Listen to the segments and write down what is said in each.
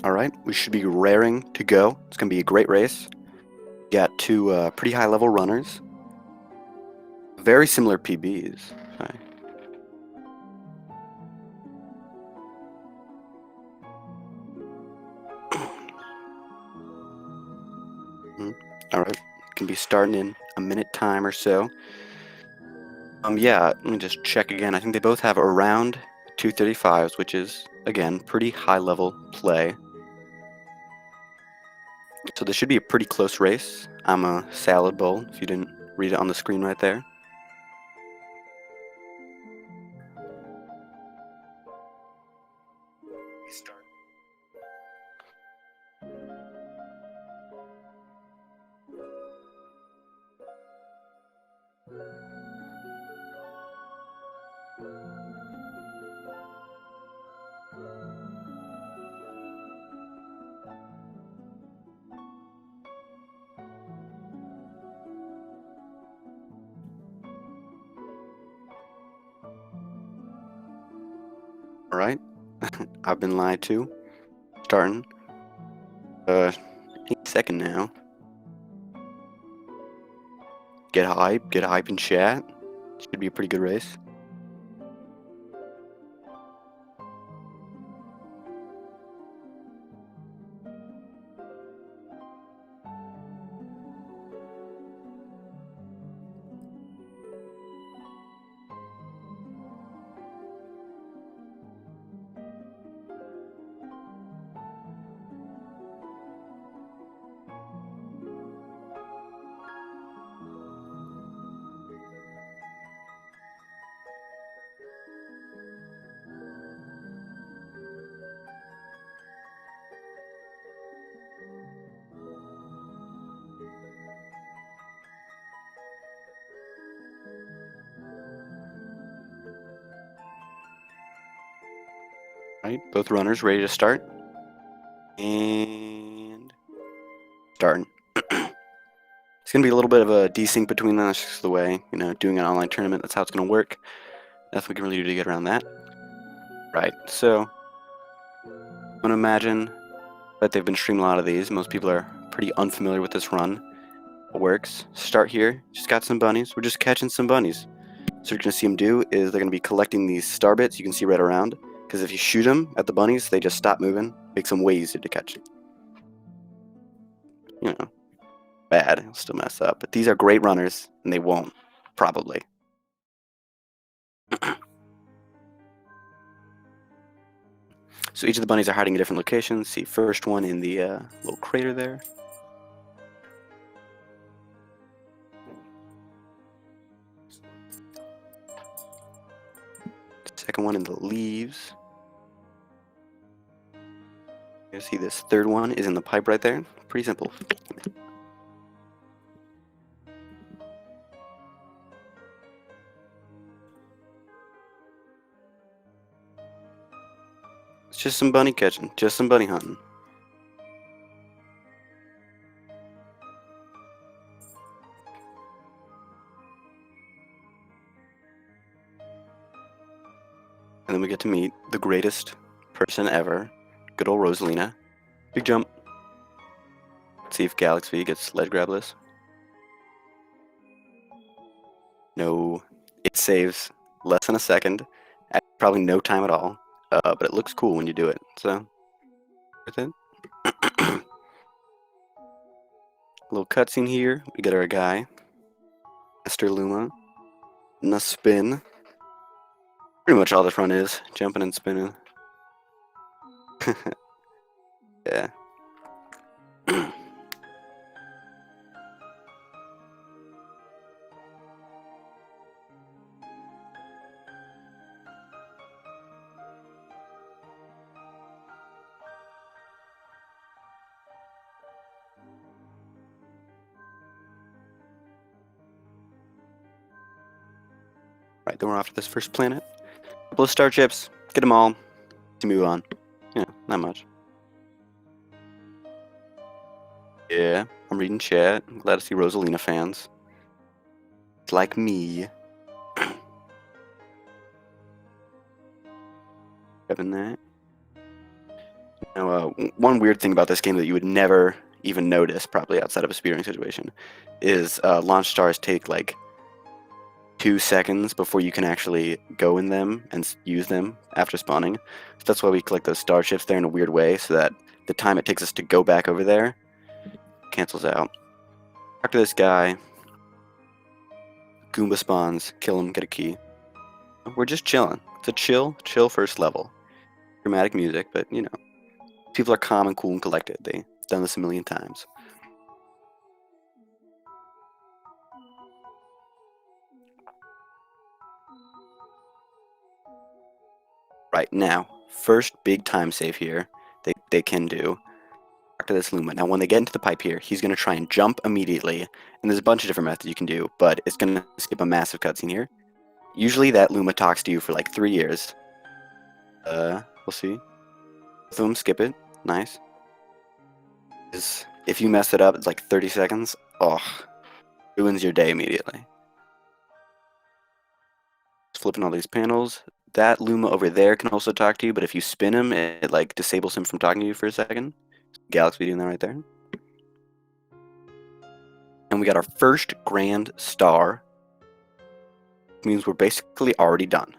Alright, we should be raring to go. It's going to be a great race. Got two pretty high level runners. Very similar PBs. Okay. Alright, can be starting in a minute time or so. Yeah, let me just check again. I think they both have around 235s, which is, again, pretty high level play. So this should be a pretty close race. I'm a salad bowl, if you didn't read it on the screen right there. Alright, I've been lied to. Starting. 8 second now. Get hype in chat. Should be a pretty good race. Right, both runners ready to start. And starting. It's going to be a little bit of a desync between them. That's just the way, doing an online tournament, that's how it's going to work. Nothing we can really do to get around that. Right, so I'm going to imagine that they've been streaming a lot of these. Most people are pretty unfamiliar with this run. It works. Start here. Just got some bunnies. We're just catching some bunnies. So what you're going to see them do is they're going to be collecting these star bits you can see right around. Because if you shoot them at the bunnies, they just stop moving. Makes them way easier to catch. Bad. It'll still mess up. But these are great runners, and they won't. Probably. So each of the bunnies are hiding in different locations. See, first one in the little crater there. Second one in the leaves. You see this third one is in the pipe right there. Pretty simple. It's just some bunny catching, just some bunny hunting. And then we get to meet the greatest person ever, good old Rosalina. Big jump. Let's see if Galaxy gets ledge grab this. No, it saves less than a second, at probably no time at all, but it looks cool when you do it, so worth it. Little cutscene here, we get our guy, Mr. Luma, and a spin. Pretty much all this run is, jumping and spinning. Yeah. Right, then we're off to this first planet. Couple of star chips, get them all, to move on. Yeah, not much. Yeah, I'm reading chat. I'm glad to see Rosalina fans. It's like me. Grabbing that. Now, one weird thing about this game that you would never even notice, probably outside of a speedrunning situation, is launch stars take like 2 seconds before you can actually go in them and use them after spawning. So that's why we collect those starships there in a weird way, so that the time it takes us to go back over there cancels out. Talk to this guy. Goomba spawns, kill him, get a key. We're just chilling. It's a chill first level. Dramatic music, but you know, people are calm and cool and collected. They've done this a million times. Right, now, first big time save here they can do. Talk to this Luma. Now, when they get into the pipe here, he's going to try and jump immediately. And there's a bunch of different methods you can do, but it's going to skip a massive cutscene here. Usually that Luma talks to you for like 3 years. We'll see. Both of them skip it. Nice. If you mess it up, it's like 30 seconds. Oh, ruins your day immediately. Flipping all these panels. That Luma over there can also talk to you, but if you spin him, it like disables him from talking to you for a second. Galaxy doing that right there. And we got our first grand star. Which means we're basically already done.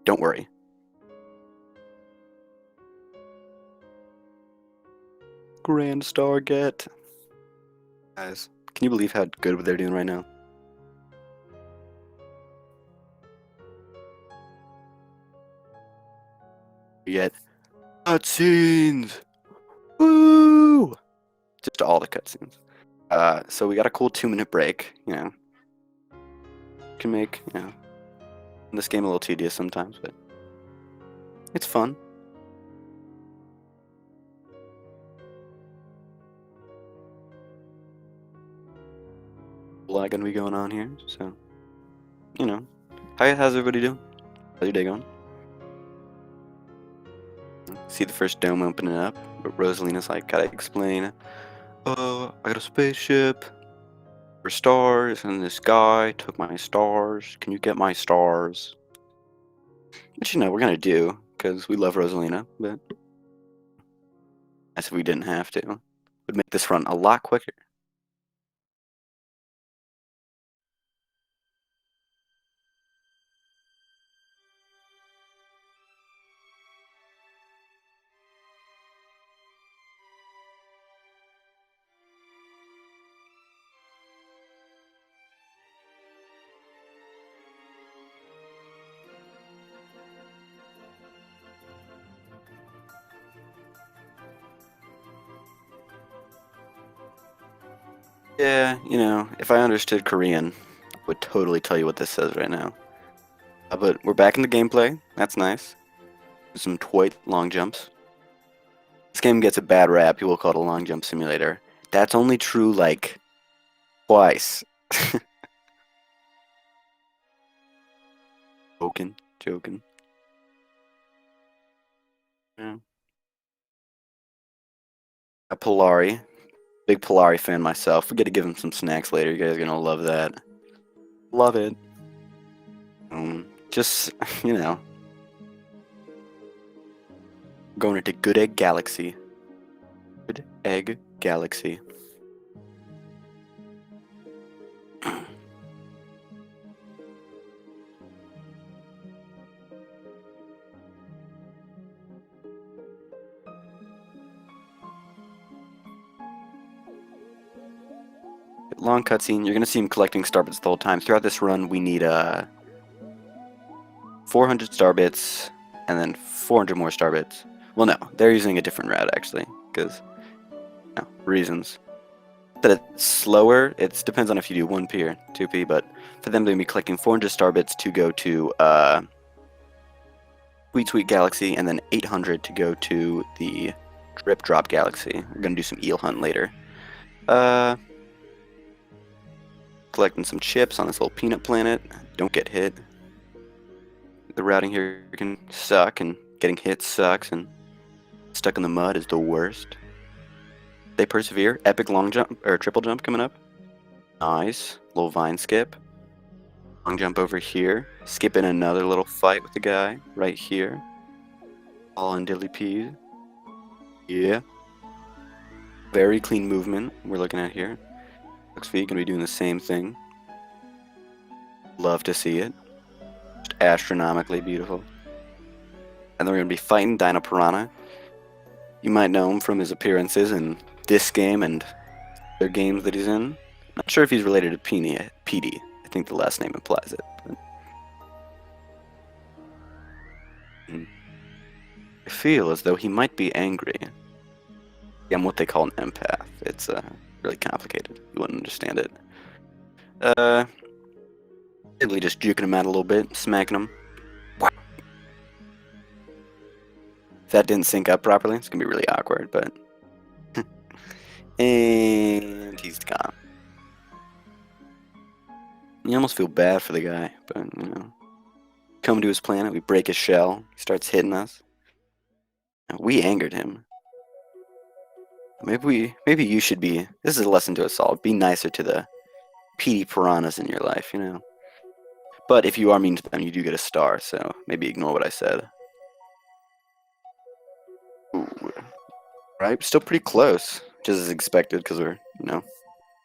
Don't worry. Grand star get. Guys, can you believe how good they're doing right now? We get cutscenes. Woo! Just all the cutscenes. So we got a cool 2-minute break. You know, can make this game a little tedious sometimes, but it's fun. A lot gonna be going on here, so you know. How's everybody doing? How's your day going? See the first dome opening up, but Rosalina's like, gotta explain. I got a spaceship for stars, and this guy took my stars. Can you get my stars? Which, you know, we're gonna do, because we love Rosalina, but as if we didn't have to. Would make this run a lot quicker. Yeah, you know, if I understood Korean, I would totally tell you what this says right now. But we're back in the gameplay. That's nice. Some twit long jumps. This game gets a bad rap. People call it a long jump simulator. That's only true, like, twice. Joking. Yeah. A Polari. Big Polari fan myself. We got to give him some snacks later. You guys are gonna love that. Love it. Just, you know. Going into Good Egg Galaxy. Good Egg Galaxy. Long cutscene. You're gonna see him collecting star bits the whole time. Throughout this run, we need 400 star bits and then 400 more star bits. Well, no, they're using a different route actually, because reasons. That it's slower. It depends on if you do 1p or 2p, but for them, they're gonna be collecting 400 star bits to go to Sweet Galaxy, and then 800 to go to the Drip Drop Galaxy. We're gonna do some eel hunt later. Collecting some chips on this little peanut planet. Don't get hit. The routing here can suck, and getting hit sucks, and stuck in the mud is the worst. They persevere. Epic long jump or triple jump coming up. Nice. Little vine skip. Long jump over here. Skip in another little fight with the guy right here. All on DillyP. Yeah. Very clean movement we're looking at here. Looks like gonna be doing the same thing. Love to see it. Just astronomically beautiful. And then we're gonna be fighting Dino Piranha. You might know him from his appearances in this game and other games that he's in. Not sure if he's related to Petey. I think the last name implies it. But I feel as though he might be angry. I'm what they call an empath. It's really complicated. You wouldn't understand it. Simply just juking him out a little bit, smacking him. If that didn't sync up properly, it's gonna be really awkward, but and he's gone. You almost feel bad for the guy, but you know. Come to his planet, we break his shell, he starts hitting us. And we angered him. Maybe you should be, this is a lesson to us all, be nicer to the PD piranhas in your life, you know. But if you are mean to them, you do get a star, so maybe ignore what I said. Ooh. Right, still pretty close, just as expected, because we're, you know,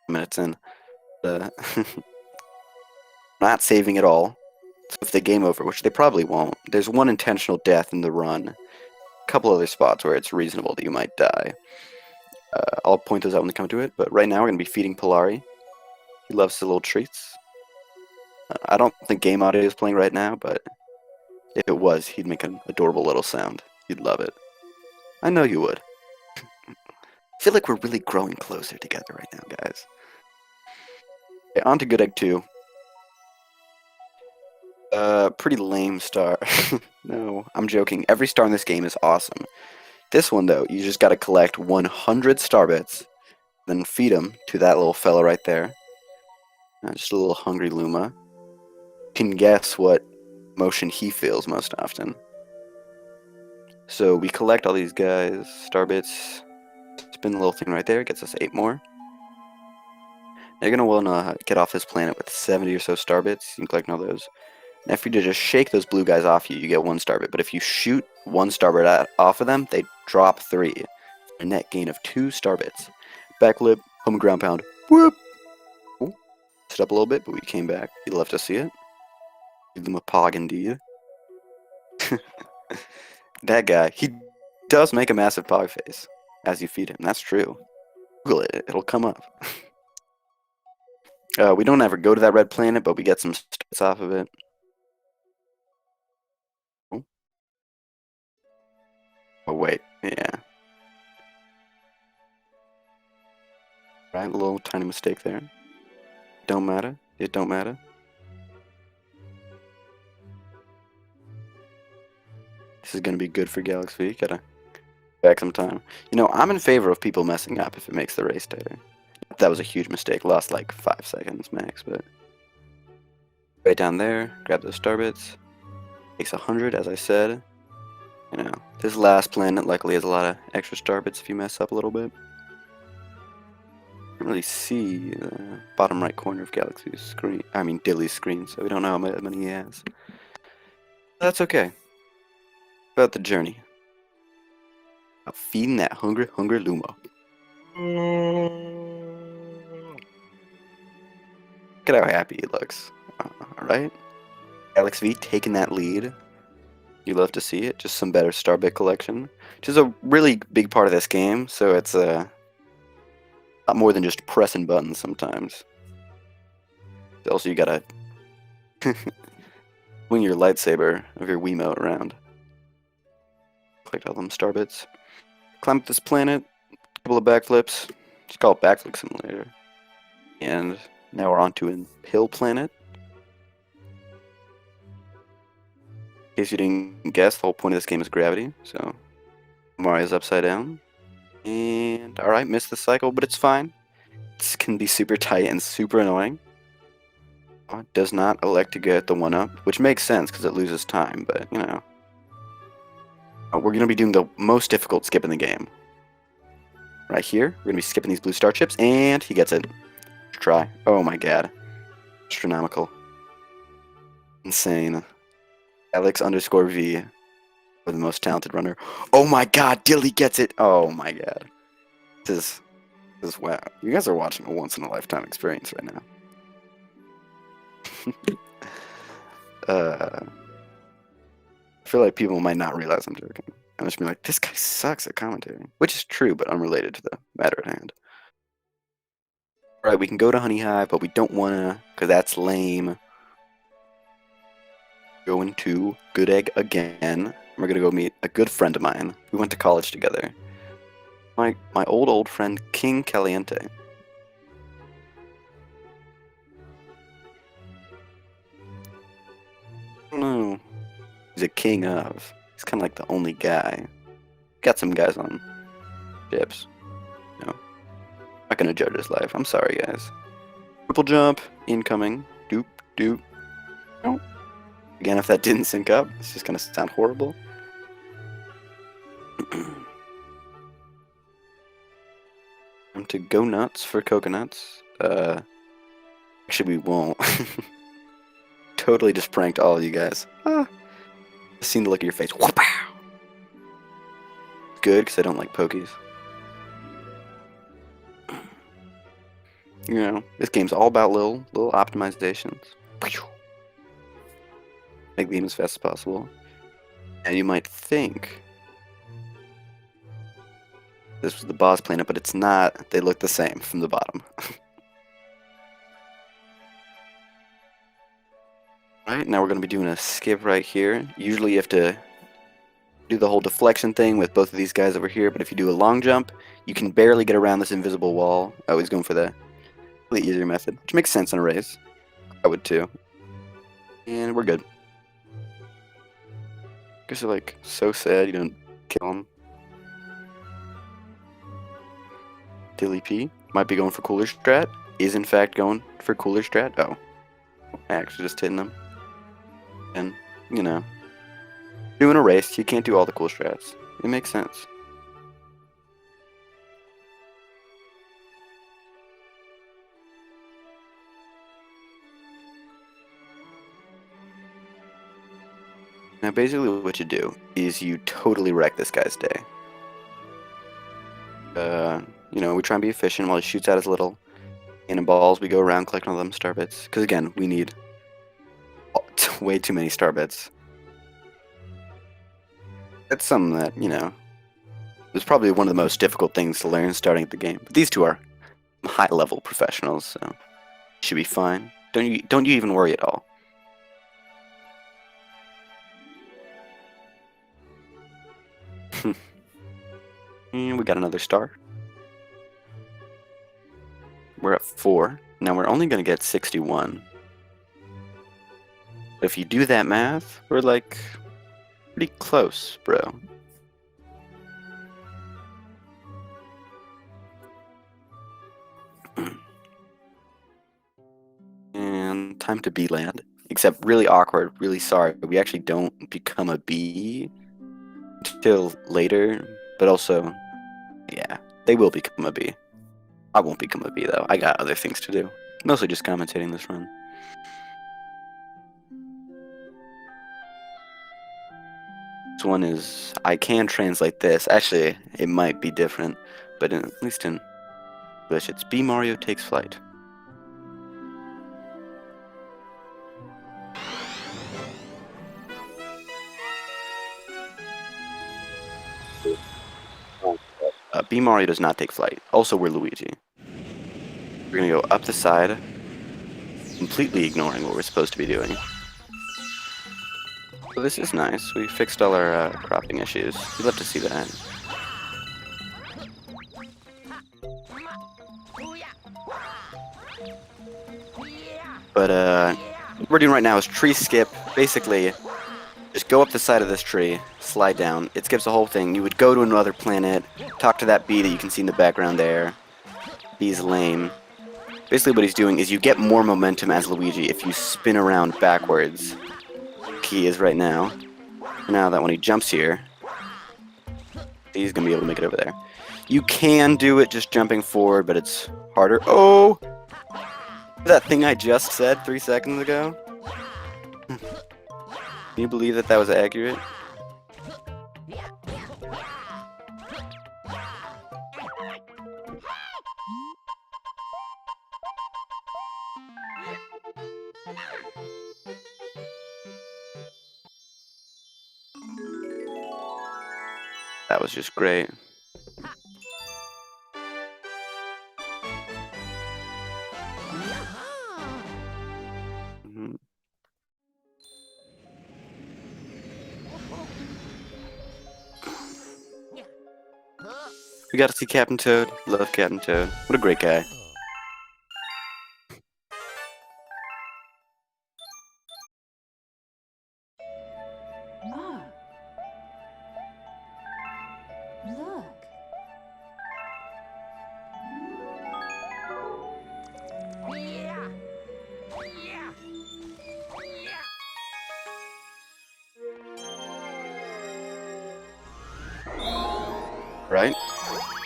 minutes in. Not saving it all. So if they game over, which they probably won't, there's one intentional death in the run. A couple other spots where it's reasonable that you might die. I'll point those out when they come to it, but right now we're going to be feeding Polari. He loves the little treats. I don't think game audio is playing right now, but if it was, he'd make an adorable little sound. You'd love it. I know you would. I feel like we're really growing closer together right now, guys. Okay, on to Good Egg 2. Pretty lame star. No, I'm joking. Every star in this game is awesome. This one, though, you just gotta collect 100 star bits, then feed them to that little fella right there. Just a little hungry Luma. You can guess what motion he feels most often. So we collect all these guys, star bits, spin the little thing right there, gets us 8 more. Now you're gonna wanna get off this planet with 70 or so star bits. You can collect all those. And if you just shake those blue guys off you get 1 star bit. But if you shoot 1 star bit off of them, they drop 3. A net gain of 2 star bits. Backflip, home and ground pound. Whoop! Ooh, messed up a little bit, but we came back. You'd love to see it. Give them a pog indeed. That guy, he does make a massive pog face as you feed him. That's true. Google it, it'll come up. We don't ever go to that red planet, but we get some stats off of it. Oh, wait, yeah. Right, a little tiny mistake there. Don't matter. It don't matter. This is gonna be good for Galaxy. Gotta back some time. You know, I'm in favor of people messing up if it makes the race tighter. That was a huge mistake. Lost like 5 seconds max, but right down there, grab those star bits. Takes 100, as I said. You know, this last planet likely has a lot of extra star bits if you mess up a little bit. You can't really see the bottom right corner of Galaxy's screen. I mean, Dilly's screen, so we don't know how many he has. That's okay. About the journey. About feeding that hungry Luma. Look at how happy he looks. Alright? Alex V taking that lead. You love to see it. Just some better Starbit collection. Which is a really big part of this game, so it's a lot more than just pressing buttons sometimes. Also, you gotta swing your lightsaber of your Wiimote around. Collect all them Starbits. Climb up this planet. Couple of backflips. Just call it Backflip Simulator. And now we're on to an hill planet. In case you didn't guess, the whole point of this game is gravity. So Mario's upside down. And alright, missed the cycle, but it's fine. This can be super tight and super annoying. It does not elect to get the 1-up, which makes sense because it loses time, but you know. We're going to be doing the most difficult skip in the game. Right here, we're going to be skipping these blue star chips, and he gets it. Try. Oh my god. Astronomical. Insane. Alex_V the most talented runner. Oh my god, Dilly gets it! Oh my god. This is wow. You guys are watching a once-in-a-lifetime experience right now. I feel like people might not realize I'm joking. I'm just being like, this guy sucks at commentating. Which is true, but unrelated to the matter at hand. Alright, we can go to Honey Hive, but we don't wanna, because that's lame. Going to Good Egg again. We're gonna go meet a good friend of mine. We went to college together. My old friend, King Caliente. I don't know. He's a king of. He's kind of like the only guy. Got some guys on ships. No. Not gonna judge his life. I'm sorry, guys. Triple jump. Incoming. Doop, doop. Oh. Again, if that didn't sync up, it's just gonna sound horrible. I'm to go nuts for coconuts. Actually, we won't. Totally just pranked all of you guys. I've seen the look of your face. Whoop-pow! Good, because I don't like pokies. You know, this game's all about little optimizations. Make the game as fast as possible. And you might think this was the boss planet, but it's not. They look the same from the bottom. Alright, now we're going to be doing a skip right here. Usually you have to do the whole deflection thing with both of these guys over here, but if you do a long jump, you can barely get around this invisible wall. Oh, he's going for the easier method, which makes sense in a race. I would too. And we're good. Guys are like so sad you don't kill him. DillyP might be going for cooler strat. Is in fact going for cooler strat. Oh, actually just hitting them. And you know, doing a race, you can't do all the cool strats. It makes sense. Now basically what you do is you totally wreck this guy's day. You know, we try and be efficient while he shoots out his little cannonballs. We go around collecting all them star bits. Because again, we need way too many star bits. That's something that, you know, is probably one of the most difficult things to learn starting at the game. But these two are high-level professionals, so should be fine. Don't you even worry at all. And we got another star. We're at 4. Now we're only going to get 61. But if you do that math, we're like pretty close, bro. And time to bee land. Except really awkward, really sorry. We actually don't become a bee until later. But also, yeah, they will become a bee. I won't become a bee though. I got other things to do. Mostly just commentating this run. This one is, I can translate this. Actually, it might be different, but at least in English, it's B Mario takes flight. B Mario does not take flight. Also, we're Luigi. We're gonna go up the side, completely ignoring what we're supposed to be doing. So this is nice. We fixed all our cropping issues. We'd love to see that. But what we're doing right now is tree skip. Basically, just go up the side of this tree, slide down. It skips the whole thing. You would go to another planet, talk to that bee that you can see in the background there. He's lame. Basically what he's doing is you get more momentum as Luigi if you spin around backwards. He is right now. Now that when he jumps here, he's going to be able to make it over there. You can do it just jumping forward, but it's harder. Oh! That thing I just said 3 seconds ago? Can you believe that that was accurate? That was just great. We got to see Captain Toad. Love Captain Toad. What a great guy. Ah. Look. Right?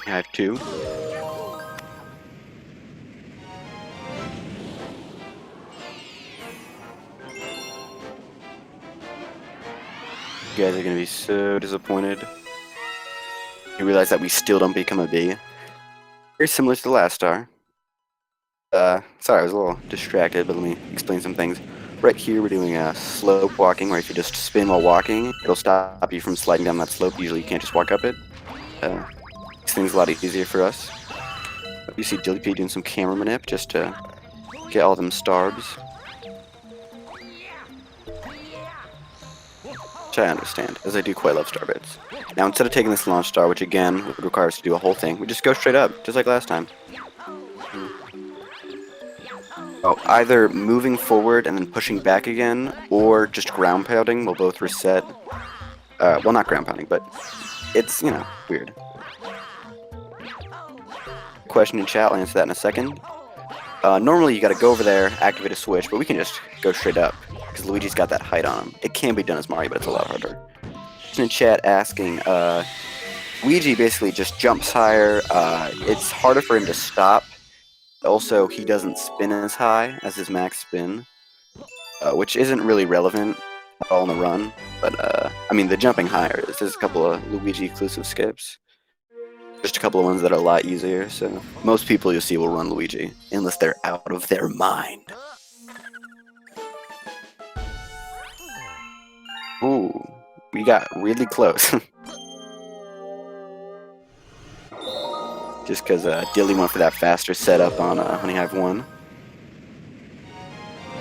I have 2. You guys are gonna be so disappointed. You realize that we still don't become a bee. Very similar to the last star. Sorry, I was a little distracted, but let me explain some things. Right here, we're doing slope walking, where if you just spin while walking, it'll stop you from sliding down that slope. Usually you can't just walk up it. Makes things a lot easier for us. You see DillyP doing some camera manip just to get all them starbs. Which I understand, as I do quite love star bits. Now, instead of taking this launch star, which again would require us to do a whole thing, we just go straight up, just like last time. Oh, either moving forward and then pushing back again, or just ground pounding will both reset. Well, not ground pounding, but it's, you know, weird. Question in chat, I'll answer that in a second. Normally you gotta go over there, activate a switch, but we can just go straight up, because Luigi's got that height on him. It can be done as Mario, but it's a lot harder. In chat asking, Luigi basically just jumps higher. It's harder for him to stop. Also, he doesn't spin as high as his max spin, which isn't really relevant at all in the run. But, I mean, the jumping higher is. There's a couple of Luigi exclusive skips. Just a couple of ones that are a lot easier, so most people you'll see will run Luigi, unless they're out of their mind. Ooh, we got really close. Just because Dilly went for that faster setup on Honeyhive 1.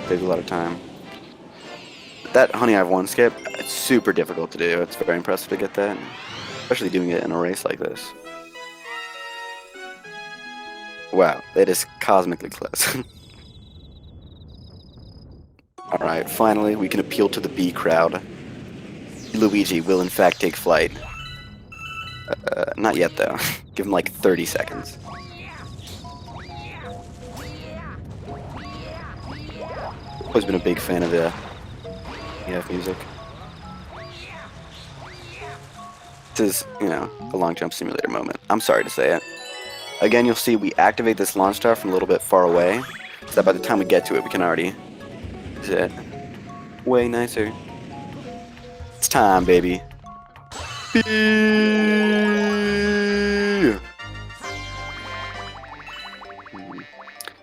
Saves a lot of time. That Honeyhive 1 skip, it's super difficult to do. It's very impressive to get that, especially doing it in a race like this. Wow, that is cosmically close. Alright, finally we can appeal to the bee crowd. Luigi will in fact take flight. Not yet though. Give him like 30 seconds. Always been a big fan of the EF music. This is, you know, a long jump simulator moment. I'm sorry to say it. Again, you'll see we activate this launch star from a little bit far away, so that by the time we get to it, we can already use it. Way nicer. It's time, baby. You'll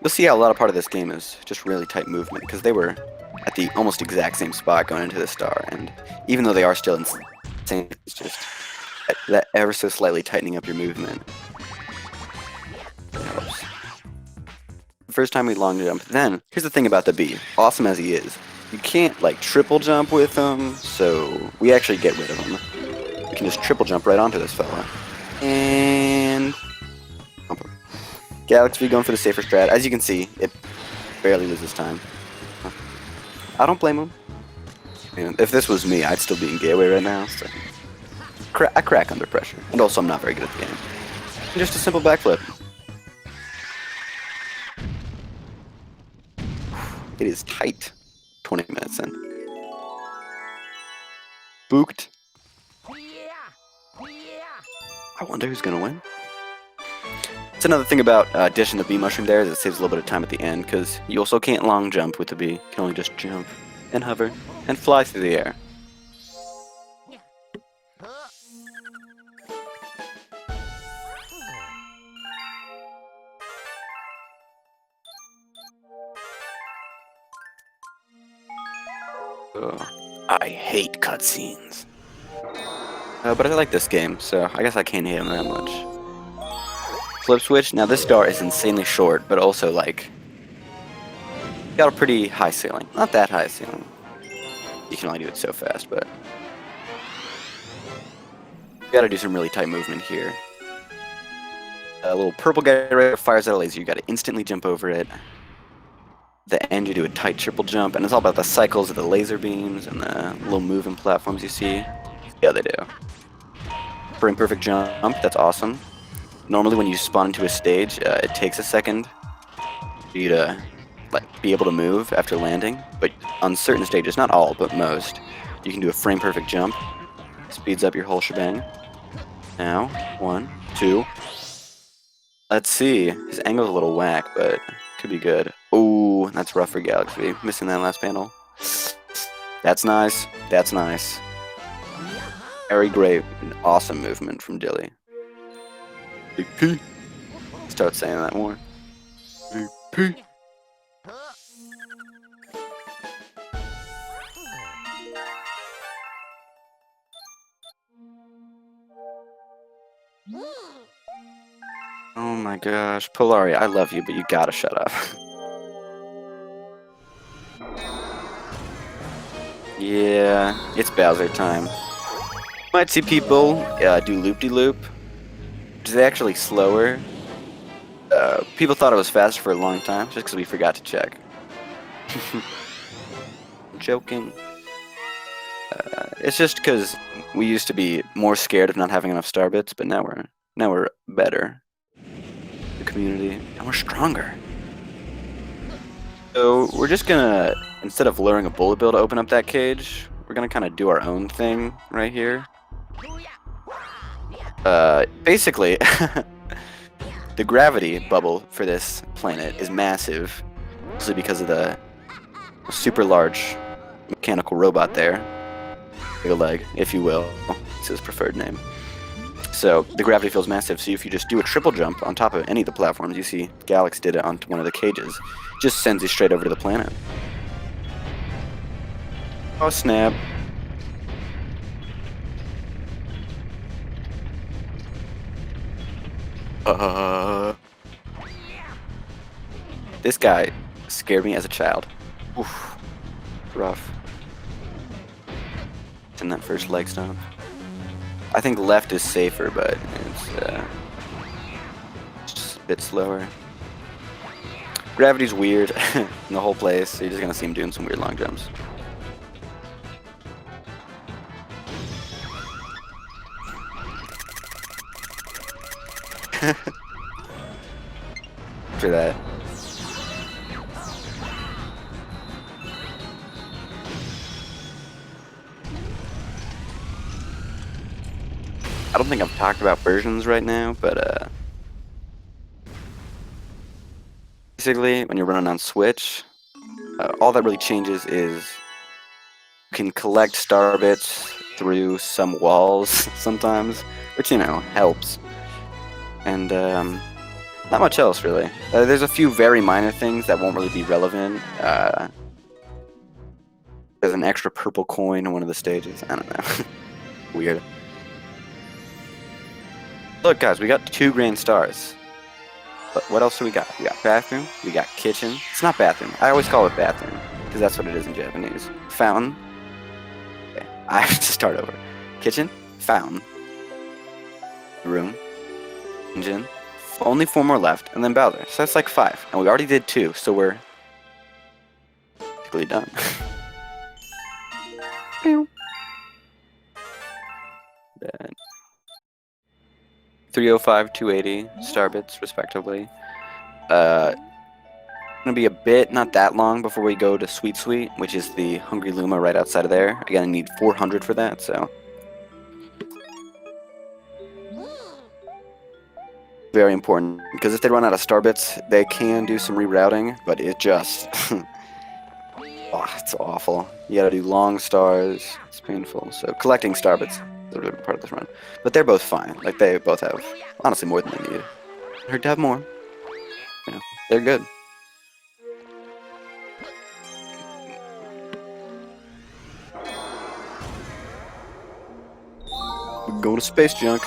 see how a lot of part of this game is just really tight movement, because they were at the almost exact same spot going into the star, and even though they are still insane, it's just that ever so slightly tightening up your movement. Helps. The first time we long jump, then, here's the thing about the bee, awesome as he is, you can't like triple jump with him, so we actually get rid of him. We can just triple jump right onto this fella. And Galaxy going for the safer strat. As you can see, it barely loses time. I don't blame him. I mean, if this was me, I'd still be in gateway right now. So. I crack under pressure. And also, I'm not very good at the game. Just a simple backflip. It is tight. 20 minutes in. Booked. I wonder who's gonna win. It's another thing about dishing the bee mushroom there is it saves a little bit of time at the end, because you also can't long jump with the bee. You can only just jump and hover and fly through the air. Ugh. I hate cutscenes. But I like this game, so I guess I can't hate him that much. Flip switch. Now this star is insanely short, but also like got a pretty high ceiling. Not that high ceiling. You can only do it so fast, but you gotta do some really tight movement here. A little purple guy right fires out a laser. You gotta instantly jump over it. The end, you do a tight triple jump, and it's all about the cycles of the laser beams and the little moving platforms you see. Yeah, they do. For imperfect jump, that's awesome. Normally, when you spawn into a stage, it takes a second for you to be able to move after landing. But on certain stages, not all, but most, you can do a frame perfect jump. Speeds up your whole shebang. Now, 1, 2. Let's see. His angle's a little whack, but could be good. Ooh, that's rough for Galaxy. Missing that last panel. That's nice. That's nice. Very great and awesome movement from Dilly. Big P. Start saying that more. Big P. Oh my gosh, Polari, I love you, but you gotta shut up. Yeah, it's Bowser time. Might see people do loop-de-loop, which is actually slower. People thought it was faster for a long time, just because we forgot to check. I'm joking. It's just because we used to be more scared of not having enough star bits, but now we're better. The community, and we're stronger. So we're just gonna, instead of luring a bullet bill to open up that cage, we're gonna kind of do our own thing right here. Basically, the gravity bubble for this planet is massive, mostly because of the super large mechanical robot there. Big leg, if you will. It's his preferred name. So the gravity feels massive, so if you just do a triple jump on top of any of the platforms, you see Galax did it onto one of the cages, just sends you straight over to the planet. Oh snap. This guy scared me as a child. Oof. Rough. It's in that first leg stomp. I think left is safer, but it's just a bit slower. Gravity's weird in the whole place, so you're just gonna see him doing some weird long jumps. After that. I don't think I've talked about versions right now, but basically when you're running on Switch, all that really changes is you can collect star bits through some walls sometimes, which, you know, helps. And not much else really. There's a few very minor things that won't really be relevant. There's an extra purple coin in one of the stages. I don't know. Weird. Look, guys, we got 2 grand stars. But what else do we got? We got bathroom. We got kitchen. It's not bathroom. I always call it bathroom because that's what it is in Japanese. Fountain. Okay, I have to start over. Kitchen. Fountain. Room. Engine. Only 4 more left, and then Bowser. So that's like 5, and we already did 2, so we're basically done. Then 305, 280 star bits respectively. Gonna be a bit, not that long before we go to Sweet Sweet, which is the Hungry Luma right outside of there. Again, I need 400 for that, so very important, because if they run out of star bits, they can do some rerouting, but it just oh, it's awful. You gotta do long stars. It's painful. So collecting star bits is a part of this run, but they're both fine. Like, they both have honestly more than they need. I heard to have more. You know, they're good. Going to space junk.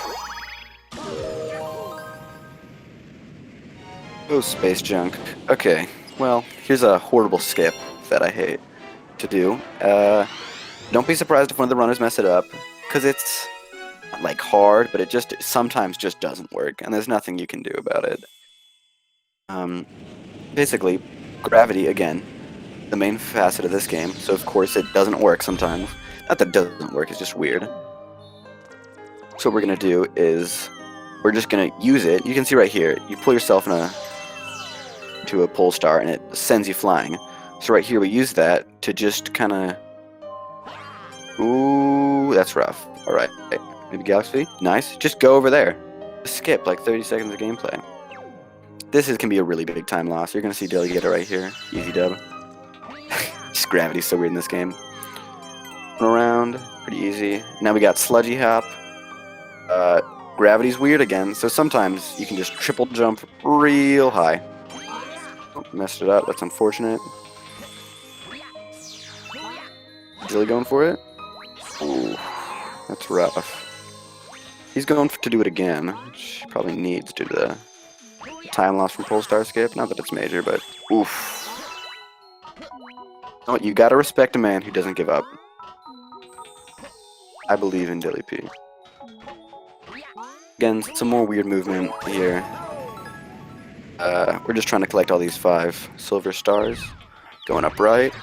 Oh, space junk. Okay, well, here's a horrible skip that I hate to do. Don't be surprised if one of the runners mess it up, because it's not, like, hard, but it just sometimes just doesn't work, and there's nothing you can do about it. Basically, gravity, again, the main facet of this game, so of course it doesn't work sometimes. Not that it doesn't work, it's just weird. So what we're going to do is, we're just going to use it. You can see right here, you pull yourself into a pole star and it sends you flying. So right here we use that to just kind of... Ooh, that's rough. Alright, maybe Galaxy? Nice. Just go over there. Just skip like 30 seconds of gameplay. This can be a really big time loss. You're going to see Dilly get it right here. Easy dub. Just gravity's so weird in this game. Going around, pretty easy. Now we got Sludgy Hop. Gravity's weird again, so sometimes you can just triple jump real high. Oh, messed it up, that's unfortunate. Dilly going for it? Ooh, that's rough. He's going to do it again, which he probably needs due to the time loss from pole star skip. Not that it's major, but oof. Oh, you gotta respect a man who doesn't give up. I believe in DillyP. Again, some more weird movement here. We're just trying to collect all these 5 silver stars. Going up right.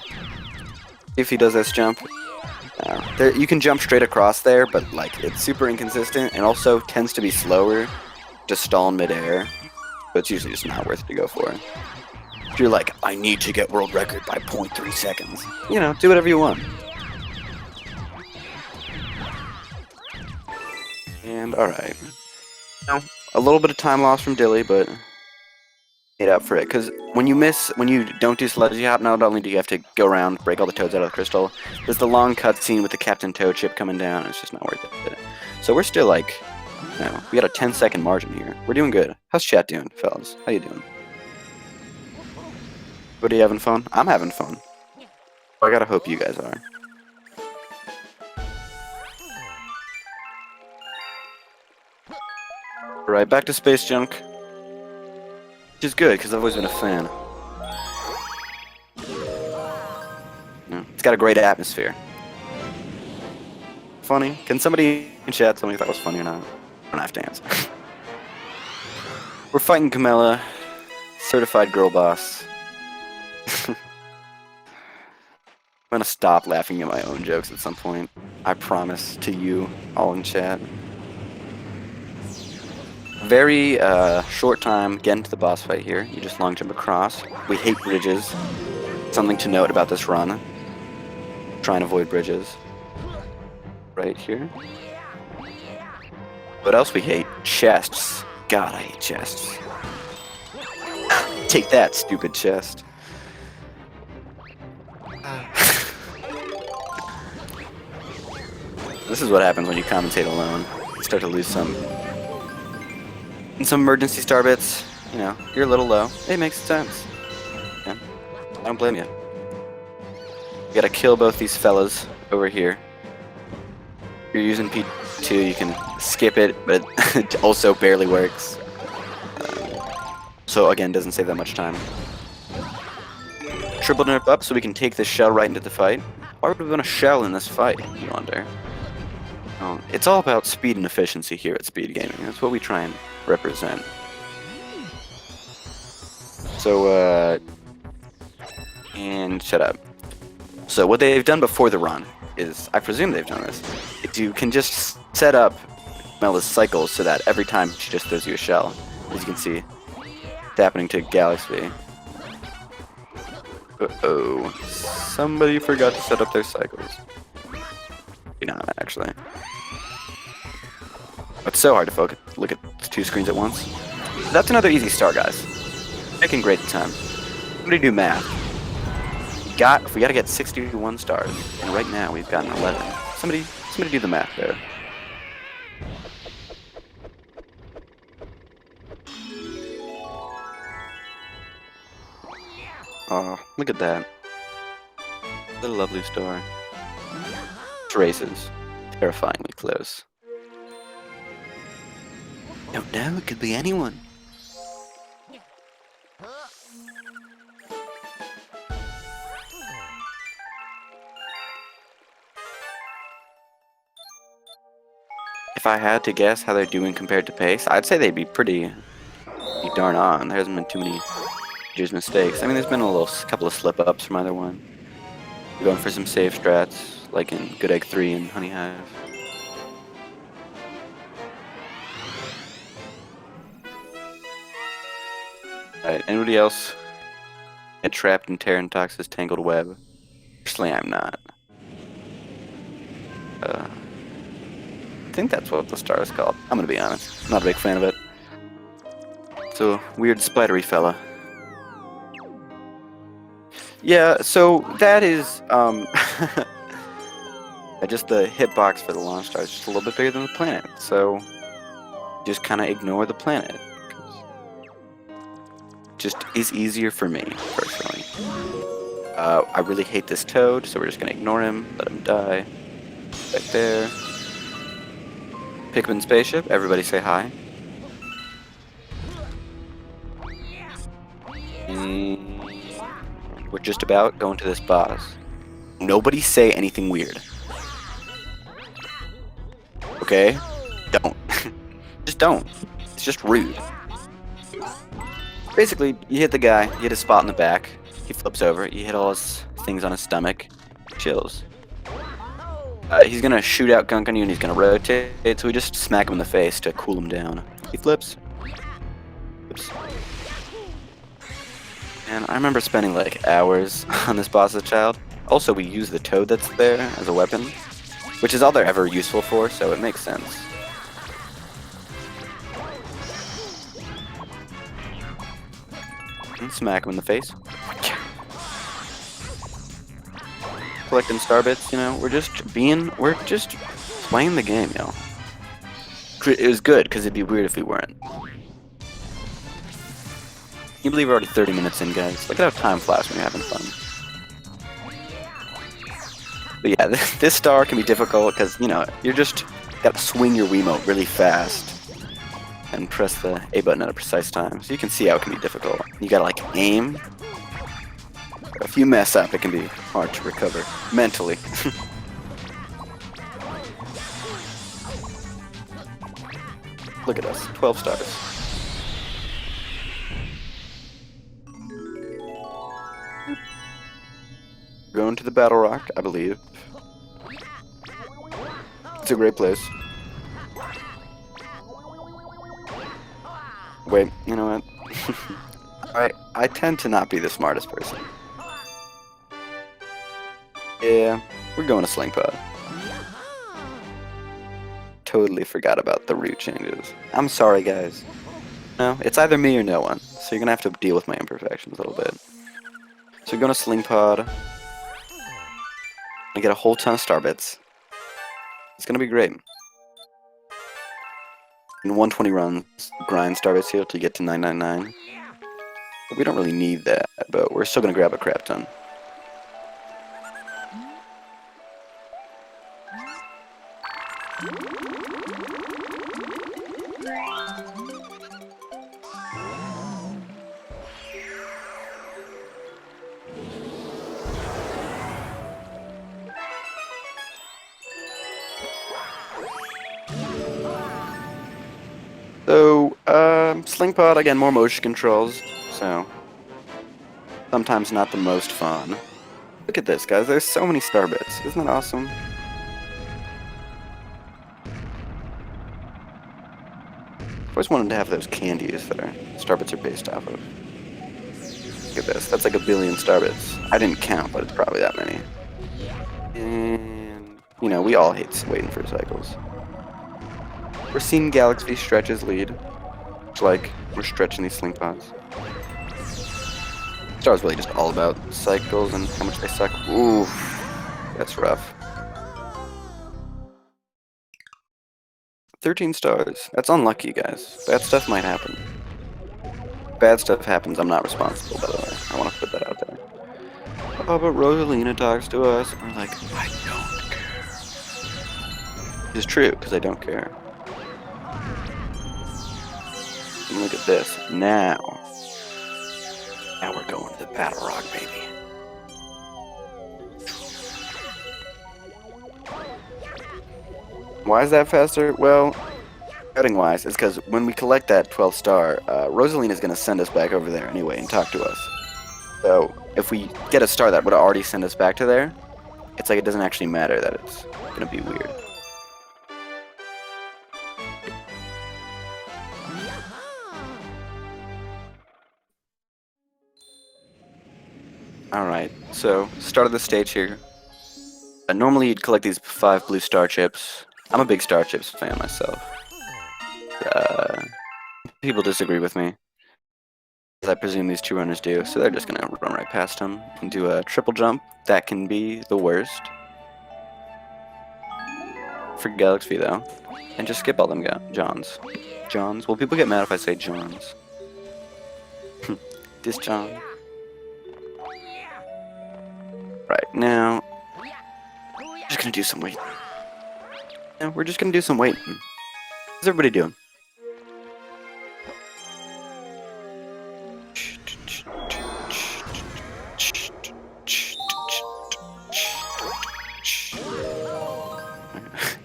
If he does this jump. There, you can jump straight across there, but like it's super inconsistent and also tends to be slower to stall in midair. But it's usually just not worth it to go for. If you're like, I need to get world record by 0.3 seconds. You know, do whatever you want. And alright. Now, a little bit of time loss from Dilly, but made up for it. Because when you don't do Sludgy Hop, not only do you have to go around, break all the toads out of the crystal, there's the long cutscene with the Captain Toad chip coming down, and it's just not worth it. So we're still like, you know, we got a 10-second margin here. We're doing good. How's chat doing, fellas? How you doing? What, are you having fun? I'm having fun. I gotta hope you guys are. Alright, back to space junk. Which is good, because I've always been a fan. Yeah, it's got a great atmosphere. Funny? Can somebody in chat tell me if that was funny or not? I don't have to answer. We're fighting Camilla, certified girl boss. I'm gonna stop laughing at my own jokes at some point. I promise to you, all in chat. Very short time getting to the boss fight here. You just long jump across. We hate bridges. Something to note about this run. Try and avoid bridges. Right here. What else we hate? Chests. God, I hate chests. Take that, stupid chest. This is what happens when you commentate alone. You start to lose some emergency star bits. You know, you're a little low. It makes sense. Yeah, I don't blame you. You gotta kill both these fellas over here. If you're using P2, you can skip it, but it also barely works. So again, doesn't save that much time. Triple jump up so we can take this shell right into the fight. Why would we want a shell in this fight, you wonder? Oh, it's all about speed and efficiency here at SpeedGaming. That's what we try and represent. So, and shut up. So what they've done before the run is, I presume they've done this, is you can just set up Mella's cycles so that every time she just throws you a shell. As you can see, it's happening to Galaxy. Uh-oh. Somebody forgot to set up their cycles. Maybe not, actually. It's so hard to focus. Look at 2 screens at once. That's another easy star, guys. Making great time. Somebody do math. We gotta get 61 stars, and right now we've gotten 11. Somebody do the math there. Oh, look at that. The lovely star. Traces. Terrifyingly close. Don't know, it could be anyone. If I had to guess how they're doing compared to pace, I'd say they'd be pretty darn on. There hasn't been too many major mistakes. I mean, there's been couple of slip-ups from either one. We're going for some safe strats, like in Good Egg 3 and Honey Hive. Alright, anybody else get trapped in Terrantox's tangled web? Actually, I'm not. I think that's what the star is called. I'm gonna be honest. I'm not a big fan of it. It's a weird spidery fella. Yeah, so that is, just the hitbox for the launch star is just a little bit bigger than the planet. So, just kind of ignore the planet. Just is easier for me, personally. I really hate this toad, so we're just gonna ignore him, let him die. Right there. Pikmin spaceship, everybody say hi. And we're just about going to this boss. Nobody say anything weird. Okay? Don't. Just don't. It's just rude. Basically, you hit the guy, you hit his spot in the back, he flips over, you hit all his things on his stomach, chills. He's gonna shoot out gunk on you and he's gonna rotate, so we just smack him in the face to cool him down. He flips. Oops. And I remember spending like hours on this boss as a child. Also, we use the toad that's there as a weapon, which is all they're ever useful for, so it makes sense. And smack him in the face. Collecting star bits, you know, we're just playing the game, yo. It was good, because it'd be weird if we weren't. Can you believe we're already 30 minutes in, guys? Look at how time flies when you're having fun. But yeah, this star can be difficult, because, you know, you're just gotta swing your Wiimote really fast and press the A button at a precise time. So you can see how it can be difficult. You gotta, like, aim. If you mess up, it can be hard to recover mentally. Look at us, 12 stars. Going to the Battle Rock, I believe. It's a great place. Wait, you know what? I tend to not be the smartest person. Yeah, we're going to Sling Pod. Totally forgot about the route changes. I'm sorry, guys. No, it's either me or no one, so you're gonna have to deal with my imperfections a little bit. So we're going to Sling Pod. I get a whole ton of star bits. It's gonna be great. In 120 runs, grind star bits here till you get to 999. But we don't really need that, but we're still gonna grab a crap ton. So, Sling Pod, again, more motion controls, so sometimes not the most fun. Look at this, guys, there's so many star bits. Isn't that awesome? I've always wanted to have those candies that our star bits are based off of. Look at this, that's like 1 billion star bits. I didn't count, but it's probably that many. And, you know, we all hate waiting for cycles. We're seeing Galaxy stretches lead. It's like we're stretching these Sling Pods. Star's really just all about cycles and how much they suck. Oof, that's rough. 13 stars. That's unlucky, guys. Bad stuff might happen. Bad stuff happens, I'm not responsible, by the way. I want to put that out there. Oh, but Rosalina talks to us, and we're like, I don't care. It's true, because I don't care. And look at this. Now we're going to the Battle Rock, baby. Why is that faster? Well, cutting-wise, it's because when we collect that 12th star, Rosaline is going to send us back over there anyway and talk to us. So, if we get a star that would already send us back to there, it's like it doesn't actually matter that it's going to be weird. Alright, so, start of the stage here. Normally you'd collect these 5 blue star chips. I'm a big star chips fan myself. People disagree with me, as I presume these 2 runners do, so they're just gonna run right past him and do a triple jump. That can be the worst for Galaxy though, and just skip all them Johns. Johns? Well, people get mad if I say Johns. This John. Right, now, just gonna do some waiting. Yeah, we're just gonna do some waiting. How's everybody doing?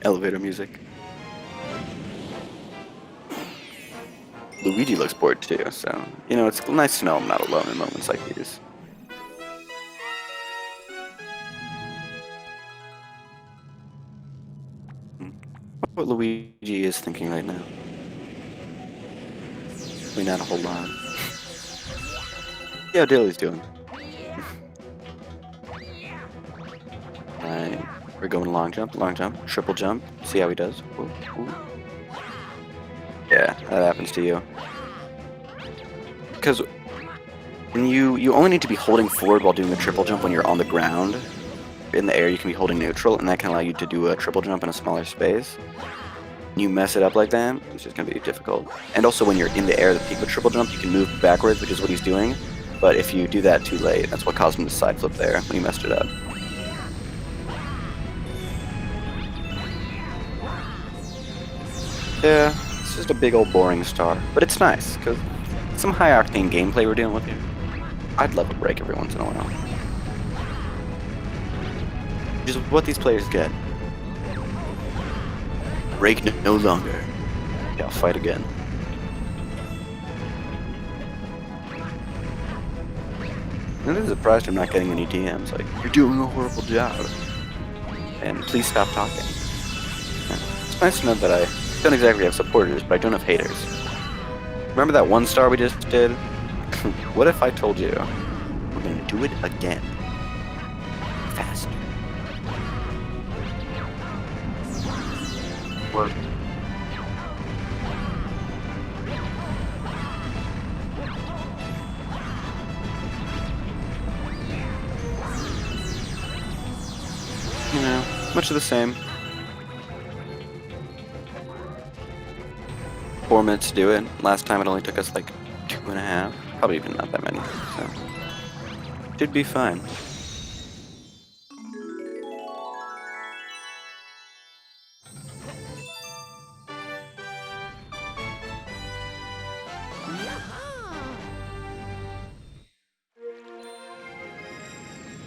Elevator music. Luigi looks bored too, so, you know, it's nice to know I'm not alone in moments like these. What Luigi is thinking right now. I mean, not a whole lot. See how Dilly's doing. Right, we're going long jump, triple jump. See how he does. Ooh, ooh. Yeah, that happens to you. Because when you only need to be holding forward while doing a triple jump when you're on the ground. In the air, you can be holding neutral, and that can allow you to do a triple jump in a smaller space. You mess it up like that, it's just going to be difficult. And also when you're in the air, the peak of triple jump, you can move backwards, which is what he's doing. But if you do that too late, that's what caused him to side flip there when he messed it up. Yeah, it's just a big old boring star. But it's nice, because it's some high-octane gameplay we're dealing with here. I'd love a break every once in a while. Which is what these players get. Break no longer. Yeah, I'll fight again. I'm really surprised I'm not getting any DMs like, you're doing a horrible job. And please stop talking. It's nice to know that I don't exactly have supporters, but I don't have haters. Remember that 1 star we just did? What if I told you we're gonna do it again? Faster. What? You know, much of the same. 4 minutes to do it. Last time it only took us like 2.5. Probably even not that many. So should be fine.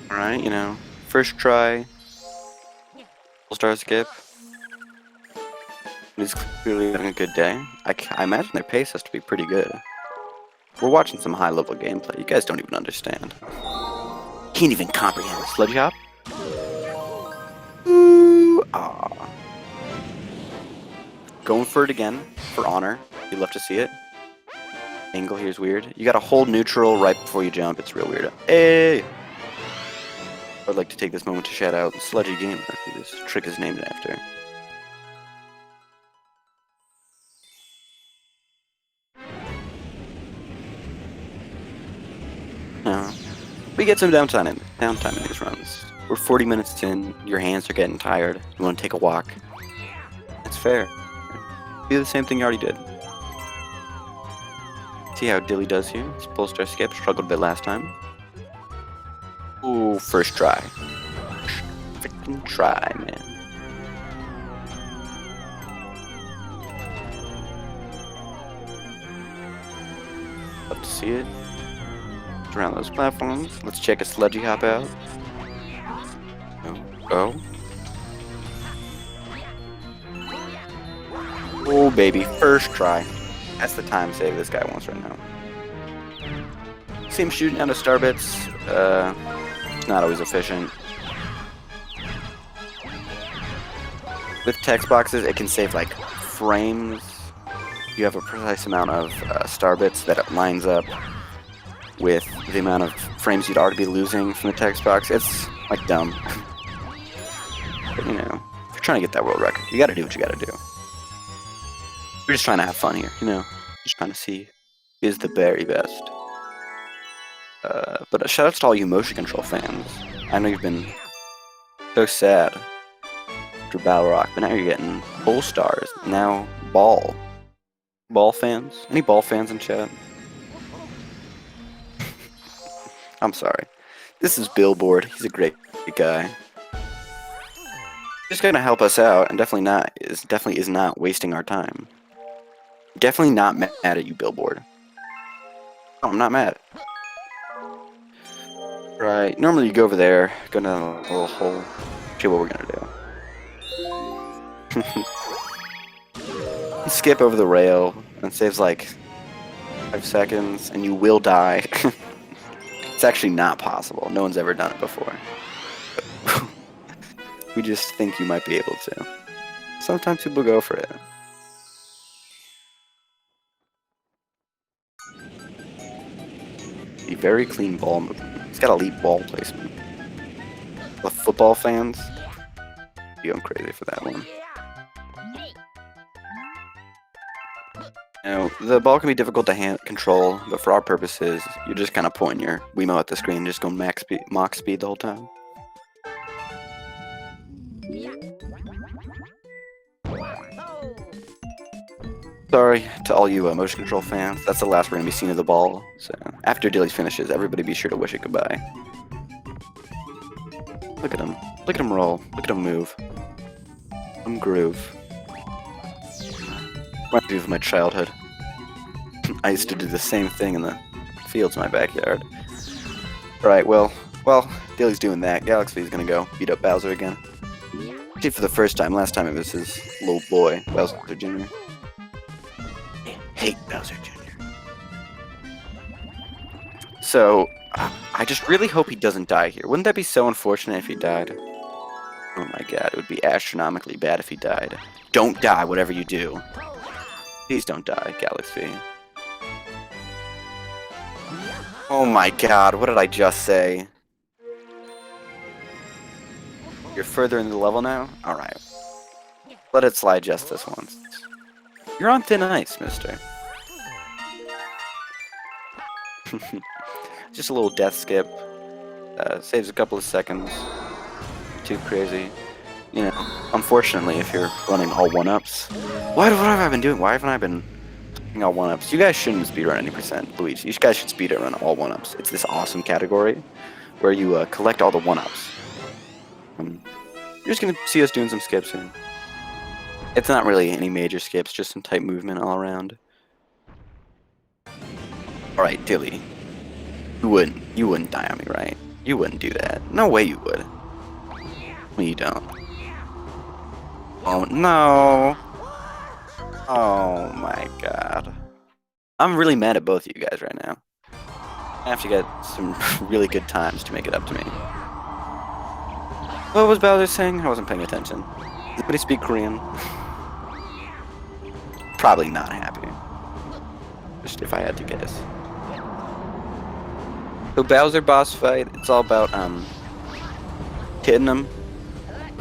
Alright, you know, first try, star skip. He's clearly having a good day. I imagine their pace has to be pretty good. We're watching some high-level gameplay. You guys don't even understand. Can't even comprehend. Sledge hop? Ooh, ah. Going for it again, for honor. You'd love to see it. Angle here's weird. You gotta hold neutral right before you jump. It's real weird. Hey! I'd like to take this moment to shout out Sludgy Gamer, who this trick is named after. We get some downtime in these runs. We're 40 minutes in, your hands are getting tired, you want to take a walk. It's fair. Do the same thing you already did. See how Dilly does here. It's pull star skip, struggled a bit last time. Ooh, first try. Freaking try, man. Love to see it. Around those platforms. Let's check a sludgy hop out. Oh. Oh, baby. First try. That's the time save this guy wants right now. See him shooting out of star bits. It's not always efficient. With text boxes, it can save like frames. You have a precise amount of star bits that it lines up with the amount of frames you'd already be losing from the text box. It's like dumb. But you know, if you're trying to get that world record, you gotta do what you gotta do. We're just trying to have fun here, you know? Just trying to see who is the very best. But shout out to all you motion control fans. I know you've been so sad after Battle Rock, but now you're getting Bull Stars. Now Ball. Ball fans? Any Ball fans in chat? I'm sorry. This is Billboard. He's a great guy. Just gonna help us out, and definitely is not wasting our time. Definitely not mad at you, Billboard. Oh, I'm not mad. Right. Normally you go over there, go down a little hole. See what we're gonna do. Skip over the rail, and it saves like 5 seconds, and you will die. It's actually not possible. No one's ever done it before. We just think you might be able to. Sometimes people go for it. A very clean ball movement. He's got elite ball placement. The football fans, you going crazy for that one. Now, the ball can be difficult to control, but for our purposes, you're just kind of pointing your Wiimote at the screen, just going Mach speed the whole time. Sorry to all you motion control fans, that's the last we're going to be seeing of the ball, so after Dilly finishes, everybody be sure to wish it goodbye. Look at him roll, look at him move. Groove. Reminds me of my childhood. I used to do the same thing in the fields in my backyard. Alright, well, Dilly's doing that. Galaxy's gonna go beat up Bowser again. Actually, for the first time. Last time it was his little boy, Bowser Jr. Hate Bowser Jr. So, I just really hope he doesn't die here. Wouldn't that be so unfortunate if he died? Oh my god, it would be astronomically bad if he died. Don't die, whatever you do. Please don't die, Galaxy. Oh my god, what did I just say? You're further into the level now? Alright. Let it slide just this once. You're on thin ice, mister. Just a little death skip. Saves a couple of seconds. Too crazy. You know, unfortunately, if you're running all 1-ups. What have I been doing? Why haven't I been doing all 1-ups? You guys shouldn't speedrun any % Luigi. You guys should speedrun all 1-ups. It's this awesome category where you collect all the 1-ups. You're just going to see us doing some skips here. It's not really any major skips, just some tight movement all around. Alright, Dilly. You wouldn't die on me, right? You wouldn't do that. No way you would. Well, you don't. Oh, no. Oh, my God. I'm really mad at both of you guys right now. I have to get some really good times to make it up to me. What was Bowser saying? I wasn't paying attention. Does anybody speak Korean? Probably not happy. Just if I had to guess. So Bowser boss fight, it's all about hitting him.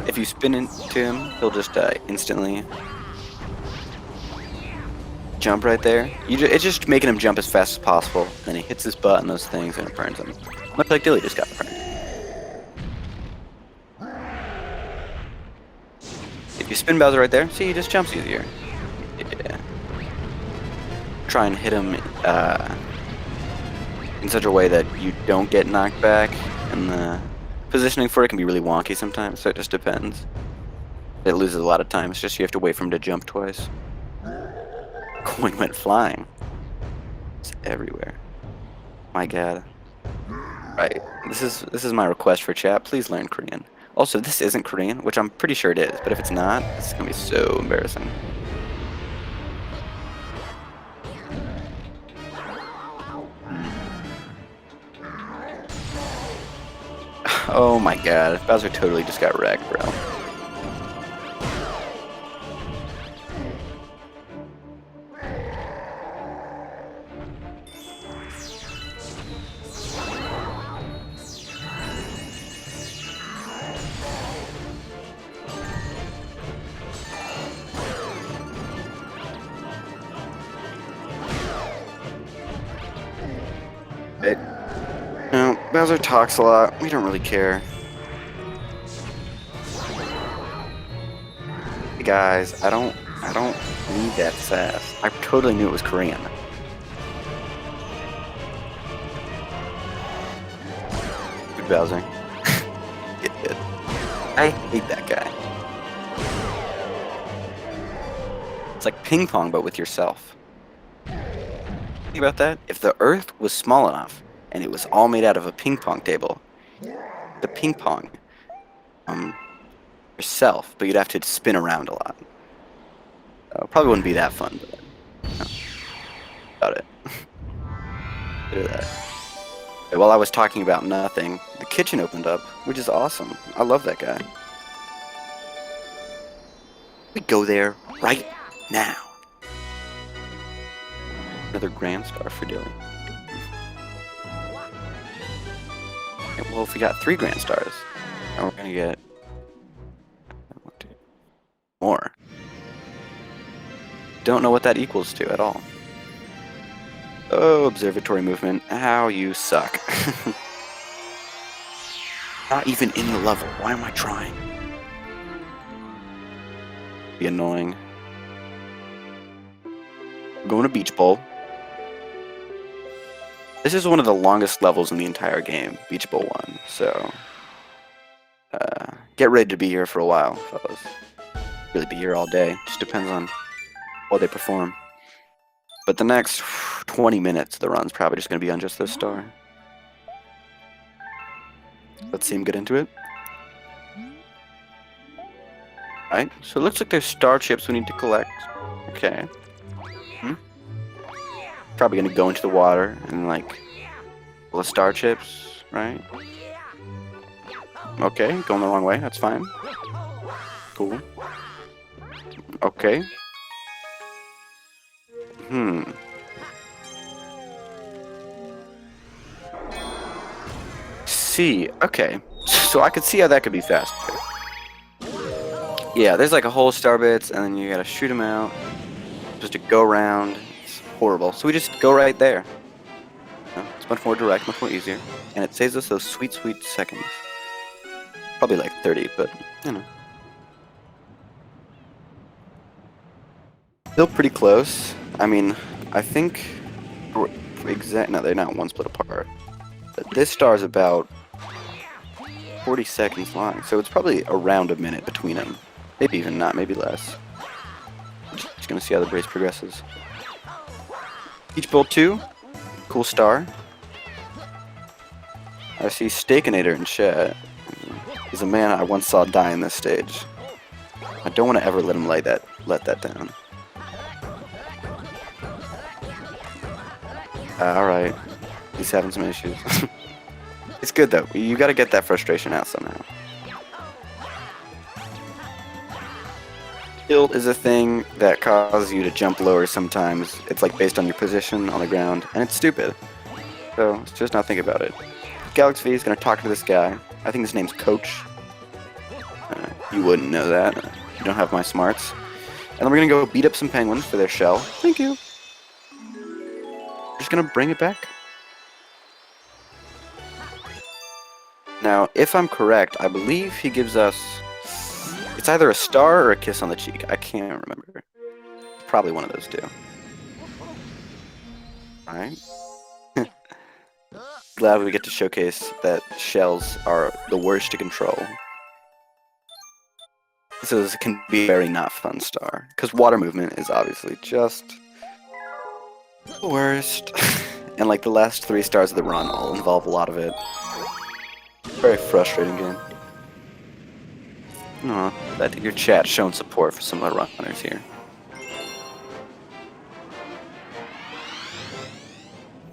If you spin into him, he'll just instantly jump right there. It's just making him jump as fast as possible. Then he hits his butt and those things and it burns him. Much like Dilly just got burned. If you spin Bowser right there, see, he just jumps easier. Yeah. Try and hit him in such a way that you don't get knocked back, and the positioning for it can be really wonky sometimes, so it just depends. It loses a lot of time, it's just you have to wait for him to jump twice. Coin went flying. everywhere. My God. Right. This is my request for chat. Please learn Korean. Also, this isn't Korean, which I'm pretty sure it is, but if it's not, it's gonna be so embarrassing. Oh my God, Bowser totally just got wrecked, bro. Right. No, Bowser talks a lot. We don't really care. Hey guys, I don't need that sass. I totally knew it was Korean. Good Bowser. Get it. I hate that guy. It's like ping pong, but with yourself. Think about that. If the Earth was small enough and it was all made out of a ping pong table, the ping pong, yourself, but you'd have to spin around a lot. Probably wouldn't be that fun, but no. About it. Look at that. Okay, while I was talking about nothing, the kitchen opened up, which is awesome. I love that guy. We go there right now. Another Grand Star for Dilly. Okay, well, if we got 3 Grand Stars, now we're gonna get more. Don't know what that equals to at all. Oh, observatory movement. How you suck. Not even in the level. Why am I trying? Be annoying. Going to Beach Bowl. This is one of the longest levels in the entire game, Beach Bowl 1, so get ready to be here for a while, fellas. Really be here all day. Just depends on how they perform. But the next 20 minutes of the run's probably just going to be on just this star. Let's see him get into it. Alright, so it looks like there's star chips we need to collect. Okay. Probably going to go into the water and, like, pull the star chips, right? Okay, going the wrong way. That's fine. Cool. Okay. See, okay. So I could see how that could be faster. Yeah, there's like a whole star bits, and then you gotta shoot them out. Just to go around. It's horrible. So we just go right there. You know, it's much more direct, much more easier. And it saves us those sweet, sweet seconds. Probably like 30, but, you know. Still pretty close. I mean, I think... No, they're not one split apart. But this star is about 40 seconds long, so it's probably around a minute between them. Maybe even not, maybe less. Just gonna see how the race progresses. Beach Bowl 2, cool star. I see Steakinator in chat. He's a man I once saw die in this stage. I don't want to ever let him let that down. Alright. He's having some issues. It's good though. You gotta get that frustration out somehow. Tilt is a thing that causes you to jump lower sometimes. It's like based on your position on the ground, and it's stupid. So, let's just not think about it. Galaxy V is gonna talk to this guy. I think his name's Coach. You wouldn't know that. You don't have my smarts. And then we're gonna go beat up some penguins for their shell. Thank you. Just gonna bring it back. Now, if I'm correct, I believe he gives us... It's either a star or a kiss on the cheek. I can't remember. Probably one of those two. Alright. Glad we get to showcase that shells are the worst to control. So this can be a very not fun star. Because water movement is obviously just... the worst. And like the last 3 stars of the run all involve a lot of it. Very frustrating game. Aw, that your chat showing support for some of the runners here.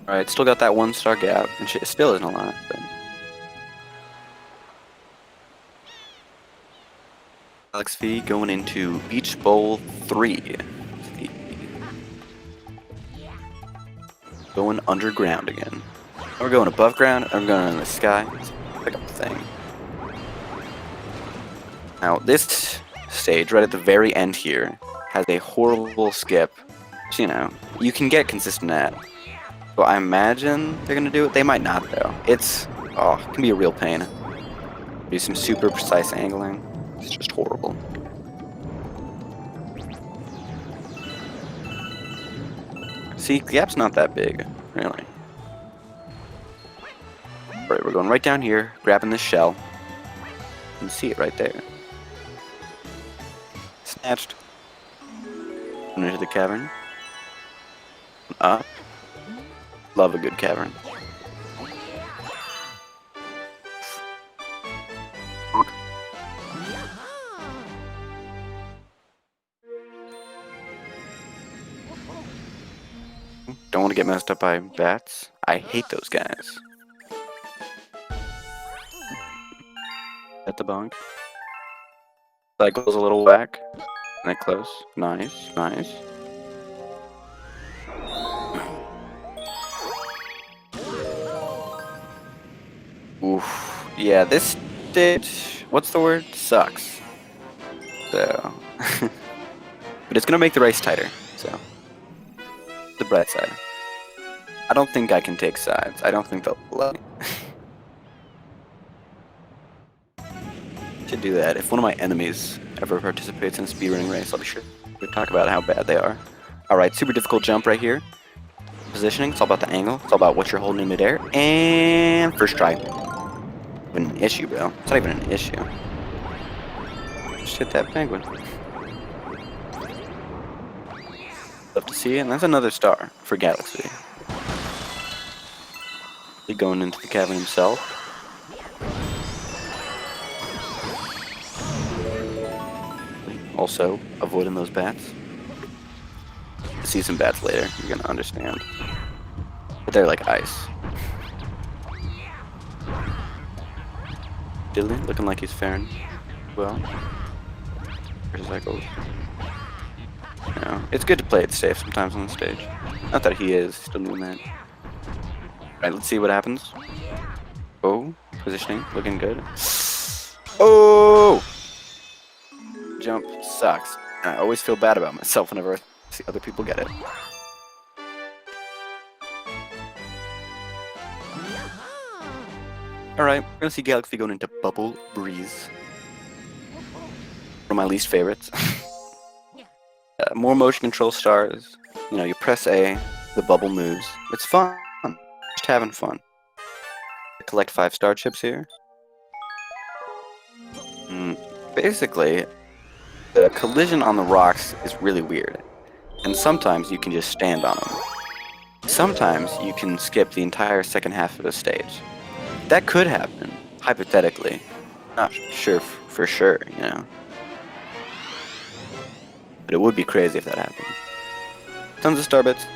Alright, still got that 1-star gap, and shit still isn't a lot, but... Alex V going into Beach Bowl 3. Going underground again. We're going above ground, and we're going in the sky. Pick up the thing. Now, this stage, right at the very end here, has a horrible skip. So, you know, you can get consistent at. But I imagine they're gonna do it. They might not, though. It can be a real pain. Do some super precise angling. It's just horrible. See, the gap's not that big, really. Alright, we're going right down here, grabbing this shell. You can see it right there. Snatched. Into the cavern. Up. Love a good cavern. Don't want to get messed up by bats. I hate those guys. At the bonk. Cycle's a little whack. That close. Nice, nice. Oof. Yeah, this stage, what's the word? Sucks. So. But it's gonna make the race tighter, so. The bright side. I don't think I can take sides. I don't think they'll let me. Should do that. If one of my enemies ever participates in a speedrunning race, I'll be sure to talk about how bad they are. Alright, super difficult jump right here. Positioning, it's all about the angle. It's all about what you're holding in midair. And first try. An issue, bro. It's not even an issue. Just hit that penguin. Love to see it, and that's another star for Galaxy. He's going into the cavern himself. Also, avoiding those bats. See some bats later, you're gonna understand. But they're like ice. Dilly, looking like he's faring well. Motorcycles. You know, it's good to play it safe sometimes on the stage. Not that he is, still doing that. Alright, let's see what happens. Oh, positioning, looking good. Oh! Jump sucks. I always feel bad about myself whenever I see other people get it. Alright, we're gonna see Galaxy going into Bubble Breeze. One of my least favorites. More motion control stars. You know, you press A, the bubble moves. It's fun. Just having fun. Collect 5-star chips here. Basically, the collision on the rocks is really weird. And sometimes you can just stand on them. Sometimes you can skip the entire second half of the stage. That could happen, hypothetically. Not sure for sure, you know. But it would be crazy if that happened. Tons of star bits.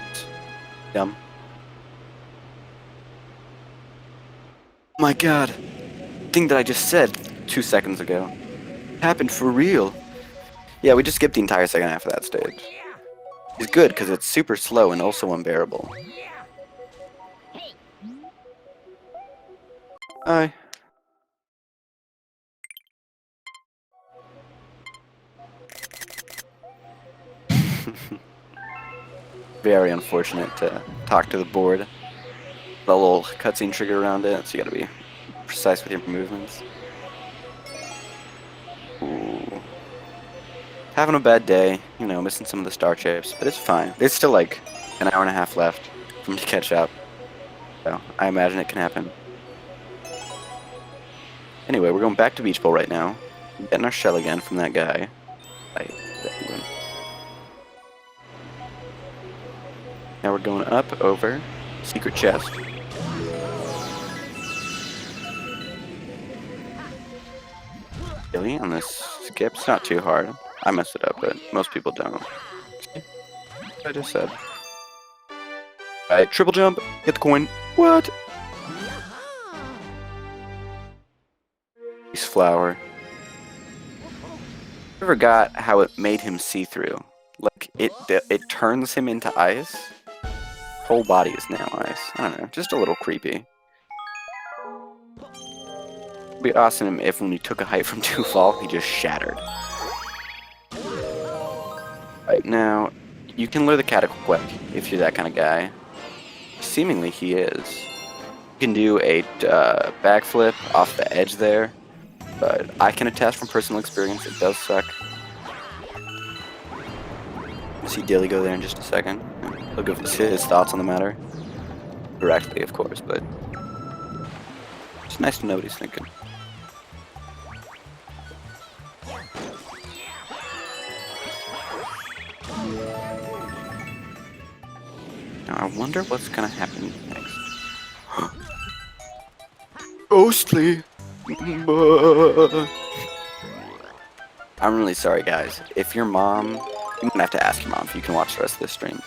Yum. My god. Thing that I just said 2 seconds ago happened for real. Yeah, we just skipped the entire second half of that stage. It's good because it's super slow and also unbearable. Hi. Very unfortunate to talk to the board. The little cutscene trigger around it, so you gotta be precise with your movements. Ooh. Having a bad day, you know, missing some of the star chips, but it's fine. There's still like an hour and a half left for me to catch up. So I imagine it can happen. Anyway, we're going back to Beach Bowl right now. Getting our shell again from that guy. Now we're going up over Secret chest. Dilly on this skip. It's not too hard. I messed it up, but most people don't. See? What I just said. Alright, triple jump. Get the coin. What? Nice flower. I forgot how it made him see-through. Like, it turns him into ice. Whole body is now ice. I don't know, just a little creepy. It'd be awesome if when he took a height from 2 fall, he just shattered. Right now, you can lure the cat quick if you're that kind of guy. Seemingly he is. You can do a backflip off the edge there, but I can attest from personal experience it does suck. We'll see Dilly go there in just a second. He'll give us his thoughts on the matter. Directly, of course, but it's nice to know what he's thinking. Now I wonder what's gonna happen next. Ghostly! I'm really sorry, guys. If your mom, you might have to ask your mom if you can watch the rest of this stream.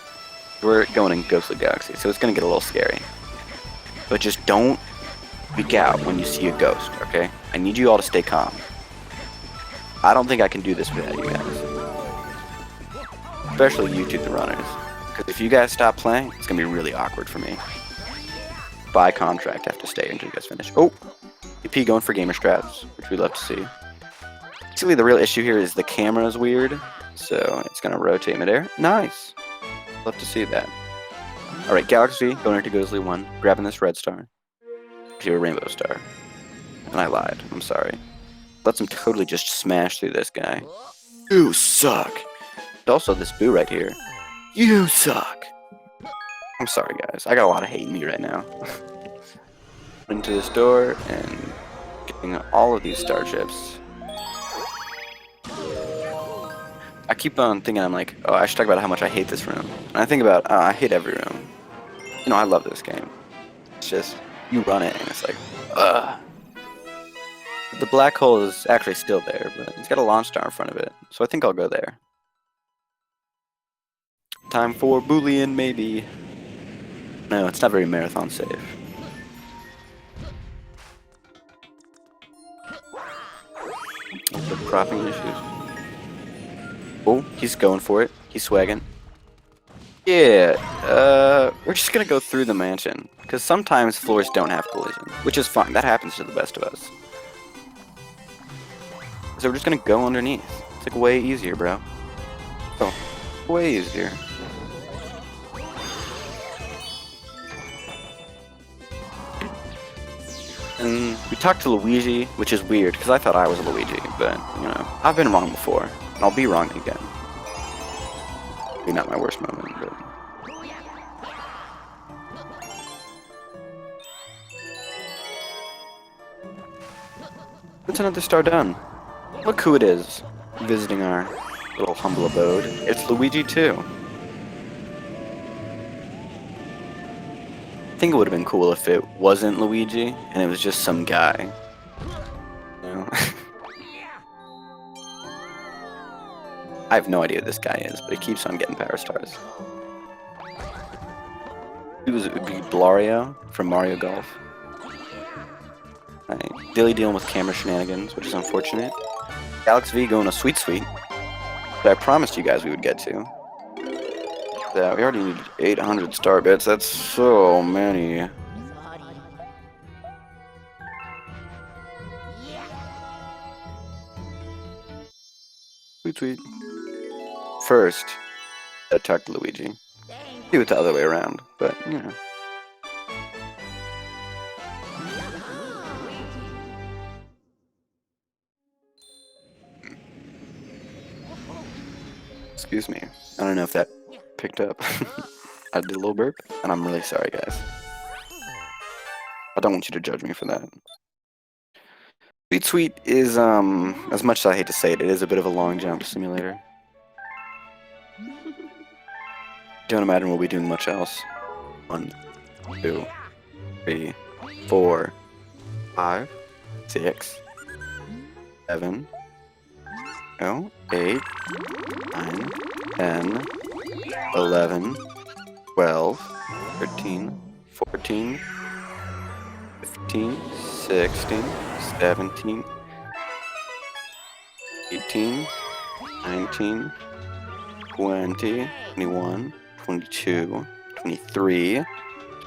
We're going in Ghostly Galaxy, so it's gonna get a little scary. But just don't freak out when you see a ghost, okay? I need you all to stay calm. I don't think I can do this without you guys. Especially you two, the runners. Because if you guys stop playing, it's gonna be really awkward for me. By contract, I have to stay until you guys finish. Oh! EP going for gamer strats, which we love to see. Basically, the real issue here is the camera is weird, so it's gonna rotate midair. Nice! Love to see that. Alright, Galaxy, going into Ghostly 1, grabbing this red star. To a rainbow star. And I lied, I'm sorry. Let's him totally just smash through this guy. You suck! And also this boo right here. You suck! I'm sorry, guys. I got a lot of hate in me right now. Into this door and getting all of these starships. I keep on thinking, I'm like, oh, I should talk about how much I hate this room. And I think about, I hate every room. You know, I love this game. It's just, you run it and it's like, ugh. The black hole is actually still there, but it's got a launch star in front of it. So I think I'll go there. Time for Boolean, maybe. No, it's not very marathon safe. The cropping issues. Oh, he's going for it. He's swagging. Yeah, we're just gonna go through the mansion. Because sometimes floors don't have collision, which is fine. That happens to the best of us. So we're just gonna go underneath. It's like way easier, bro. Oh, way easier. And we talked to Luigi, which is weird, because I thought I was a Luigi, but, you know, I've been wrong before, and I'll be wrong again. Maybe not my worst moment, but... That's another star done. Look who it is, visiting our little humble abode. It's Luigi 2. I think it would have been cool if it wasn't Luigi and it was just some guy. You know? I have no idea who this guy is, but he keeps on getting power stars. It would be Blario from Mario Golf. Right. Dilly dealing with camera shenanigans, which is unfortunate. Alex V going a sweet sweet that I promised you guys we would get to. Yeah, we already need 800 star bits. That's so many. Sweet, sweet. First, I talk to Luigi. Do it the other way around, but you know. Excuse me. I don't know if that picked up. I did a little burp, and I'm really sorry, guys. I don't want you to judge me for that. Sweet Sweet is, as much as I hate to say it, it is a bit of a long jump simulator. Don't imagine we'll be doing much else. 2, 3, 4, 5, 6, 7, 8, 9, 10, 11, 12, 13, 14, 15, 16, 17, 18, 19, 20, 21, 22, 23,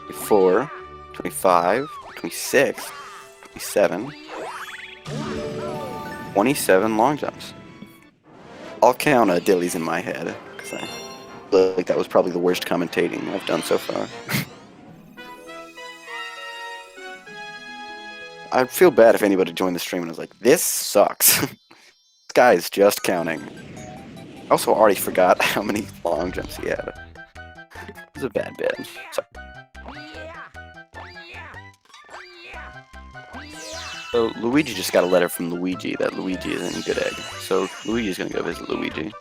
24, 25, 26, 27, 27 long jumps. I'll count Dilly's in my head, because I feel like that was probably the worst commentating I've done so far. I'd feel bad if anybody joined the stream and was like, this sucks. This guy is just counting. I also already forgot how many long jumps he had. It was a bad bit. So Luigi just got a letter from Luigi that Luigi isn't a good egg. So Luigi's gonna go visit Luigi.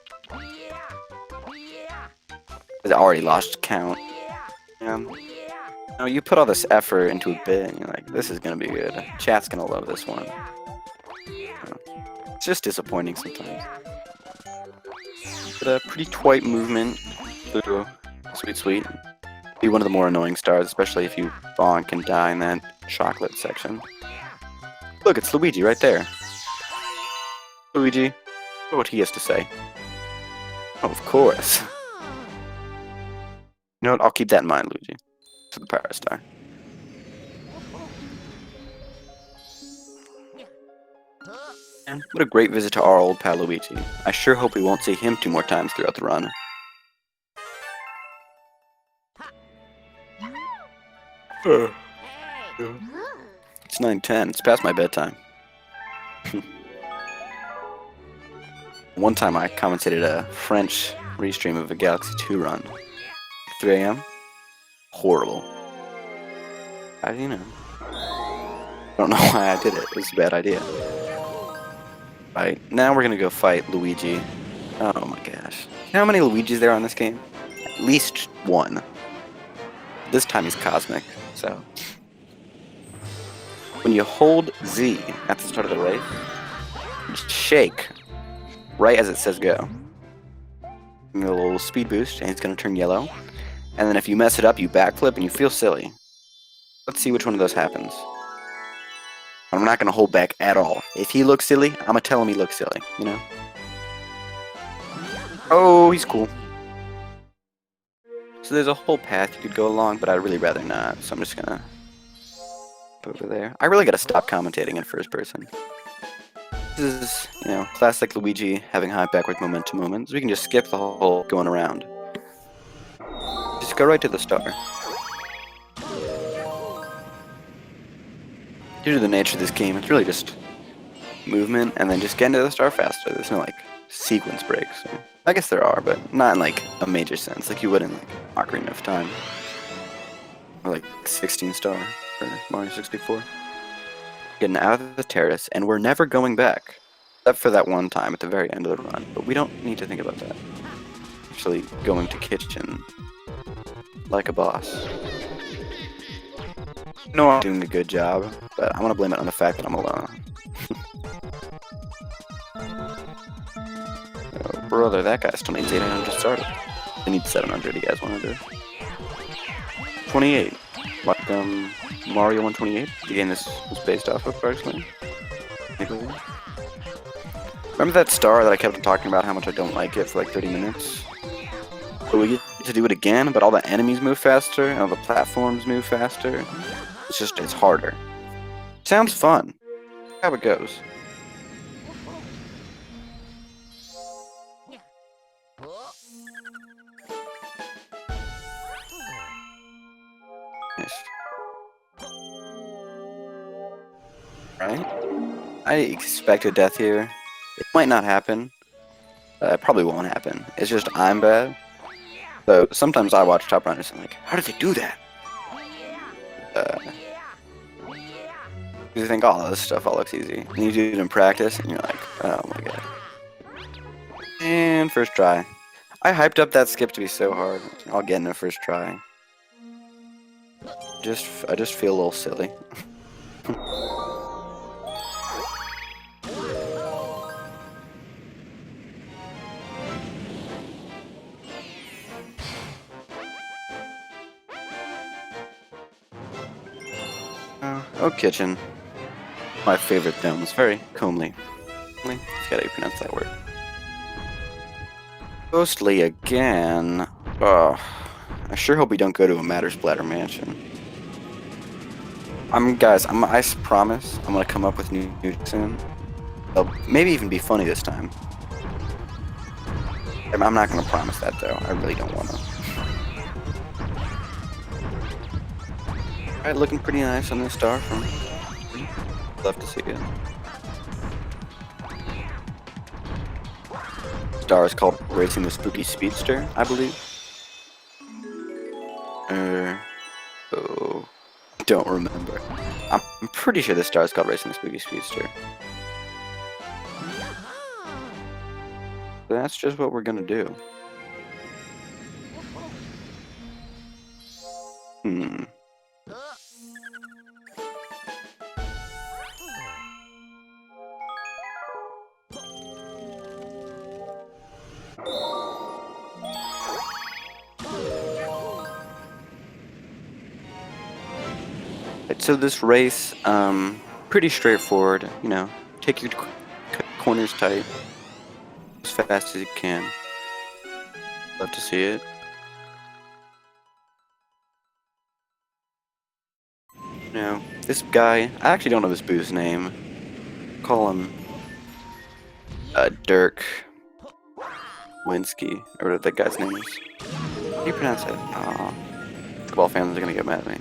I already lost count. Yeah. No, you put all this effort into a bit, and you're like, this is gonna be good. Chat's gonna love this one. It's just disappointing sometimes. But a pretty tight movement through Sweet. Be one of the more annoying stars, especially if you bonk and die in that chocolate section. Look, it's Luigi right there. Luigi, what he has to say. Oh, of course. You know what? I'll keep that in mind, Luigi. To the Power Star. And what a great visit to our old pal Luigi. I sure hope we won't see him 2 more times throughout the run. It's 9:10. It's past my bedtime. One time I commentated a French restream of a Galaxy 2 run. 3 a.m. Horrible. How do you know? I don't know why I did it. It was a bad idea. Right, now we're gonna go fight Luigi. Oh my gosh. You know how many Luigis there are on this game? At least 1. This time he's cosmic, so. When you hold Z at the start of the race, just shake right as it says go. Give me a little speed boost, and it's gonna turn yellow. And then if you mess it up, you backflip and you feel silly. Let's see which one of those happens. I'm not gonna hold back at all. If he looks silly, I'm gonna tell him he looks silly, you know? Oh, he's cool. So there's a whole path you could go along, but I'd really rather not, so I'm just gonna go over there. I really gotta stop commentating in first person. This is, you know, classic Luigi having high backward momentum moments. We can just skip the whole going around. Just go right to the star. Due to the nature of this game, it's really just movement and then just get into the star faster. There's no like sequence breaks. So I guess there are, but not in like a major sense, like you would in like Ocarina of Time or like 16 star for Mario 64. Getting out of the terrace, and we're never going back, except for that one time at the very end of the run. But we don't need to think about that. Actually, going to kitchen like a boss. No, I'm doing a good job, but I'm gonna blame it on the fact that I'm alone. Oh, brother, that guy still needs 800 started. I need 700. You guys want to do? 28. Like Mario 128. The game this was based off of, personally. Remember that star that I kept on talking about how much I don't like it for like 30 minutes? But we get to do it again, but all the enemies move faster, and all the platforms move faster. It's harder. Sounds fun. How it goes. Nice. Right? I expected death here. It might not happen. It probably won't happen. It's just I'm bad. So sometimes I watch top runners and I'm like, how did they do that? You think, oh, this stuff all looks easy. And you do it in practice, and you're like, oh my god. And first try. I hyped up that skip to be so hard. I'll get in the first try. I just feel a little silly. Oh, kitchen. My favorite dome. It's very comely. I forget how you pronounce that word. Ghostly again. Oh, I sure hope we don't go to a Matter Splatter mansion. Guys, I promise I'm gonna come up with new soon. They'll maybe even be funny this time. I'm not gonna promise that though. I really don't wanna. Alright, looking pretty nice on this star from love to see it. Star is called Racing the Spooky Speedster, I believe. Oh, don't remember. I'm pretty sure this star is called Racing the Spooky Speedster. That's just what we're gonna do. So this race, pretty straightforward. You know, take your corners tight, as fast as you can. Love to see it. You know, this guy, I actually don't know this boo's name. Call him Dirk Winsky, or whatever that guy's name is. How do you pronounce it? Football fans are gonna get mad at me.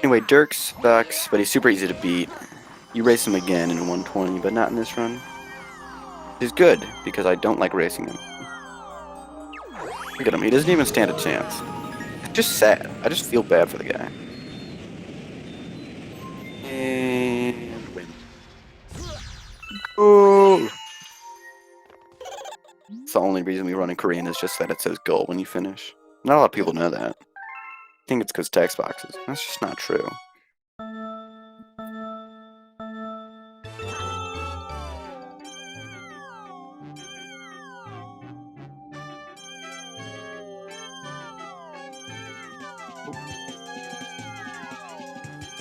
Anyway, Dirk sucks, but he's super easy to beat. You race him again in 120, but not in this run. He's good, because I don't like racing him. Look at him, he doesn't even stand a chance. It's just sad. I just feel bad for the guy. And win. Oh! It's the only reason we run in Korean is just that it says goal when you finish. Not a lot of people know that. I think it's because text boxes. That's just not true.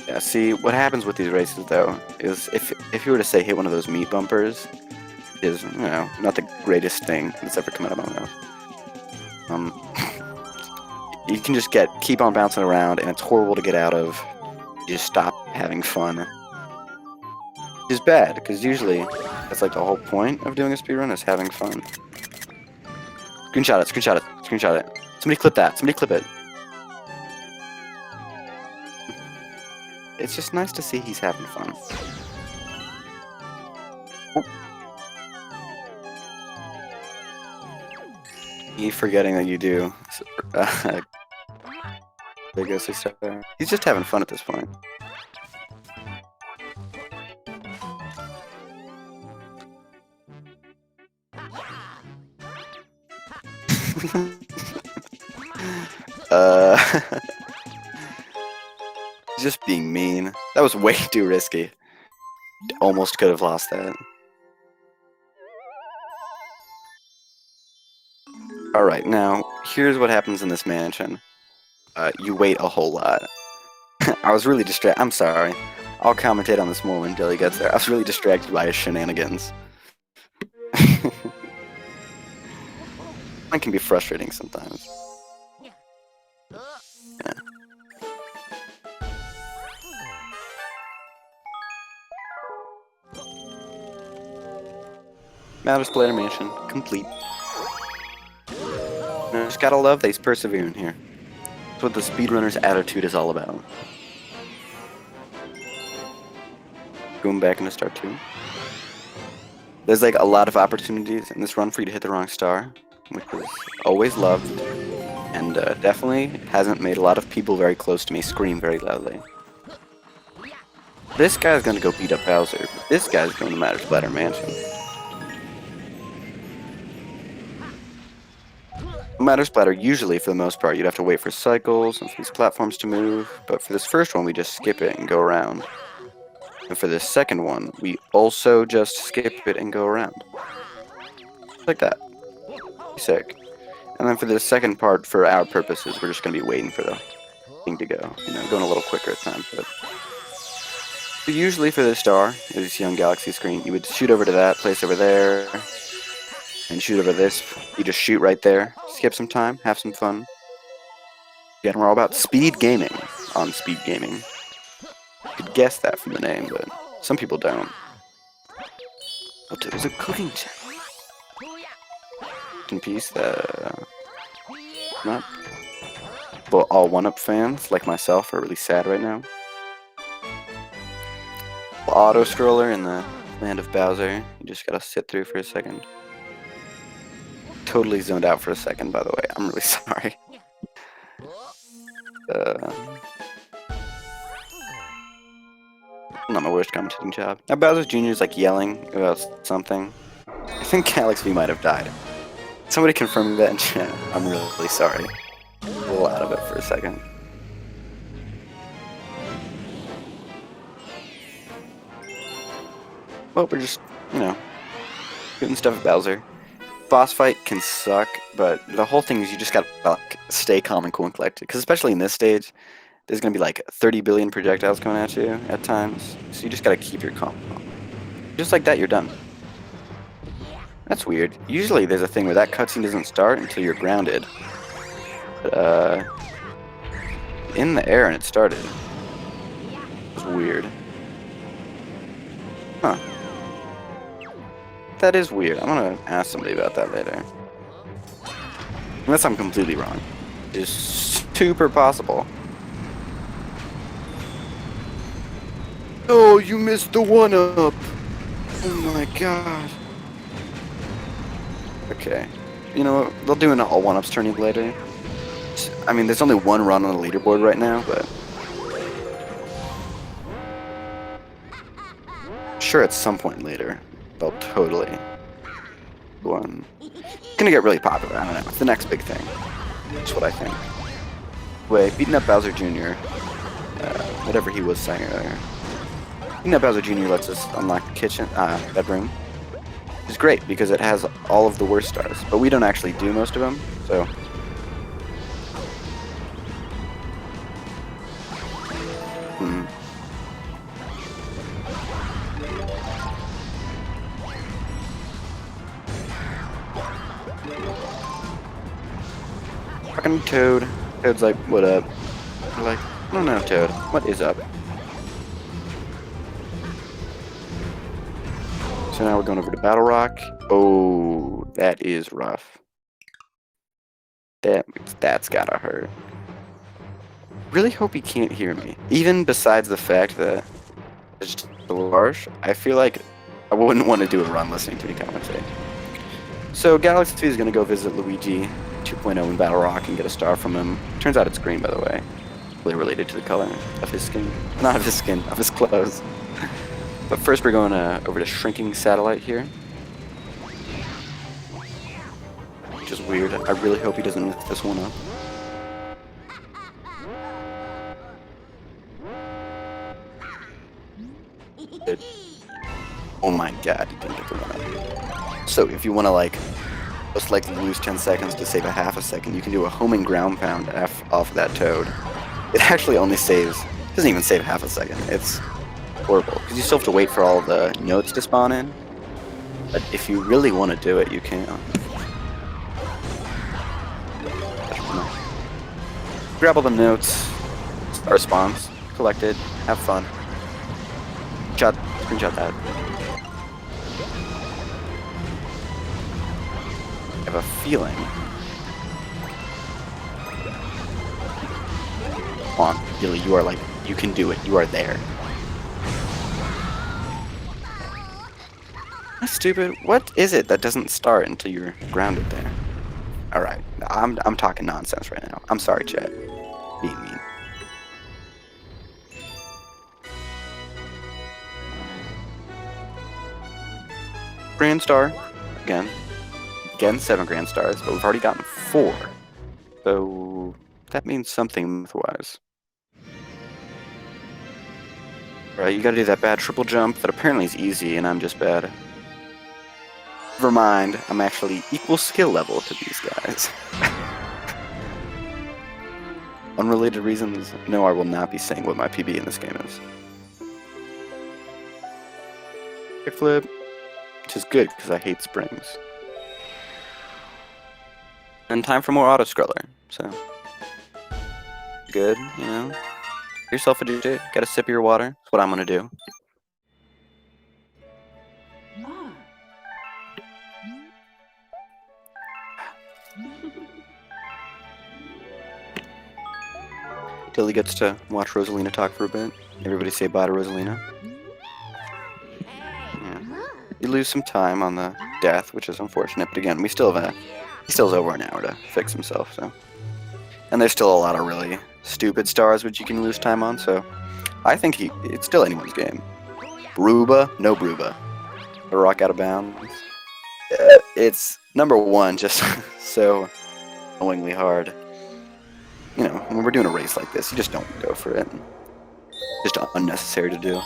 Yeah, see, what happens with these races, though, is if you were to, say, hit one of those meat bumpers, is, you know, not the greatest thing that's ever come out of my mouth. You can just keep on bouncing around, and it's horrible to get out of. You just stop having fun. It's bad, because usually that's like the whole point of doing a speedrun is having fun. Screenshot it, screenshot it, screenshot it. Somebody clip that, somebody clip it. It's just nice to see he's having fun. Oh. You forgetting that you do. He's just having fun at this point. Just being mean. That was way too risky. Almost could have lost that. Alright, now, here's what happens in this mansion. You wait a whole lot. I was really distracted. I'm sorry. I'll commentate on this more when Dilly gets there. I was really distracted by his shenanigans. Mine can be frustrating sometimes. Yeah. Matter Splatter Mansion, complete. I just gotta love these persevering here. That's what the speedrunner's attitude is all about. Going back into Star 2. There's like a lot of opportunities in this run for you to hit the wrong star, which is always loved, and definitely hasn't made a lot of people very close to me scream very loudly. This guy's gonna go beat up Bowser, but this guy's going to Matter Splatter Mansion. Matter Splatter, usually, for the most part, you'd have to wait for cycles and for these platforms to move, but for this first one, we just skip it and go around. And for this second one, we also just skip it and go around. Like that. Sick. And then for the second part, for our purposes, we're just going to be waiting for the thing to go. You know, going a little quicker at times. But usually for this star, as you see on Galaxy screen, you would shoot over to that place over there, and shoot over this. You just shoot right there, skip some time, have some fun. Again, we're all about speed gaming on SpeedGaming. You could guess that from the name, but some people don't. Oh, there's a cooking channel. In peace, not. But all 1-Up fans, like myself, are really sad right now. Auto-scroller in the land of Bowser. You just gotta sit through for a second. Totally zoned out for a second, by the way. I'm really sorry. Not my worst commentating job. Now Bowser Jr. is like yelling about something. I think Galaxy might have died. Somebody confirm that in chat. I'm really sorry. A little out of it for a second. Well, we're just, you know, shooting stuff at Bowser. Boss fight can suck, but the whole thing is you just gotta like, stay calm and cool and collected. Because especially in this stage, there's gonna be like 30 billion projectiles coming at you at times. So you just gotta keep your calm. Just like that, you're done. That's weird. Usually there's a thing where that cutscene doesn't start until you're grounded. But, in the air and it started. It was weird. Huh. That is weird. I'm gonna ask somebody about that later. Unless I'm completely wrong. It's super possible. Oh, you missed the 1-Up! Oh my god. Okay. You know what? They'll do an all 1-Ups tourney later. I mean, there's only one run on the leaderboard right now, but... sure, at some point later, they'll totally... one. It's gonna get really popular, I don't know. It's the next big thing. That's what I think. Wait, beating up Bowser Jr., whatever he was saying earlier. Beating up Bowser Jr. lets us unlock the kitchen, bedroom. It's great because it has all of the worst stars, but we don't actually do most of them, so... Fucking Toad. Toad's like, what up? We're like, I don't know, Toad. What is up? So now we're going over to Battle Rock. Oh, that is rough. That's gotta hurt. Really hope he can't hear me. Even besides the fact that it's just so harsh, I feel like I wouldn't want to do a run listening to me commentate. So Galaxy is gonna go visit Luigi 2.0 in Battle Rock and get a star from him. Turns out it's green, by the way. Really related to the color of his skin. Not of his skin, of his clothes. But first we're going over to Shrinking Satellite here. Which is weird. I really hope he doesn't mess this one up. Oh my god, he didn't get the one up. So if you want to like most likely lose 10 seconds to save a half a second, you can do a homing ground pound off of that Toad. It actually only saves, doesn't even save half a second. It's horrible, because you still have to wait for all the notes to spawn in. But if you really want to do it, you can. Grab all the notes, star spawns, collect it, have fun. Screenshot that. I have a feeling. Come on, Dilly, you are like, you can do it. You are there. That's stupid. What is it that doesn't start until you're grounded there? Alright, I'm talking nonsense right now. I'm sorry, chat. Being mean. Grand Star, again. again 7 grand stars, but we've already gotten 4. So that means something math-wise. Right, you gotta do that bad triple jump that apparently is easy, and I'm just bad. Never mind, I'm actually equal skill level to these guys. Unrelated reasons, no, I will not be saying what my PB in this game is. Kickflip, which is good because I hate springs. And time for more auto-scroller, so. Good, you know. Get yourself a digit, get a sip of your water, that's what I'm gonna do. Ah. Dilly gets to watch Rosalina talk for a bit. Everybody say bye to Rosalina. Yeah. You lose some time on the death, which is unfortunate, but again, he still has over an hour to fix himself, so. And there's still a lot of really stupid stars which you can lose time on, so I think it's still anyone's game. Bruba, no Bruba. A rock out of bounds. It's number 1, just so annoyingly hard. You know, when we're doing a race like this, you just don't go for it. Just unnecessary to do.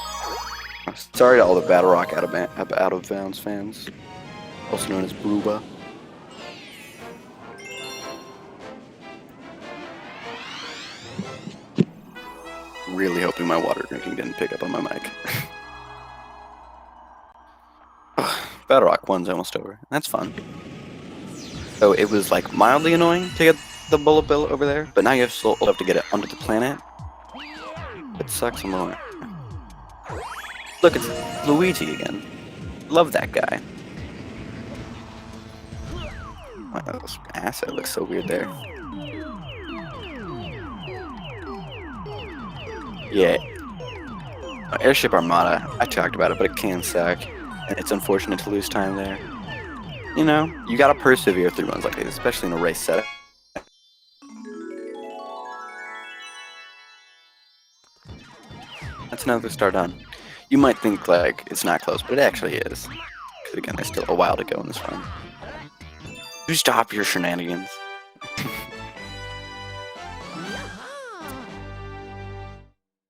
Sorry to all the Battle Rock out of bounds fans, also known as Bruba. Really hoping my water drinking didn't pick up on my mic. Battle Rock 1's almost over. That's fun. So it was like mildly annoying to get the bullet bill over there, but now you still have to get it onto the planet. It sucks more. Look, it's Luigi again. Love that guy. Wow, that asset looks so weird there. Yeah. Airship Armada, I talked about it, but it can suck. And it's unfortunate to lose time there. You know, you gotta persevere through runs like this, especially in a race setup. That's another star done. You might think like it's not close, but it actually is. Because again, there's still a while to go in this run. You stop your shenanigans.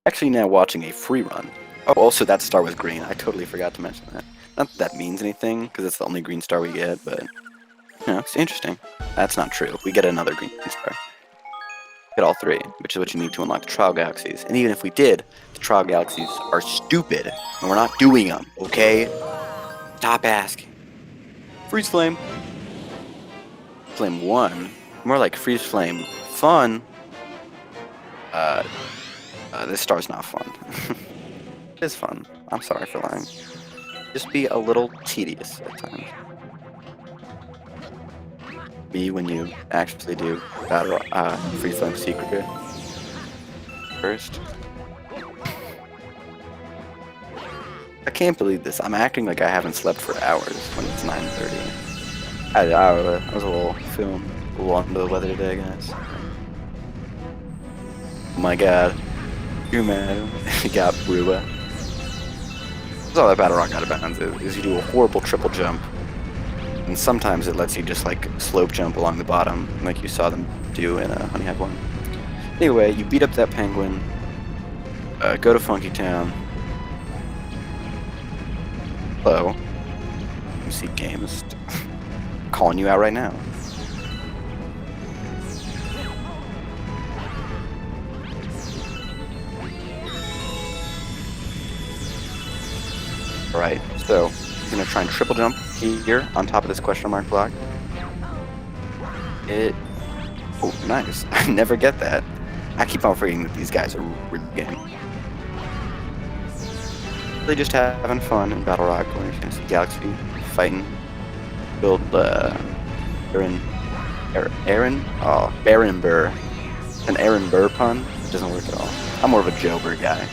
Actually now watching a free run. Oh, also that star was green. I totally forgot to mention that. Not that that means anything, because it's the only green star we get, but, you know, it's interesting. That's not true. We get another green star. Get all 3, which is what you need to unlock the trial galaxies. And even if we did, the trial galaxies are stupid, and we're not doing them, okay? Stop asking. Freeze Flame. Flame 1. More like Freeze Flame fun. This star's not fun. It is fun. I'm sorry for lying. Just be a little tedious at times. Be when you actually do battle Free Flame Secret first. I can't believe this. I'm acting like I haven't slept for hours when it's 9:30. I was a little under the weather today, guys. Oh my god. You man, you got Bruba. That's all that Battle Rock out of bounds is you do a horrible triple jump. And sometimes it lets you just like slope jump along the bottom, like you saw them do in Honeyclimb 1. Anyway, you beat up that penguin, go to Funky Town. Hello. MC Games. Calling you out right now. Alright, so I'm gonna try and triple jump here on top of this question mark block. Oh, nice. I never get that. I keep on forgetting that these guys are really game. Really just having fun in Battle Rock, going against the Galaxy, fighting, build Baron Burr. An Aaron Burr pun? It doesn't work at all. I'm more of a Joe Burr guy.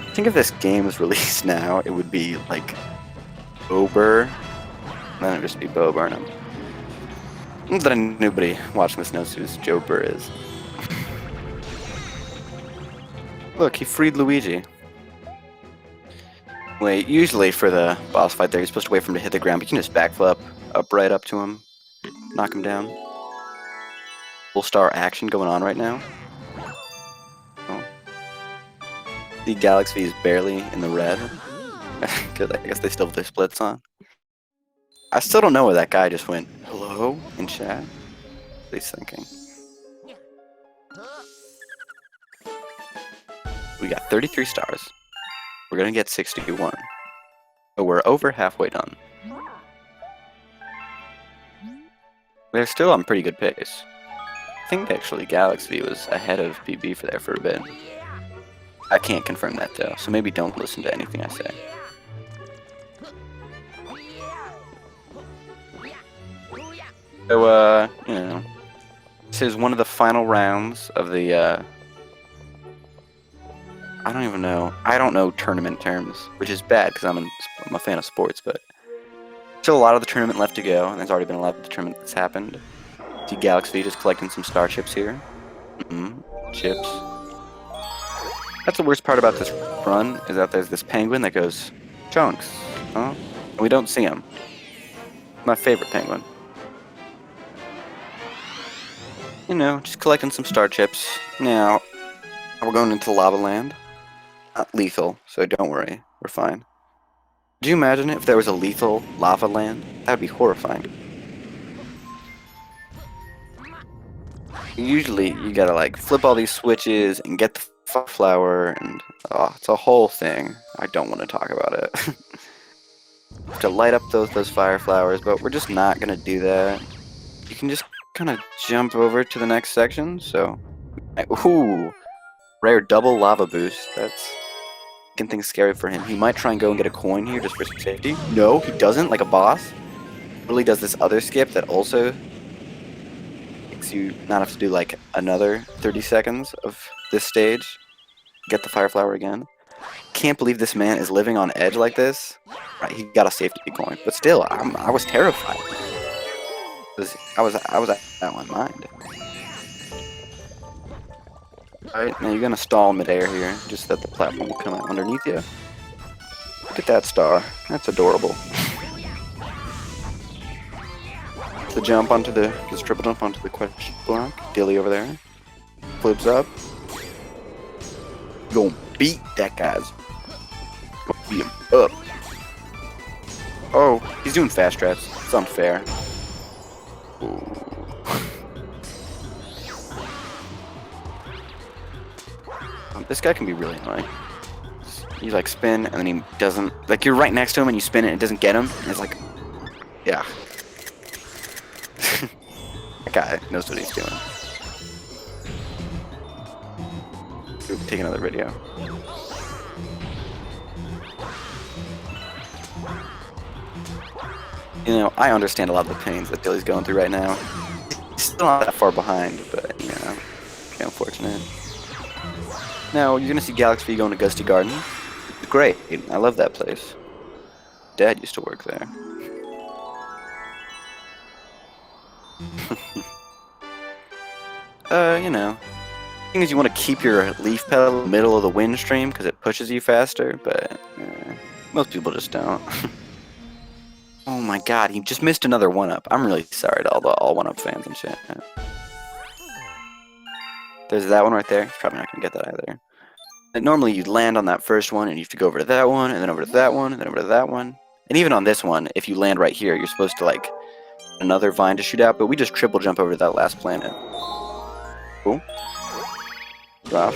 I think if this game was released now, it would be like Bo Burr, and then it would just be Bo Burnham. Not that nobody watching this knows who Joe Burr is. Look, he freed Luigi. Wait, usually for the boss fight there, you're supposed to wait for him to hit the ground, but you can just backflip right up to him, knock him down. Full star action going on right now. Oh. The Galaxy is barely in the red, because I guess they still have their splits on. I still don't know where that guy just went. Hello? In chat? What he's thinking. We got 33 stars. We're gonna get 61. So we're over halfway done. We're still on pretty good pace. I think actually Galaxy was ahead of PB for there for a bit. I can't confirm that though, so maybe don't listen to anything I say. So, you know, this is one of the final rounds of the, I don't even know. I don't know tournament terms, which is bad because I'm a fan of sports, but still a lot of the tournament left to go, and there's already been a lot of the tournament that's happened. See Galaxy just collecting some star chips here. Chips. That's the worst part about this run, is that there's this penguin that goes, chunks, huh? And we don't see him. My favorite penguin. You know, just collecting some star chips. Now, we're going into Lava Land. Not lethal, so don't worry, we're fine. Could you imagine if there was a lethal lava land? That would be horrifying. Usually, you gotta like flip all these switches and get the flower, and oh, it's a whole thing. I don't want to talk about it. To light up those fire flowers, but we're just not gonna do that. You can just kind of jump over to the next section. So, ooh, rare double lava boost. That's making things scary for him. He might try and go and get a coin here just for safety. No, he doesn't. Like a boss, really does this other skip that also makes you not have to do like another 30 seconds of this stage. Get the fire flower again. Can't believe this man is living on edge like this. Right, he got a safety coin, but still, I was terrified. I was out of my mind. Alright, now you're gonna stall midair here, just that the platform will come out underneath you. Look at that star. That's adorable. The jump onto the triple jump onto the question block. Dilly over there. Flips up. Gonna beat that guy's. Beat him up. Oh, he's doing fast strats. It's unfair. Ooh. This guy can be really annoying. You like spin and then he doesn't, like you're right next to him and you spin it and it doesn't get him. And it's like, yeah. That guy knows what he's doing. Ooh, take another video. You know, I understand a lot of the pains that Dilly's going through right now. He's still not that far behind, but, you know, okay, unfortunate. Now, you're gonna see Galaxy going to Gusty Garden. It's great. I love that place. Dad used to work there. You know. The thing is, you want to keep your leaf pedal in the middle of the wind stream because it pushes you faster, but most people just don't. Oh my god, he just missed another 1-up. I'm really sorry to all the 1-up fans and shit. There's that one right there. He's probably not going to get that either. And normally you'd land on that first one and you have to go over to that one, and then over to that one, and then over to that one. And even on this one, if you land right here, you're supposed to like another vine to shoot out, but we just triple jump over to that last planet. Cool. Drop.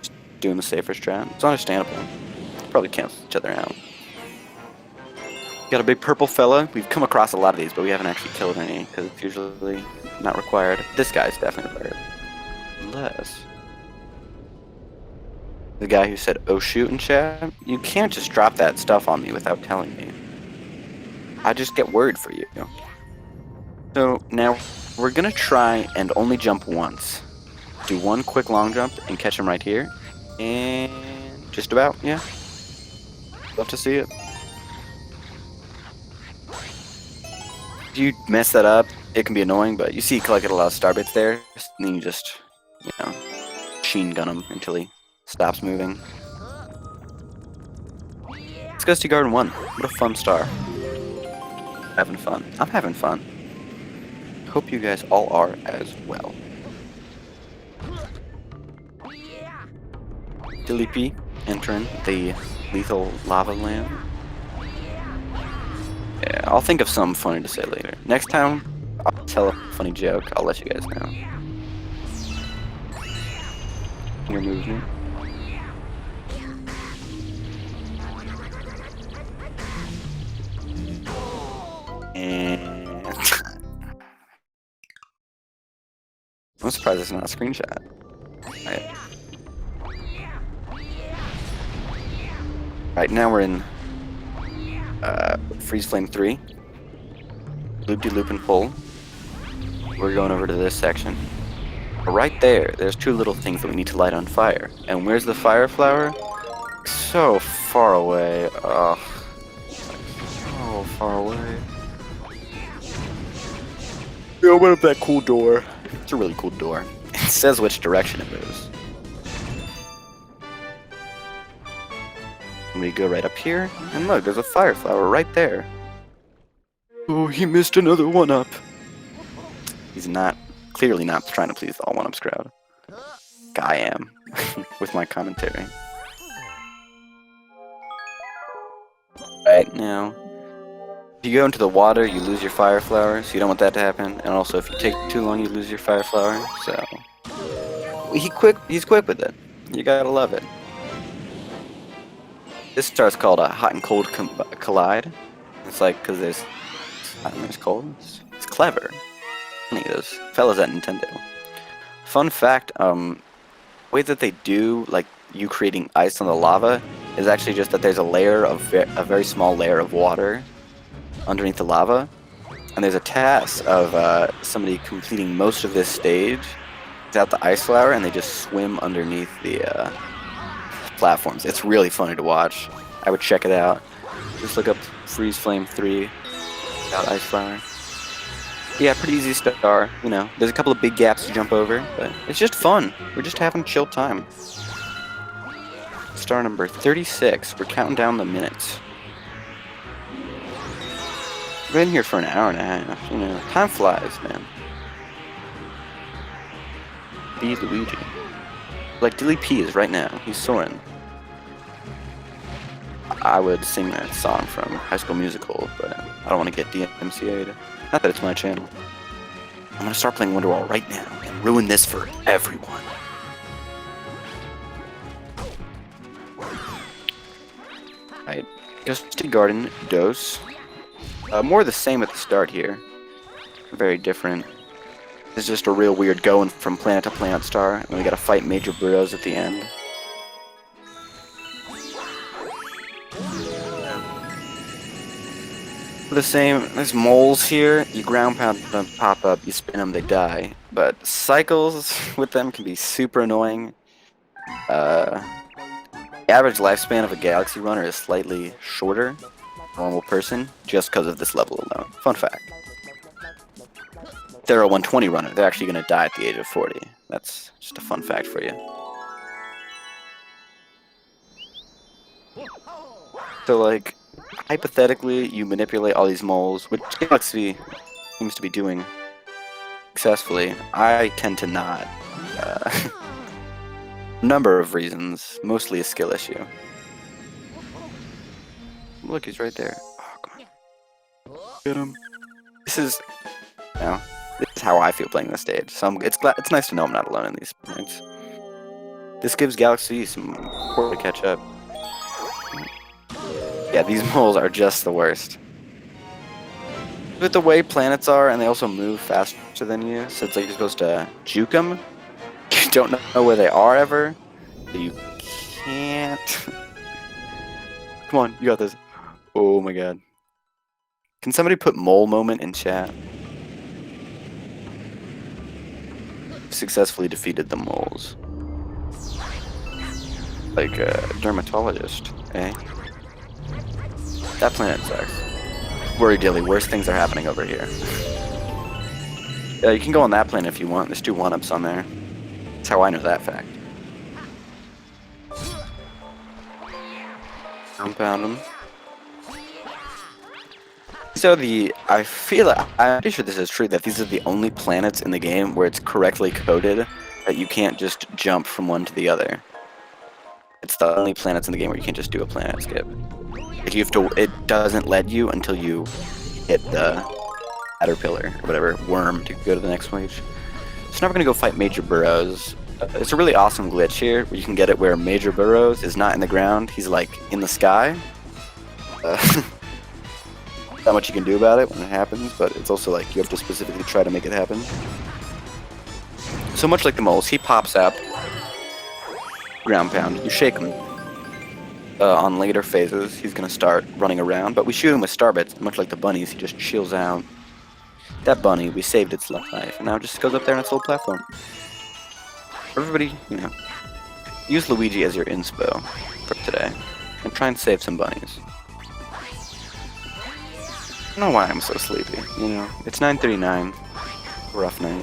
Just doing the safer strat. It's understandable. Probably cancel each other out. Got a big purple fella. We've come across a lot of these, but we haven't actually killed any because it's usually not required. This guy's definitely required. Unless the guy who said, "Oh shoot" in chat, you can't just drop that stuff on me without telling me. I just get worried for you. So now we're gonna try and only jump once. Do one quick long jump and catch him right here. And just about, yeah. Love to see it. If you mess that up, it can be annoying, but you see he collected a lot of star bits there, and then you just, you know, machine gun him until he stops moving. Gusty Garden 1. What a fun star. Having fun. I'm having fun. Hope you guys all are as well. DillyP entering the lethal lava land. Yeah, I'll think of something funny to say later. Next time, I'll tell a funny joke. I'll let you guys know. Your movement. And I'm surprised it's not a screenshot. Right now we're in Freeze Flame 3. Loop-de-loop and pull. We're going over to this section. Right there, there's two little things that we need to light on fire. And where's the fire flower? So far away. Oh, so far away. Yeah, open up that cool door. It's a really cool door. It says which direction it moves. And we go right up here, and look, there's a fire flower right there. Oh, he missed another one-up. He's clearly not trying to please the all one-ups crowd. I am, with my commentary. Right now, if you go into the water, you lose your fire flower, so you don't want that to happen. And also, if you take too long, you lose your fire flower. So he's quick with it. You gotta love it. This star's called a hot and cold collide. It's like because there's hot and there's cold. It's clever. Funny those fellas at Nintendo. Fun fact: way that they do like you creating ice on the lava is actually just that there's a layer of a very small layer of water underneath the lava, and there's a task of somebody completing most of this stage without the ice flower, and they just swim underneath the platforms. It's really funny to watch. I would check it out. Just look up Freeze Flame 3 without ice flower. Yeah, pretty easy star. You know, there's a couple of big gaps to jump over, but it's just fun. We're just having a chill time. Star number 36. We're counting down the minutes. We've been here for an hour and a half. You know, time flies, man. Be Luigi. Like DillyP is right now. He's soaring. I would sing that song from High School Musical, but I don't want to get DMCA'd. Not that it's my channel. I'm gonna start playing Wonderwall right now and ruin this for everyone. Alright, Gusty Garden Dose. More the same at the start here. Very different. It's just a real weird going from planet to planet star, and we gotta fight Major Bros at the end. The same, there's moles here, you ground pound them, pop up, you spin them, they die. But cycles with them can be super annoying. The average lifespan of a Galaxy runner is slightly shorter than a normal person, just because of this level alone. Fun fact. If they're a 120 runner, they're actually going to die at the age of 40. That's just a fun fact for you. So, like, hypothetically, you manipulate all these moles, which Galaxy seems to be doing successfully. I tend to not. Number of reasons, mostly a skill issue. Look, he's right there. Oh, come on. Get him. This is, you know, this is how I feel playing this stage. So it's nice to know I'm not alone in these points. This gives Galaxy some support to catch up. Yeah, these moles are just the worst. With the way planets are, and they also move faster than you, so it's like you're supposed to juke them. You don't know where they are ever, so you can't. Come on, you got this. Oh my god. Can somebody put mole moment in chat? Successfully defeated the moles. Like a dermatologist, eh? That planet sucks. Worry Dilly, worse things are happening over here. Yeah, you can go on that planet if you want. There's 2 1-ups on there. That's how I know that fact. Compound them. So I'm pretty sure this is true, that these are the only planets in the game where it's correctly coded that you can't just jump from one to the other. It's the only planets in the game where you can't just do a planet skip. Like you have to, it doesn't let you until you hit the caterpillar or whatever worm to go to the next stage. So now we're gonna go fight Major Burrows. It's a really awesome glitch here where you can get it where Major Burrows is not in the ground, he's like in the sky. Not much you can do about it when it happens, but it's also like you have to specifically try to make it happen. So much like the moles, he pops up, ground pound, you shake him. On later phases, he's gonna start running around, but we shoot him with star bits, much like the bunnies, he just chills out. That bunny, we saved its life, and now it just goes up there on its little platform. Everybody, you know, use Luigi as your inspo for today, and try and save some bunnies. I don't know why I'm so sleepy, you know, it's 9:39, rough night.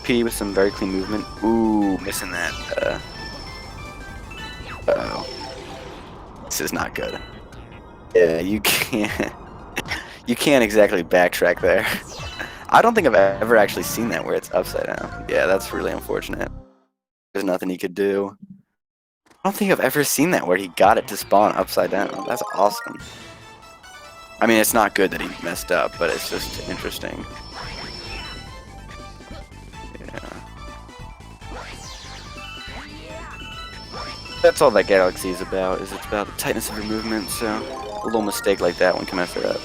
P with some very clean movement. Ooh, missing that, uh-oh. This is not good. Yeah, you can't exactly backtrack there. I don't think I've ever actually seen that where it's upside down. Yeah, that's really unfortunate. There's nothing he could do. I don't think I've ever seen that where he got it to spawn upside down. That's awesome. I mean, it's not good that he messed up, but it's just interesting. Yeah. That's all that Galaxy is about, it's about the tightness of your movement, so a little mistake like that one can mess it up.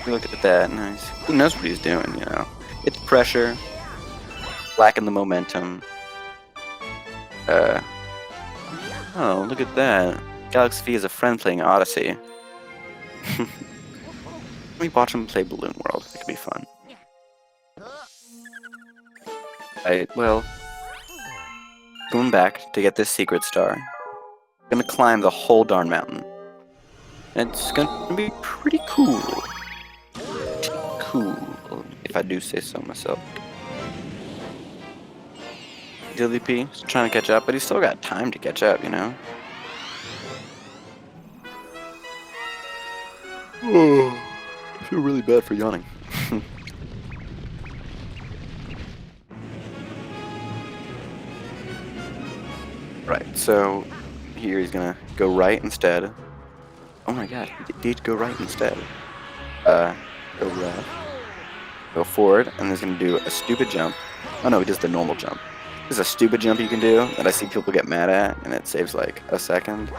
Look at that, nice. He knows what he's doing, you know. It's pressure, lacking the momentum. Oh, look at that. Galaxy V is a friend playing Odyssey. Let me watch him play Balloon World. It could be fun. Alright, well, going back to get this secret star. I'm gonna climb the whole darn mountain. And it's gonna be pretty cool. Cool, if I do say so myself. DillyP is trying to catch up, but he's still got time to catch up, you know? Oh, I feel really bad for yawning. Right, so here he's gonna go right instead. Oh my god, he did go right instead. Go left. Go forward, and he's gonna do a stupid jump. Oh no, he does the normal jump. There's a stupid jump you can do that I see people get mad at, and it saves like a second.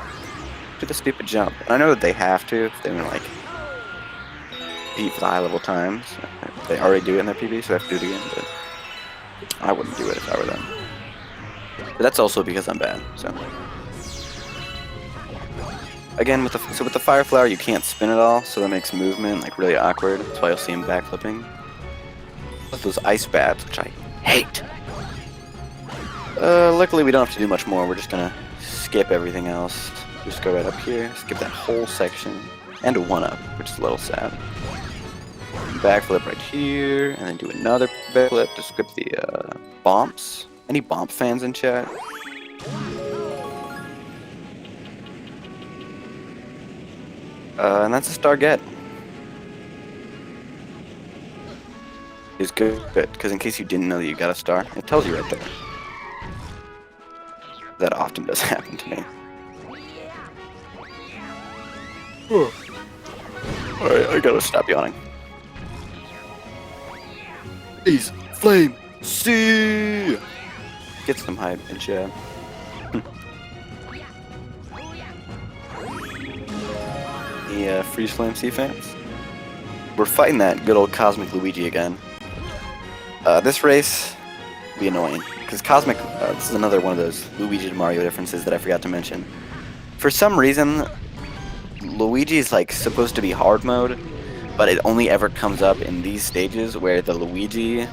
Do the stupid jump. And I know that they have to if they want to like compete for the high level times. They already do it in their PB, so they have to do it again, but I wouldn't do it if I were them. But that's also because I'm bad, so. Again, with the Fire Flower, you can't spin at all, so that makes movement like really awkward. That's why you'll see him backflipping. With those ice bats, which I hate. Luckily we don't have to do much more. We're just gonna skip everything else. Just go right up here, skip that whole section, and a 1-up, which is a little sad. Backflip right here, and then do another backflip to skip the bomps. Any bomp fans in chat? And that's a star get. Is good, because in case you didn't know that you got a star, it tells you right there. That often does happen to me. Alright, I gotta stop yawning. Please, flame, see! Get some hype in chat. The Freeze Flame Sea fans? We're fighting that good old Cosmic Luigi again. This race will be annoying, because Cosmic, this is another one of those Luigi to Mario differences that I forgot to mention. For some reason, Luigi is like supposed to be hard mode, but it only ever comes up in these stages where the Luigi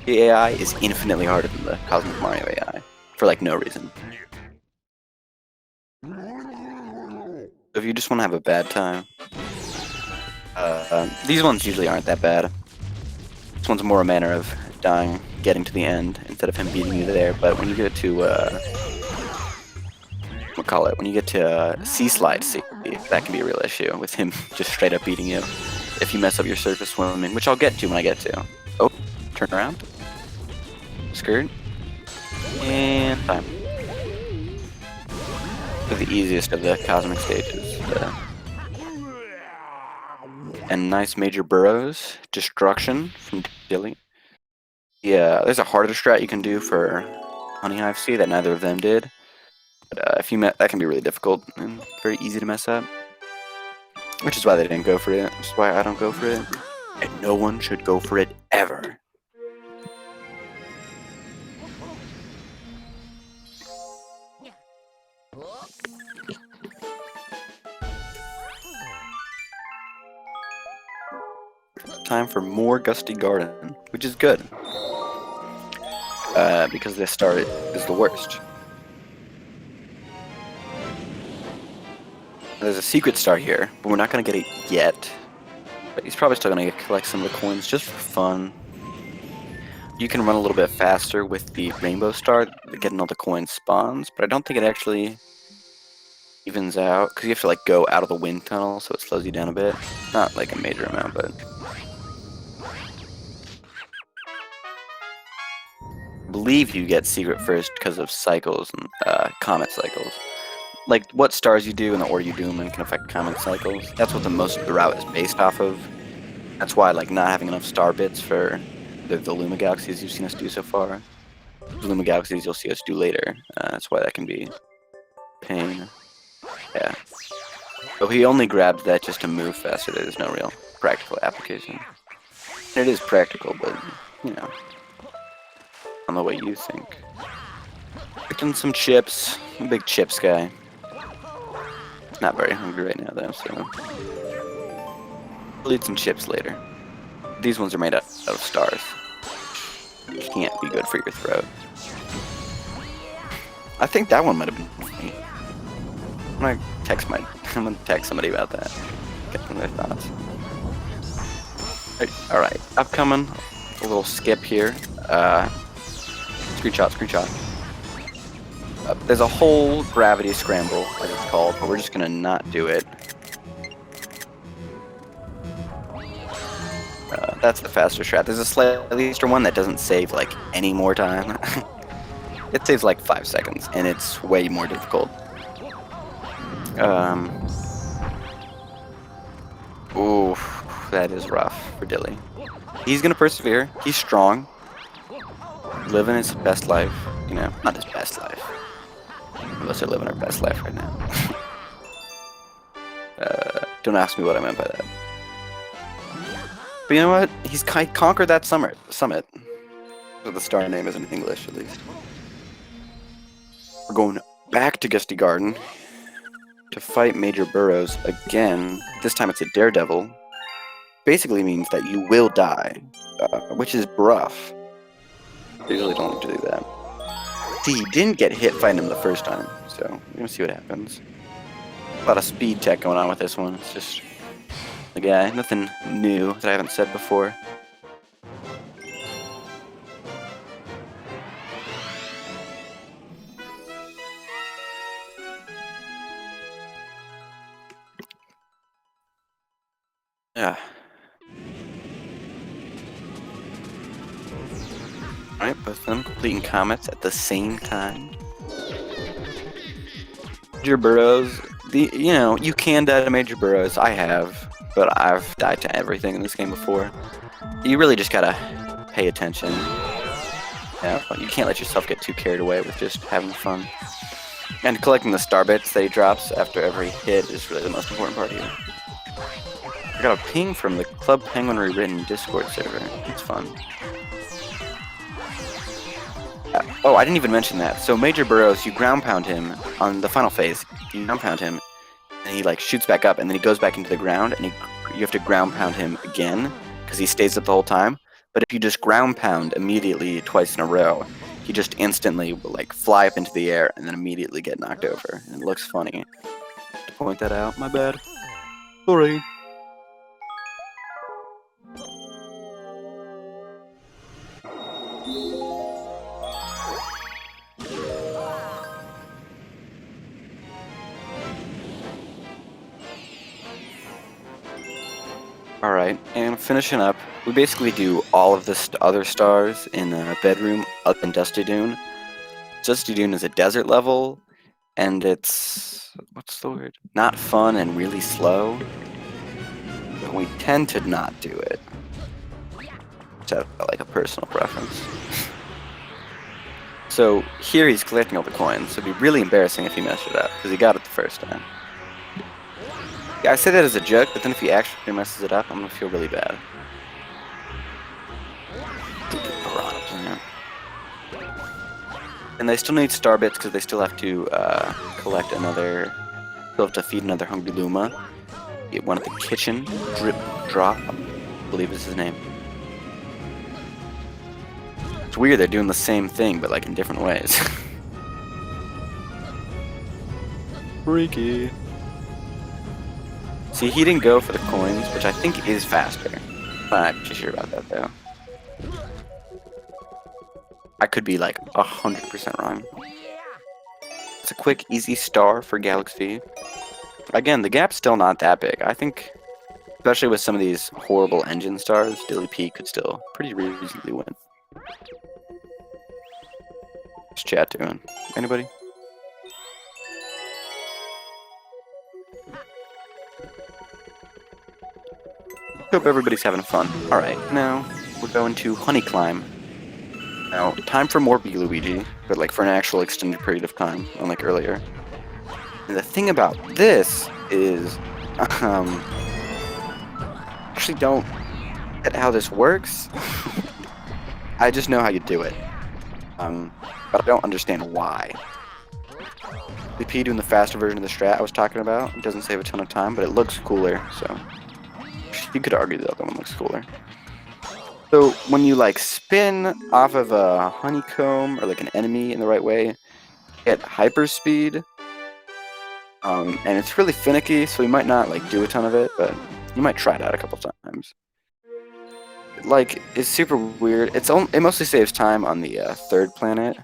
AI is infinitely harder than the Cosmic Mario AI, for like no reason. If you just want to have a bad time, these ones usually aren't that bad. This one's more a matter of dying, getting to the end, instead of him beating you there, but when you get to, we'll call it, when you get to Sea Slide Sea, that can be a real issue with him just straight up beating you if you mess up your surface swimming, which I'll get to when I get to. Oh, turn around. Skirt. And time. For the easiest of the cosmic stages. And nice major burrows. Destruction from Dilly. Yeah, there's a harder strat you can do for Honey Hive C that neither of them did. But if you that can be really difficult and very easy to mess up. Which is why they didn't go for it. Which is why I don't go for it. And no one should go for it ever. Time for more Gusty Garden, which is good. Because this star is the worst. There's a secret star here, but we're not going to get it yet. But he's probably still going to collect some of the coins just for fun. You can run a little bit faster with the rainbow star, getting all the coin spawns, but I don't think it actually evens out, because you have to like go out of the wind tunnel, so it slows you down a bit. Not like a major amount, but... I believe you get secret first because of cycles and comet cycles. Like what stars you do and the order you do them in can affect comet cycles. That's what most of the route is based off of. That's why like not having enough star bits for the Luma galaxies you've seen us do so far. The Luma galaxies you'll see us do later. That's why that can be pain. Yeah. So he only grabbed that just to move faster. There's no real practical application. It is practical, but you know, on the way you think. Picking some chips. I'm a big chips guy. Not very hungry right now though, so we'll eat some chips later. These ones are made out of stars. Can't be good for your throat. I think that one might have been me. I'm gonna text somebody about that. Get some of their thoughts. Alright, upcoming. A little skip here. Screenshot. There's a whole gravity scramble, as it's called, but we're just gonna not do it. That's the faster strat. There's a slightly faster one that doesn't save like any more time. It saves like 5 seconds, and it's way more difficult. Ooh, that is rough for Dilly. He's gonna persevere. He's strong. Living his best life. You know, not his best life. Most of us are living our best life right now. Don't ask me what I meant by that. But you know what? He's conquered that summit. So the star name is in English, at least. We're going back to Gusty Garden to fight Major Burrows again. This time it's a Daredevil. Basically means that you will die, which is rough. I usually don't like to do that. See, he didn't get hit fighting him the first time, so we're gonna see what happens. A lot of speed tech going on with this one. It's just the guy, nothing new that I haven't said before. Yeah. Alright, both of them completing comets at the same time. Major Burrows, you know, you can die to Major Burrows. I have, but I've died to everything in this game before. You really just gotta pay attention. Yeah, you can't let yourself get too carried away with just having fun. And collecting the star bits that he drops after every hit is really the most important part here. I got a ping from the Club Penguin Rewritten Discord server. It's fun. Oh, I didn't even mention that. So Major Burrows, you ground pound him on the final phase. You ground pound him, and he like shoots back up, and then he goes back into the ground, and you have to ground pound him again because he stays up the whole time. But if you just ground pound immediately twice in a row, he just instantly will like fly up into the air and then immediately get knocked over. And it looks funny. To point that out, my bad. Sorry. Alright, and finishing up, we basically do all of the other stars in a bedroom other than Dusty Dune. Dusty Dune is a desert level, and it's, what's the word? Not fun and really slow. But we tend to not do it. Just like a personal preference. So here he's collecting all the coins, so it'd be really embarrassing if he messed it up, because he got it the first time. Yeah, I say that as a joke, but then if he actually messes it up, I'm gonna feel really bad. And they still need star bits because they still have to collect another. Still have to feed another hungry Luma. Get one at the kitchen. Drip Drop, I believe is his name. It's weird they're doing the same thing, but like in different ways. Freaky. See, he didn't go for the coins, which I think is faster. I'm not actually sure about that though. I could be like 100% wrong. It's a quick, easy star for Galaxy. Again, the gap's still not that big. I think, especially with some of these horrible engine stars, DillyP could still pretty easily win. What's chat doing? Anybody? Hope everybody's having fun. Alright, now we're going to Honeyclimb. Now, time for more Luigi, but like for an actual extended period of time, unlike earlier. And the thing about this is, actually don't get how this works. I just know how you do it, but I don't understand why. DillyP doing the faster version of the strat I was talking about, it doesn't save a ton of time, but it looks cooler, so you could argue the other one looks cooler. So when you like spin off of a honeycomb or like an enemy in the right way, you get hyper speed. And it's really finicky, so you might not like do a ton of it, but you might try it out a couple times. Like, it's super weird. It mostly saves time on the third planet.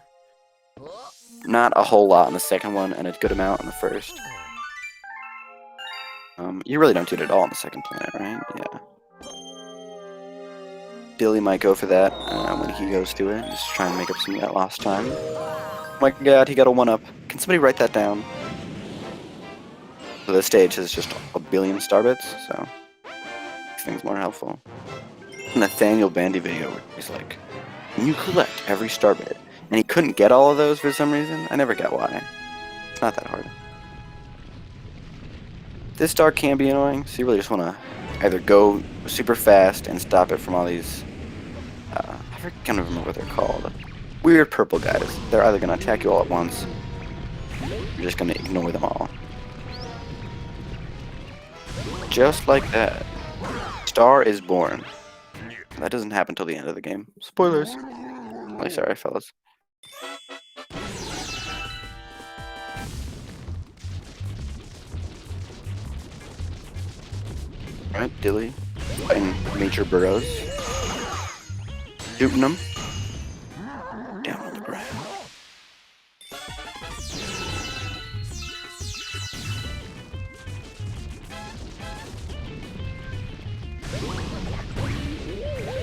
Not a whole lot on the second one, and a good amount on the first. You really don't do it at all on the second planet, right? Yeah. Dilly might go for that when he goes to it, just trying to make up some of that lost time. Oh my god, he got a 1-up. Can somebody write that down? So this stage has just a billion star bits, so makes things more helpful. Nathaniel Bandy video where he's like, "Can you collect every star bit?" And he couldn't get all of those for some reason. I never got why. It's not that hard. This star can be annoying, so you really just want to either go super fast and stop it from all these, I can't remember what they're called. Weird purple guys. They're either going to attack you all at once, or you're just going to ignore them all. Just like that. Star is born. That doesn't happen till the end of the game. Spoilers. Really sorry, fellas. Alright, Dilly. Fighting Major Burrows. Shooting them. Down on the ground.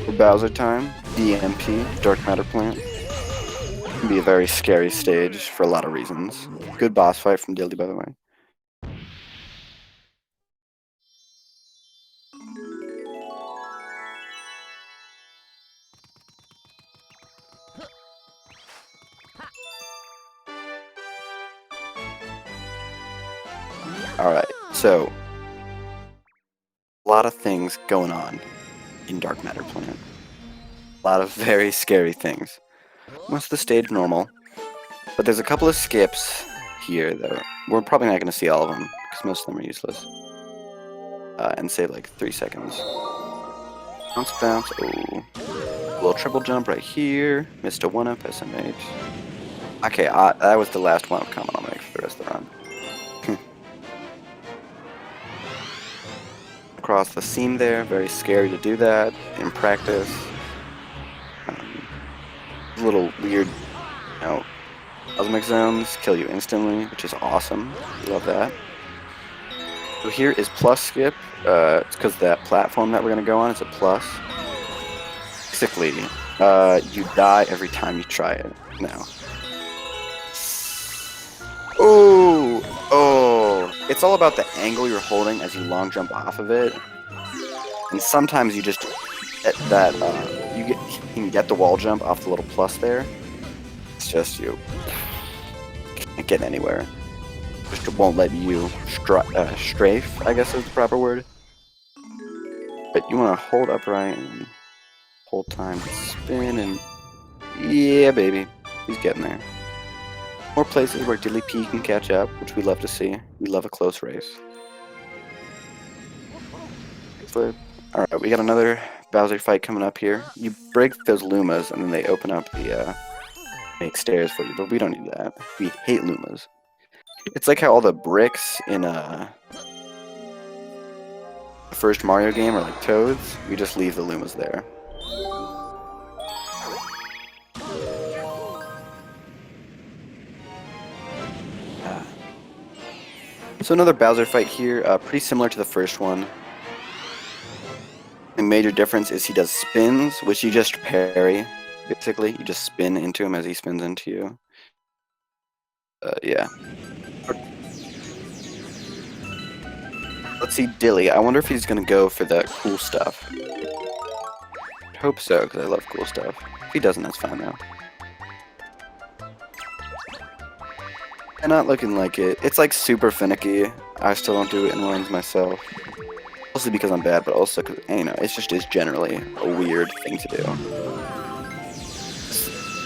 For Bowser time, DMP, Dark Matter Plant. Can be a very scary stage for a lot of reasons. Good boss fight from Dilly, by the way. Alright, so a lot of things going on in Dark Matter Plant. A lot of very scary things. Most of the stage normal, but there's a couple of skips here though. We're probably not going to see all of them because most of them are useless. And save like 3 seconds. Bounce, bounce. Oh, a little triple jump right here. Missed a 1-up SMH. Okay, that was the last 1-up comment I'll make for the rest of the run. Across the seam there, very scary to do that in practice. A little weird, you know, cosmic zones kill you instantly, which is awesome. Love that. So here is plus skip. It's because that platform that we're gonna go on is a plus. Basically, you die every time you try it. Now. Oh! It's all about the angle you're holding as you long jump off of it. And sometimes you just get that, you can get the wall jump off the little plus there. It's just you can't get anywhere. Just won't let you strafe, I guess is the proper word. But you want to hold upright and hold time to spin and yeah, baby, he's getting there. More places where DillyP can catch up, which we love to see. We love a close race. Flip. Alright, we got another Bowser fight coming up here. You break those Lumas and then they open up the make stairs for you, but we don't need that. We hate Lumas. It's like how all the bricks in the first Mario game are like toads. We just leave the Lumas there. So another Bowser fight here, pretty similar to the first one. The major difference is he does spins, which you just parry, basically. You just spin into him as he spins into you. Yeah. Let's see Dilly. I wonder if he's going to go for the cool stuff. I hope so, because I love cool stuff. If he doesn't, that's fine, though. And not looking like it. It's like super finicky. I still don't do it in runs myself. Mostly because I'm bad, but also because, you know, it just is generally a weird thing to do.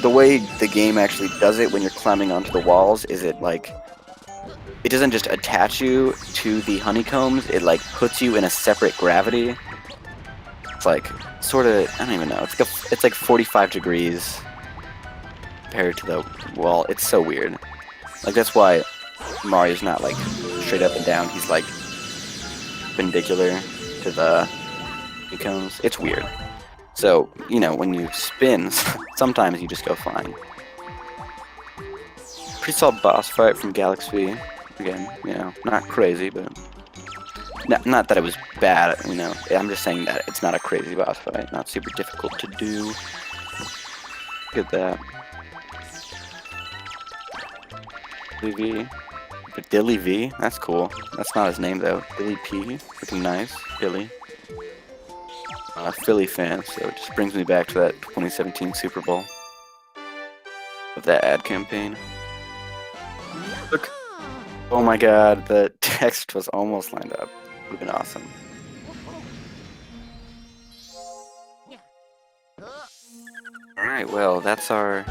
The way the game actually does it when you're climbing onto the walls is it like, it doesn't just attach you to the honeycombs, it like puts you in a separate gravity. It's like, sort of, I don't even know, it's like 45 degrees compared to the wall. It's so weird. Like, that's why Mario's not, like, straight up and down. He's, like, perpendicular to the cones. It's weird. So, you know, when you spin, sometimes you just go flying. Pretty solid boss fight from Galaxy. Again, you know, not crazy, but... Not that it was bad, you know. I'm just saying that it's not a crazy boss fight. Not super difficult to do. Look at that. DillyV. But DillyV? That's cool. That's not his name though. DillyP. Looking nice. Dilly. I'm a Philly fan, so it just brings me back to that 2017 Super Bowl. Of that ad campaign. Look. Oh my god, the text was almost lined up. Would have been awesome. Alright, well, that's our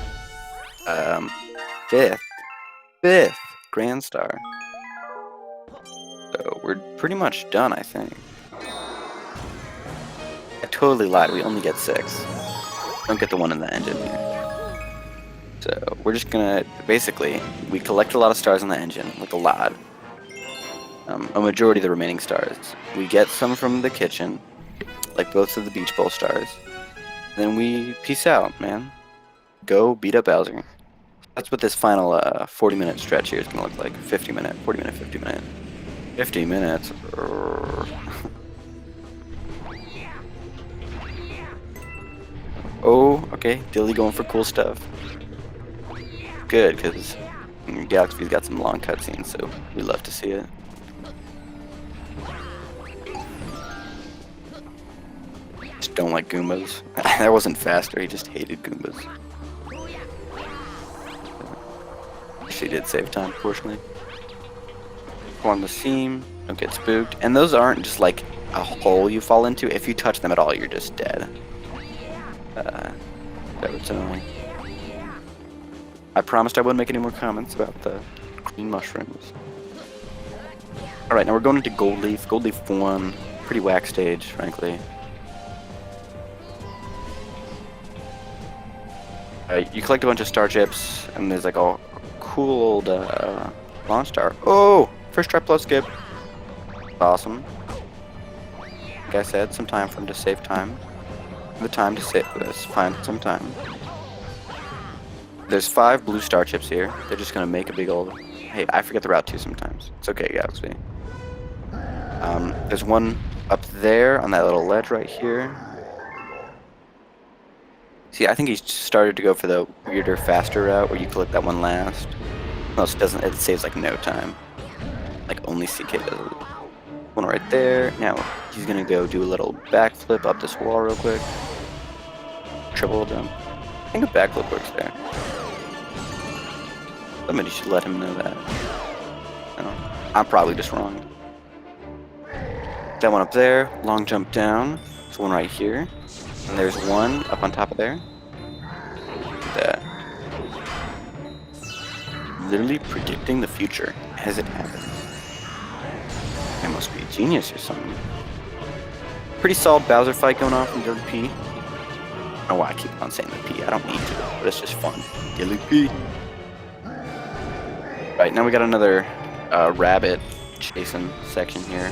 fifth Grand Star. So we're pretty much done, I think. I totally lied, we only get 6. Don't get the one in the engine here. So we're just gonna, basically, we collect a lot of stars on the engine, like a lot. A majority of the remaining stars. We get some from the kitchen, like both of the Beach Bowl stars. Then we peace out, man. Go beat up Bowser. That's what this final 40-minute stretch here is going to look like. 50-minute, 40-minute, 50-minute. 50 minutes. Oh, okay. Dilly going for cool stuff. Good, because Galaxy's got some long cutscenes, so we love to see it. Just don't like Goombas. That wasn't faster, he just hated Goombas. She did save time, fortunately. Form the seam, don't get spooked. And those aren't just like a hole you fall into. If you touch them at all, you're just dead. That was annoying. I promised I wouldn't make any more comments about the green mushrooms. Alright, now we're going into Gold Leaf. Gold Leaf 1. Pretty whack stage, frankly. You collect a bunch of star chips, and there's like a cool old launch star. Oh! First try plus skip. Awesome. Like I said, some time for him to save time. The time to save this. Find some time. There's 5 blue star chips here. They're just gonna make a big old... Hey, I forget the route too sometimes. It's okay, Galaxy. There's one up there on that little ledge right here. See, I think he started to go for the weirder, faster route where you collect that one last. No, it doesn't. It saves like no time. Like only CK does it. One right there. Now he's gonna go do a little backflip up this wall real quick. Triple jump. I think a backflip works there. Somebody should let him know that. No, I'm probably just wrong. That one up there. Long jump down. There's one right here. And there's one up on top of there. That. Literally predicting the future as it happens. I must be a genius or something. Pretty solid Bowser fight going on from DillyP. I don't know why I keep on saying the P. I don't need to, but it's just fun. DillyP. Right, now we got another rabbit chasing section here.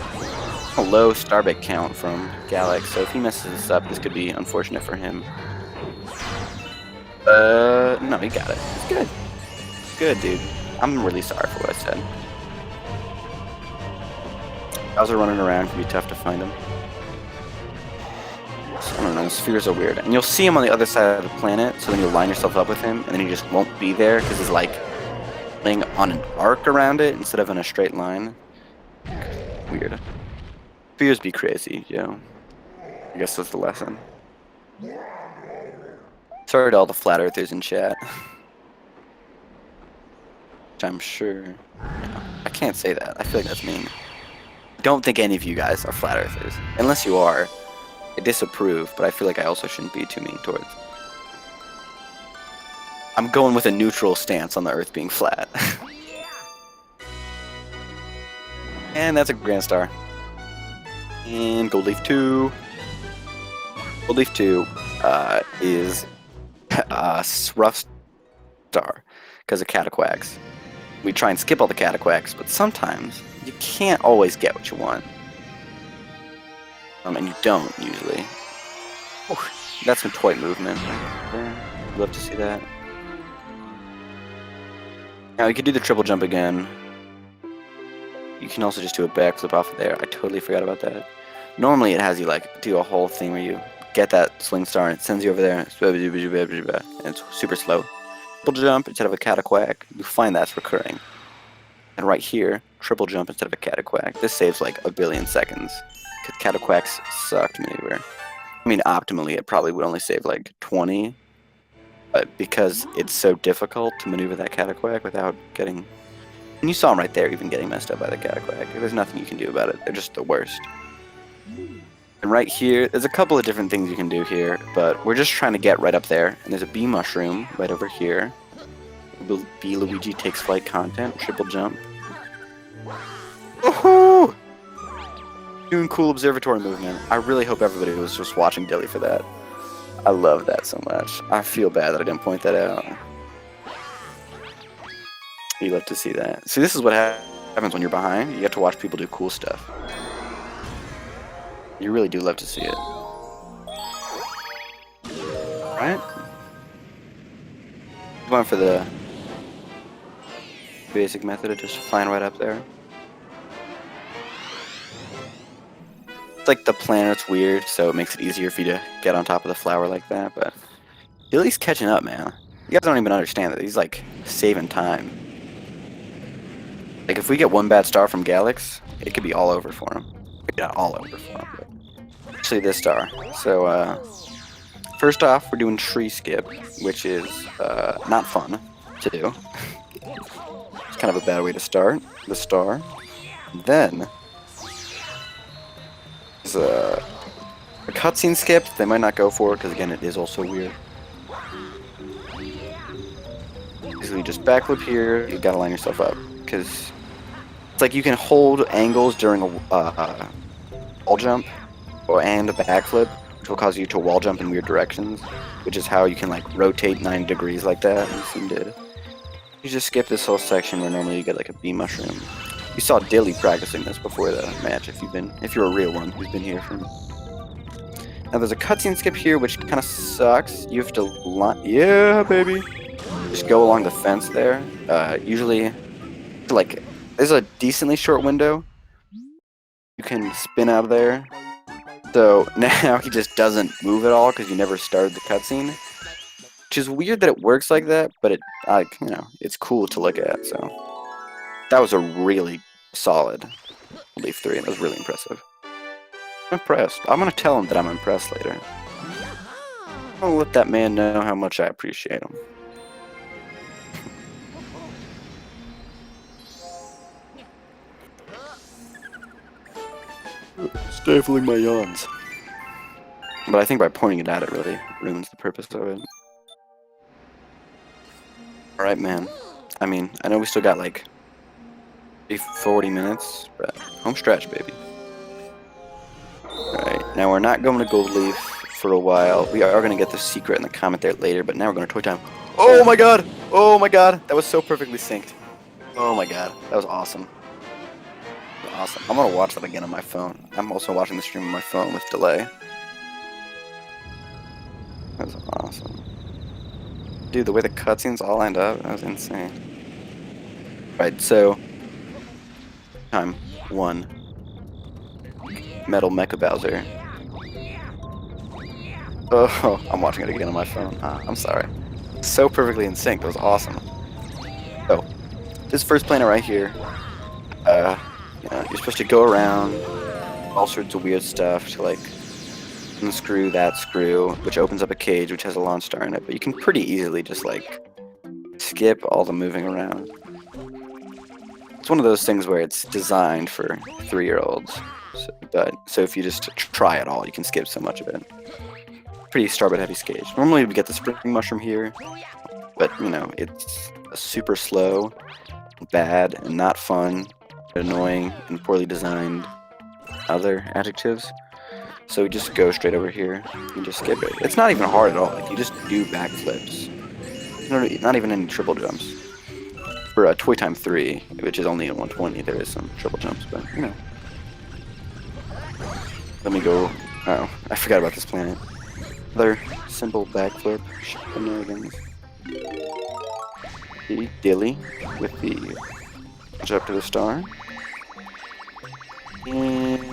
A low starbit count from Galax, so if he messes this up, this could be unfortunate for him. No, he got it. It's good. Good, dude. I'm really sorry for what I said. Bowser running around can be tough to find him. So, I don't know, spheres are weird. And you'll see him on the other side of the planet, so then you'll line yourself up with him, and then he just won't be there because he's like laying on an arc around it instead of in a straight line. Weird. Spheres be crazy, yo. I guess that's the lesson. Sorry to all the flat earthers in chat. Which I'm sure. No, I can't say that. I feel like that's mean. Don't think any of you guys are flat earthers. Unless you are, I disapprove, but I feel like I also shouldn't be too mean towards. I'm going with a neutral stance on the earth being flat. And that's a Grand Star. And Gold Leaf 2. Gold Leaf 2 is a rough star because of Cataquacks. We try and skip all the Cataquacks, but sometimes you can't always get what you want. And you don't, usually. Oh, that's some toy movement there. Love to see that. Now, you could do the triple jump again. You can also just do a backflip off of there. I totally forgot about that. Normally, it has you, like, do a whole thing where you get that swing star and it sends you over there. And it's super slow. Triple jump instead of a Cataquack. You find that's recurring. And right here, triple jump instead of a Cataquack. This saves like a billion seconds. Because Cataquacks suck to maneuver. I mean, optimally, it probably would only save like 20. But because it's so difficult to maneuver that Cataquack without getting... And you saw him right there, even getting messed up by the Cataquack. There's nothing you can do about it. They're just the worst. And right here, there's a couple of different things you can do here, but we're just trying to get right up there. And there's a bee mushroom right over here. Bee Luigi takes flight content, triple jump. Woohoo! Doing cool observatory movement. I really hope everybody was just watching Dilly for that. I love that so much. I feel bad that I didn't point that out. You love to see that. See, this is what happens when you're behind. You get to watch people do cool stuff. You really do love to see it. Right? Going for the basic method of just flying right up there. It's like the planet's weird, so it makes it easier for you to get on top of the flower like that, but Dilly's catching up, man. You guys don't even understand that. He's like saving time. Like if we get one bad star from Galax, it could be all over for him. Not all over for him, but actually this star. So first off, we're doing tree skip, which is not fun to do. It's kind of a bad way to start the star. Then there's a cutscene skip. They might not go for it because again, it is also weird. Basically, just backflip here. You gotta line yourself up because it's like you can hold angles during a wall jump and a backflip, which will cause you to wall jump in weird directions, which is how you can like rotate 90 degrees like that. You seem to. You just skip this whole section where normally you get like a bee mushroom. You saw Dilly practicing this before the match if you're a real one who's been here from. Now there's a cutscene skip here which kind of sucks. You have to yeah, baby. Just go along the fence there. Usually, like there's a decently short window you can spin out of there. So now he just doesn't move at all because you never started the cutscene. Which is weird that it works like that, but it, like, you know, it's cool to look at. So that was a really solid Leaf 3. That was really impressive. I'm impressed. I'm gonna tell him that I'm impressed later. I'm gonna let that man know how much I appreciate him. Stifling my yawns. But I think by pointing it at it really ruins the purpose of it. Alright, man. I mean, I know we still got like 40 minutes, but home stretch, baby. Alright, now we're not going to Gold Leaf for a while. We are going to get the secret in the comment there later, but now we're going to Toy Time. Oh my god! Oh my god! That was so perfectly synced. Oh my god, that was awesome. Awesome. I'm gonna watch that again on my phone. I'm also watching the stream on my phone with delay. That was awesome. Dude, the way the cutscenes all lined up, that was insane. Right, so time 1. Metal Mecha Bowser. Oh, I'm watching it again on my phone. I'm sorry. So perfectly in sync, that was awesome. So, this first planet right here, you know, you're supposed to go around all sorts of weird stuff to like unscrew that screw, which opens up a cage which has a launch star in it, but you can pretty easily just like skip all the moving around. It's one of those things where it's designed for 3-year-olds, so if you just try it all, you can skip so much of it. Pretty starboard heavy stage. Normally we get the spring mushroom here, but you know, it's super slow, bad, and not fun, annoying, and poorly designed other adjectives. So we just go straight over here and just skip it. It's not even hard at all. Like, you just do backflips. Not even any triple jumps. For Toy Time 3, which is only at 120, there is some triple jumps, but you know. Let me go. Oh, I forgot about this planet. Another simple backflip. Shenanigans. The Dilly with the jump to the star. And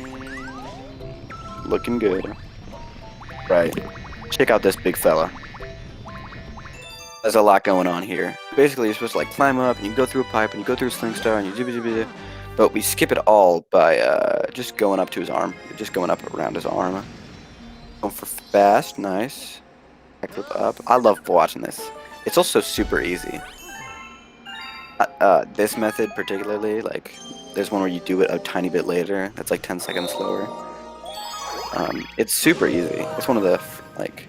looking good. Right. Check out this big fella. There's a lot going on here. Basically, you're supposed to like climb up, and you go through a pipe, and you go through a sling star, and you do. But we skip it all by just going up to his arm. Just going up around his arm. Going for fast, nice. Backflip up. I love watching this. It's also super easy. This method particularly, like, there's one where you do it a tiny bit later. That's like 10 seconds slower. It's super easy. It's one of the like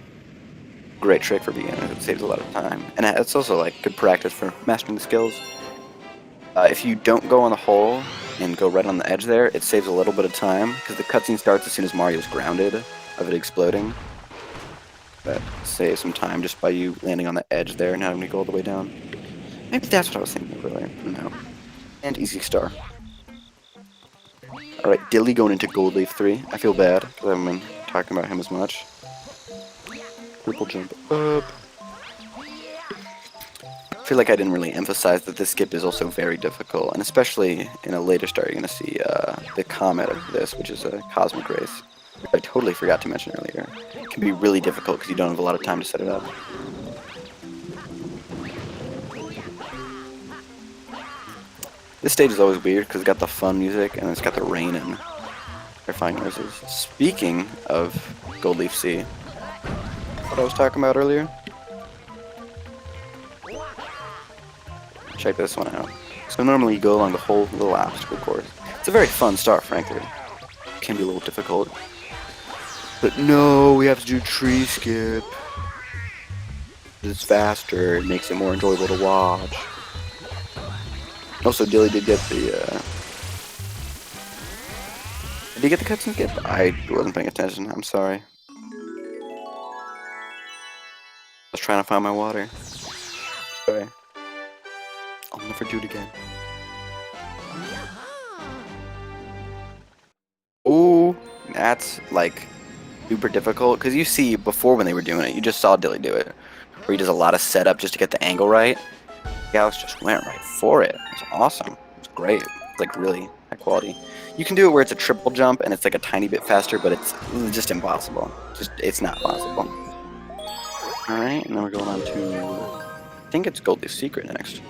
great trick for beginners. It saves a lot of time, and it's also like good practice for mastering the skills. If you don't go on the hole and go right on the edge there, it saves a little bit of time because the cutscene starts as soon as Mario's grounded of it exploding. That saves some time just by you landing on the edge there and having to go all the way down. Maybe that's what I was thinking earlier. No. And easy star. Alright, Dilly going into Gold Leaf 3. I feel bad because I haven't been talking about him as much. Triple jump up. I feel like I didn't really emphasize that this skip is also very difficult, and especially in a later star, you're going to see the comet of this, which is a cosmic race. I totally forgot to mention earlier. It can be really difficult because you don't have a lot of time to set it up. This stage is always weird because it's got the fun music and it's got the rain and terrifying noises. Speaking of Gold Leaf C, what I was talking about earlier. Check this one out. So normally you go along the whole little obstacle course. It's a very fun star, frankly. It can be a little difficult. But no, we have to do tree skip. It's faster, it makes it more enjoyable to watch. Also, Dilly did get the, Did he get the cutscene skip? I wasn't paying attention, I'm sorry. I was trying to find my water. Sorry. I'll never do it again. Ooh, that's, like, super difficult. Because you see, before when they were doing it, you just saw Dilly do it. Where he does a lot of setup just to get the angle right. Gauss just went right for it. It was awesome. It was great. like really high quality. You can do it where it's a triple jump and it's like a tiny bit faster, but it's just impossible. It's not possible. All right, and then we're going on to, I think it's Goldie's Secret next.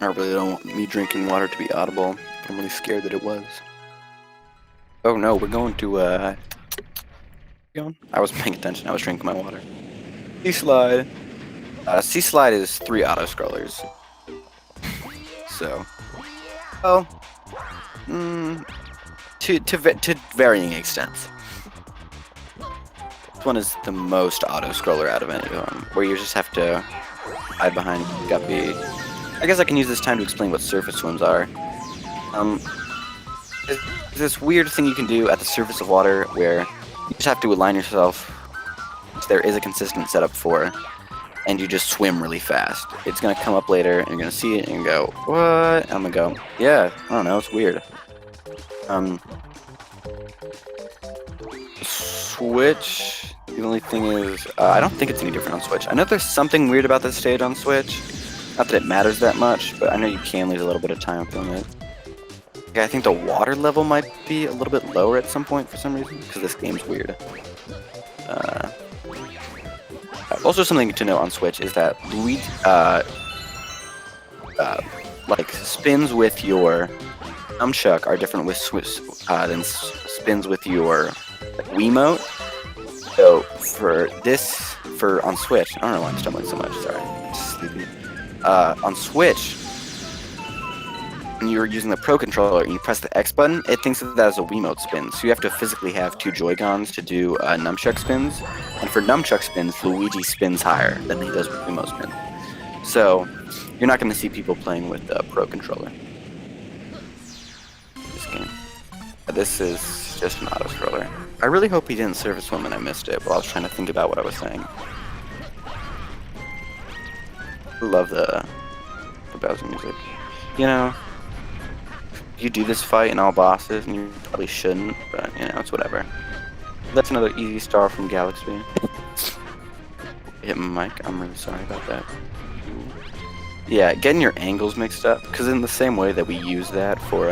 I really don't want me drinking water to be audible. I'm really scared that it was. Oh no, we're going to going? I was paying attention. I was drinking my water. Sea Slide. Sea Slide is 3 auto scrollers. So, well, to varying extents. This one is the most auto scroller out of any of them, where you just have to hide behind Guppy. I guess I can use this time to explain what surface swims are. There's this weird thing you can do at the surface of water where you just have to align yourself so there is a consistent setup for, and you just swim really fast. It's gonna come up later, and you're gonna see it, and go, what? And I'm gonna go, yeah, I don't know, it's weird. Switch, the only thing is, I don't think it's any different on Switch. I know there's something weird about this stage on Switch. Not that it matters that much, but I know you can lose a little bit of time filming it. Okay, I think the water level might be a little bit lower at some point for some reason, because this game's weird. Also, something to note on Switch is that Luigi, like spins with your nunchuck are different with than spins with your Wiimote. So for on Switch, I don't know why I'm stumbling so much. Sorry, I'm just sleepy. On Switch, when you're using the Pro Controller and you press the X button, it thinks of that as a Wiimote spin. So you have to physically have 2 Joy-Cons to do nunchuck spins. And for nunchuck spins, Luigi spins higher than he does with Wiimote spin. So you're not going to see people playing with the Pro Controller. This game. This is just an auto-scroller. I really hope he didn't surface swim and I missed it while I was trying to think about what I was saying. I love the Bowser music. You know, you do this fight in all bosses, and you probably shouldn't, but you know, it's whatever. That's another easy star from Galaxy. Hit my mic, I'm really sorry about that. Yeah, getting your angles mixed up, because in the same way that we use that for,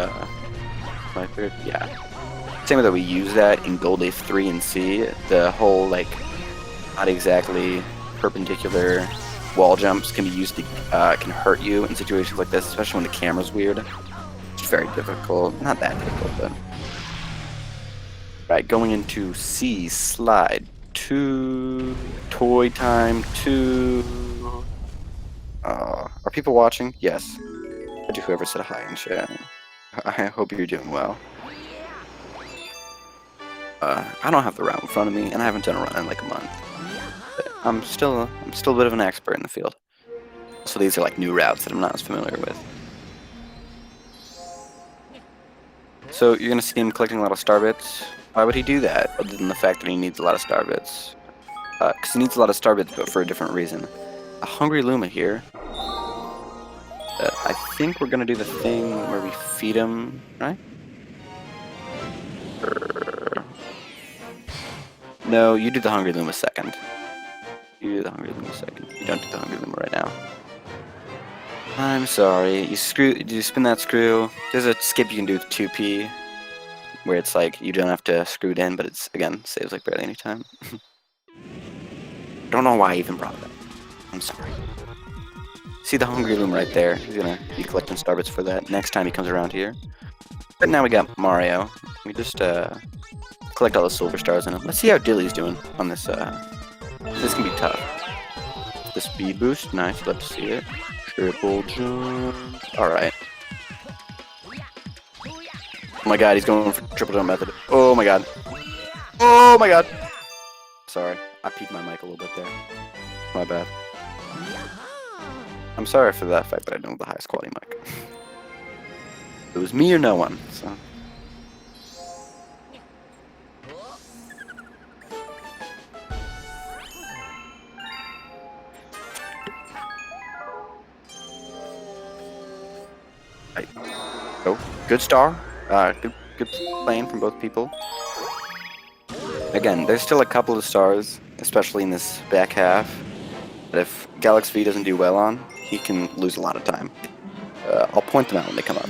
same way that we use that in Goldie 3 and C, the whole, like, not exactly perpendicular wall jumps can be used to, can hurt you in situations like this, especially when the camera's weird. It's very difficult. Not that difficult, but... Right, going into C, Slide 2, Toy Time 2... are people watching? Yes. To whoever said hi in chat. I hope you're doing well. I don't have the route in front of me, and I haven't done a run in like a month. But I'm still a bit of an expert in the field. So these are like new routes that I'm not as familiar with. So you're gonna see him collecting a lot of star bits. Why would he do that, other than the fact that he needs a lot of star bits? Because he needs a lot of star bits, but for a different reason. A hungry Luma here. I think we're gonna do the thing where we feed him, right? No, you do the hungry Luma second. You do the hungry Luma second. You don't do the hungry Luma right now. I'm sorry. You spin that screw. There's a skip you can do with 2P, where it's like you don't have to screw it in, but it's again saves like barely any time. Don't know why I even brought it up. I'm sorry. See the hungry Loom right there. He's gonna be collecting star bits for that next time he comes around here. But now we got Mario. We just collect all the silver stars in him. Let's see how Dilly's doing on this. This can be tough. The speed boost, nice. Love to see it. Triple jump. All right. Oh my God, he's going for triple jump method. Oh my God. Oh my God. Sorry, I peaked my mic a little bit there. My bad. I'm sorry for that fact that I don't have the highest quality mic. It was me or no one, so. Right. Oh, good star. Good playing from both people. Again, there's still a couple of stars especially in this back half, that if Galaxy V doesn't do well on, he can lose a lot of time. I'll point them out when they come up.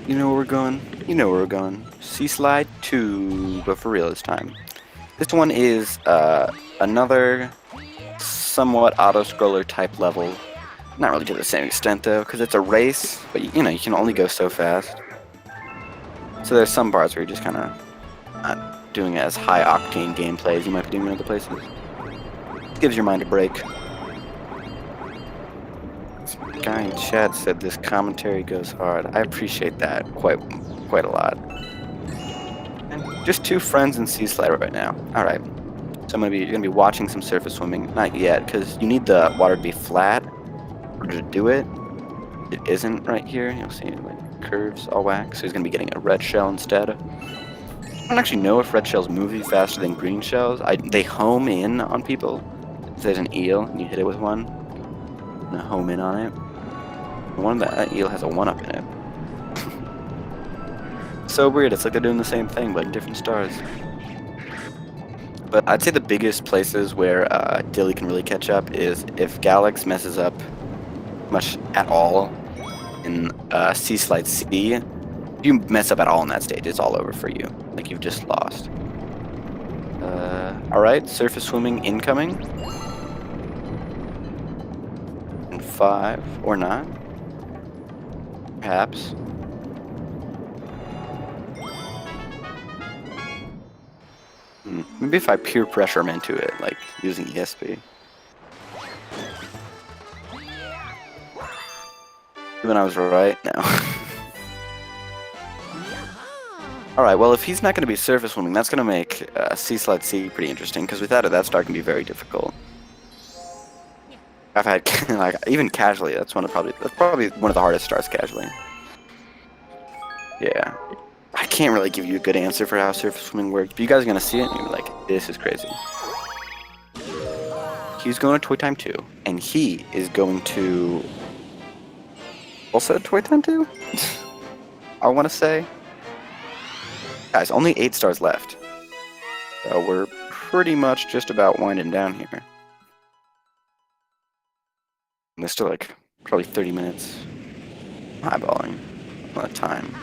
You know where we're going? You know where we're going. Sea Slide 2, but for real this time. This one is another somewhat auto-scroller type level. Not really to the same extent though, because it's a race, but you know, you can only go so fast. So there's some parts where you're just kind of not doing as high octane gameplay as you might be doing in other places. Gives your mind a break. This guy in chat said this commentary goes hard. I appreciate that quite a lot. And just 2 friends in Sea Slide right now. All right. So you're gonna be watching some surface swimming. Not yet, because you need the water to be flat in order to do it. It isn't right here. You'll see it like curves all whack. So he's gonna be getting a red shell instead. I don't actually know if red shells move any faster than green shells. They home in on people. If there's an eel and you hit it with one, and home in on it. That eel has a 1-up in it. So weird. It's like they're doing the same thing but in different stars. But I'd say the biggest places where Dilly can really catch up is if Galax messes up much at all in Sea Slide C. If you mess up at all in that stage, it's all over for you. Like you've just lost. Alright, surface swimming incoming. In 5, or not. Perhaps. Maybe if I peer pressure him into it, like using ESP. Even I was right now. Alright, well if he's not going to be surface swimming, that's going to make Sea Slide C pretty interesting, because without it, that star can be very difficult. I've had, like, even casually, that's probably one of the hardest stars casually. Yeah. I can't really give you a good answer for how surface swimming works, but you guys are going to see it and you're like, this is crazy. He's going to Toy Time 2, and he is going to... also Toy Time 2? I want to say. Guys, only 8 stars left. So we're pretty much just about winding down here. And there's still like probably 30 minutes. Eyeballing a lot of time.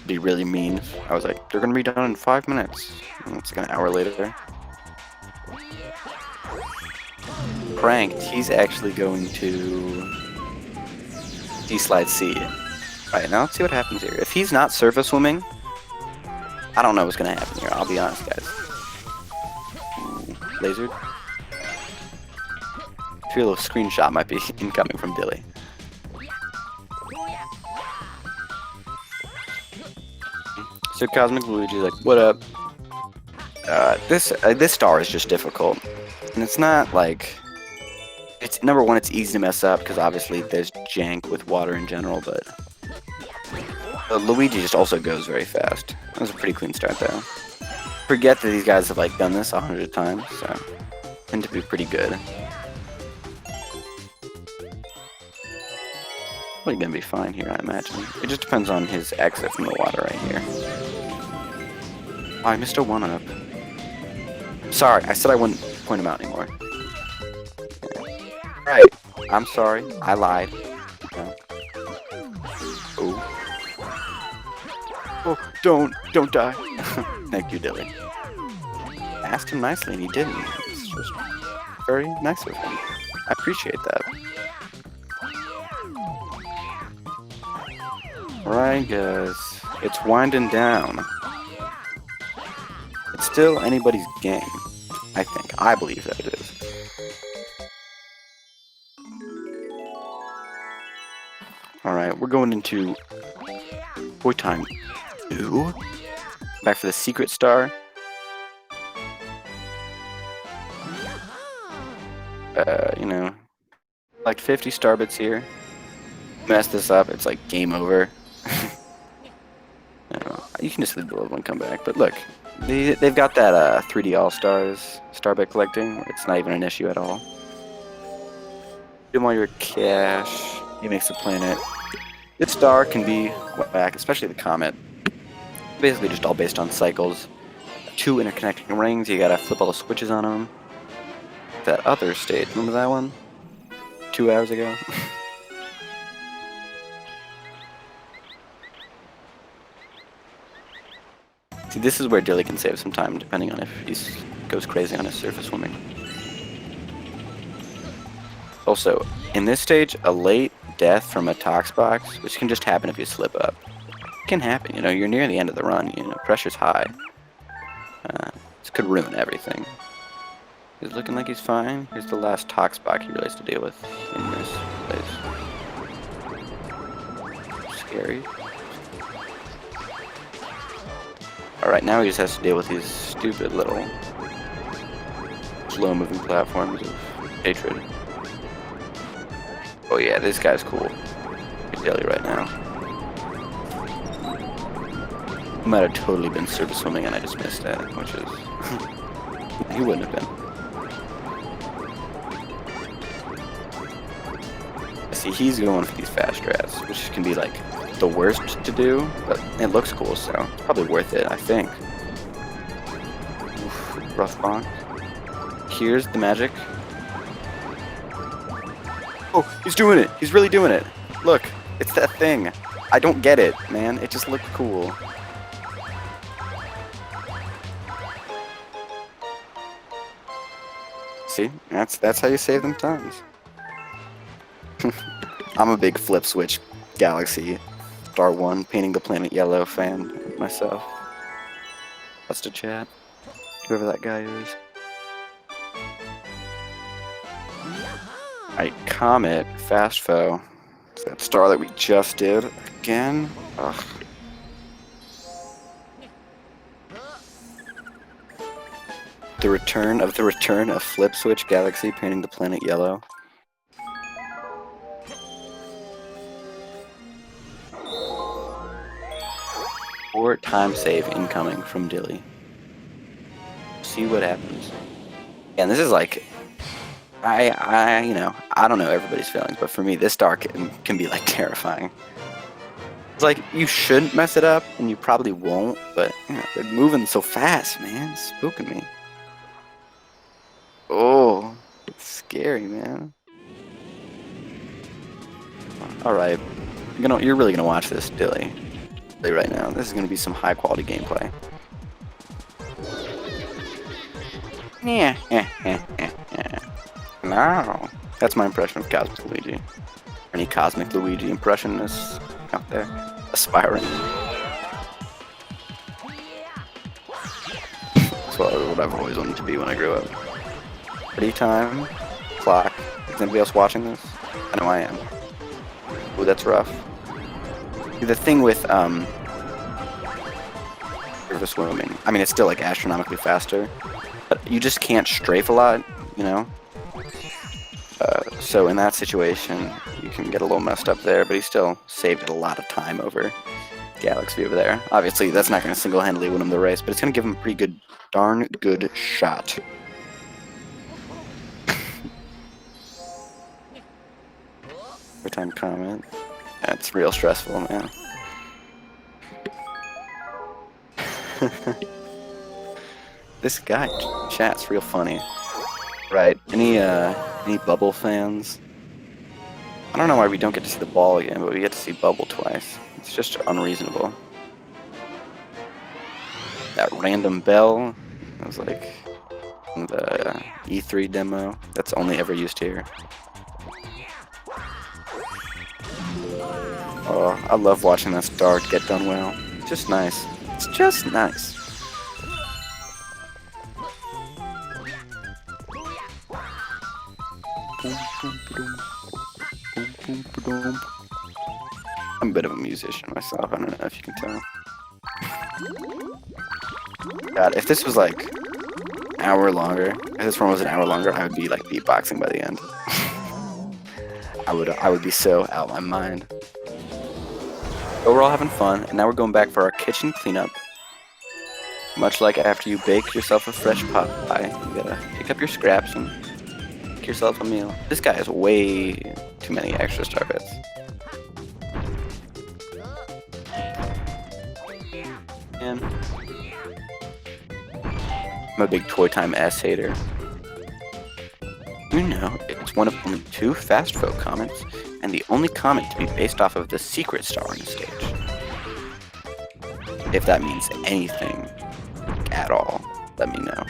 Be really mean. I was like, they're gonna be done in 5 minutes. And it's like an hour later. Pranked, he's actually going to Sea Slide C. Alright, now let's see what happens here. If he's not surface swimming, I don't know what's gonna happen here, I'll be honest, guys. Ooh, lasered. I feel a screenshot might be incoming from Dilly. So Cosmic Luigi like, what up? This star is just difficult, and it's not like it's number one. It's easy to mess up because obviously there's jank with water in general, but Luigi just also goes very fast. That was a pretty clean start though. Forget that these guys have like done this 100 times, so tend to be pretty good. Probably gonna be fine here, I imagine. It just depends on his exit from the water right here. Oh, I missed a 1-up. Sorry, I said I wouldn't point him out anymore. Right, I'm sorry, I lied. No. Oh. Oh, don't die. Thank you, Dilly. I asked him nicely and he didn't. It's just very nice of him. I appreciate that. Alright, guys. It's winding down. It's still anybody's game, I think. I believe that it is. Alright, we're going into Toy Time 2. Back for the secret star. You know, like 50 star bits here. Mess this up, it's like game over. You can just leave the level and come back, but look, they've got that 3D All-Stars starbit collecting, where it's not even an issue at all. Give him all your cash. He makes a planet. This star can be whack, especially the comet. Basically just all based on cycles. 2 interconnecting rings, you gotta flip all the switches on them. That other stage, remember that one? 2 hours ago? See, this is where Dilly can save some time, depending on if he goes crazy on his surface swimming. Also, in this stage, a late death from a tox box, which can just happen if you slip up. It can happen, you know, you're near the end of the run, you know, pressure's high. This could ruin everything. He's looking like he's fine. Here's the last tox box he really has to deal with in this place. Scary. Alright, now he just has to deal with these stupid little slow-moving platforms of hatred. Oh yeah, this guy's cool. He's Dilly right now. He might have totally been surface swimming and I just missed it, which is... he wouldn't have been. See, he's going for these fast strats, which can be like the worst to do, but it looks cool, so it's probably worth it, I think. Oof, rough box. Here's the magic. Oh, he's doing it! He's really doing it! Look, it's that thing. I don't get it, man. It just looked cool. See? That's how you save them times. I'm a big flip switch Galaxy Star 1 painting the planet yellow fan myself. What's the chat? Whoever that guy is. Alright, Comet, Fast Foe. It's that star that we just did. Again? Ugh. The return of Flip Switch Galaxy painting the planet yellow. Or time save incoming from Dilly. See what happens. And this is like, you know, I don't know everybody's feelings, but for me, this star can be like terrifying. It's like, you shouldn't mess it up, and you probably won't, but you know, they're moving so fast, man. It's spooking me. Oh, it's scary, man. Alright, you're really gonna watch this, Dilly. Right now, this is gonna be some high quality gameplay. Yeah, no. That's my impression of Cosmic Luigi. Any Cosmic Luigi impressionists out there? Aspiring. That's what I've always wanted to be when I grew up. Ready time, clock. Is anybody else watching this? I know I am. Ooh, that's rough. The thing with surface swimming, I mean, it's still like astronomically faster, but you just can't strafe a lot, you know? So in that situation, you can get a little messed up there, but he still saved a lot of time over Galaxy over there. Obviously, that's not going to single-handedly win him the race, but it's going to give him a pretty good, darn good shot. Every time comment. That's real stressful, man. This guy chat's real funny. Right. Any Bubble fans? I don't know why we don't get to see the ball again, but we get to see Bubble twice. It's just unreasonable. That random bell, that was like the E3 demo. That's only ever used here. Oh, I love watching that star get done well. It's just nice. It's just nice. I'm a bit of a musician myself. I don't know if you can tell. God, if this was like an hour longer, if this one was an hour longer, I would be like beatboxing by the end. I would be so out of my mind. But we're all having fun, and now we're going back for our kitchen cleanup. Much like after you bake yourself a fresh pot pie, you gotta pick up your scraps and make yourself a meal. This guy has way too many extra star bits. And I'm a big Toy Time S hater. You know, it's one of only 2 fast folk comments, and the only comment to be based off of the secret star on the stage. If that means anything at all, let me know.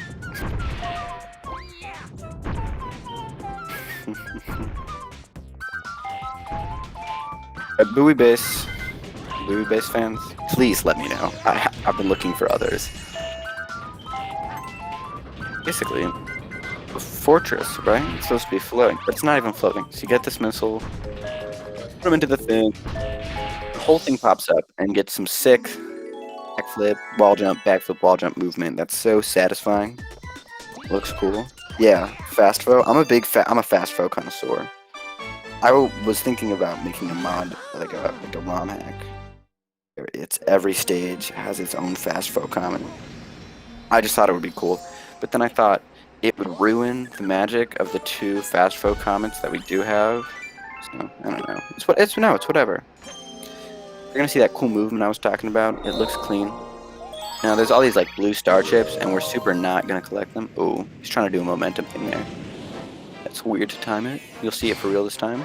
Buoy Base fans, please let me know. I've been looking for others. Basically, a fortress, right? It's supposed to be floating, but it's not even floating. So you get this missile, put them into the thing, the whole thing pops up, and get some sick backflip, backflip, wall jump movement. That's so satisfying. Looks cool. Yeah, fast foe. I'm a fast foe connoisseur. I was thinking about making a mod, like a ROM hack. It's every stage has its own fast foe comment. I just thought it would be cool, but then I thought it would ruin the magic of the 2 fast foe comments that we do have. So I don't know. It's whatever. You're gonna see that cool movement I was talking about. It looks clean. Now there's all these like blue star chips, and we're super not gonna collect them. Oh, he's trying to do a momentum thing there. That's weird to time it. You'll see it for real this time.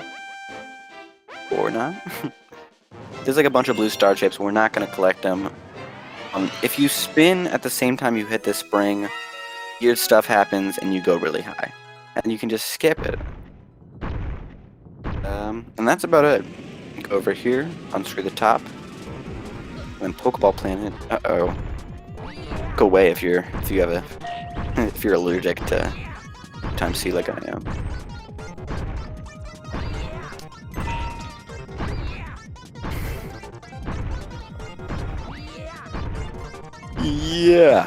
Or not. There's like a bunch of blue star chips. We're not going to collect them. If you spin at the same time you hit this spring, weird stuff happens and you go really high. And you can just skip it. And that's about it. Go over here, unscrew the top. And then Pokeball Planet. Uh-oh. Go away if you're allergic to Time C like I am. Yeah.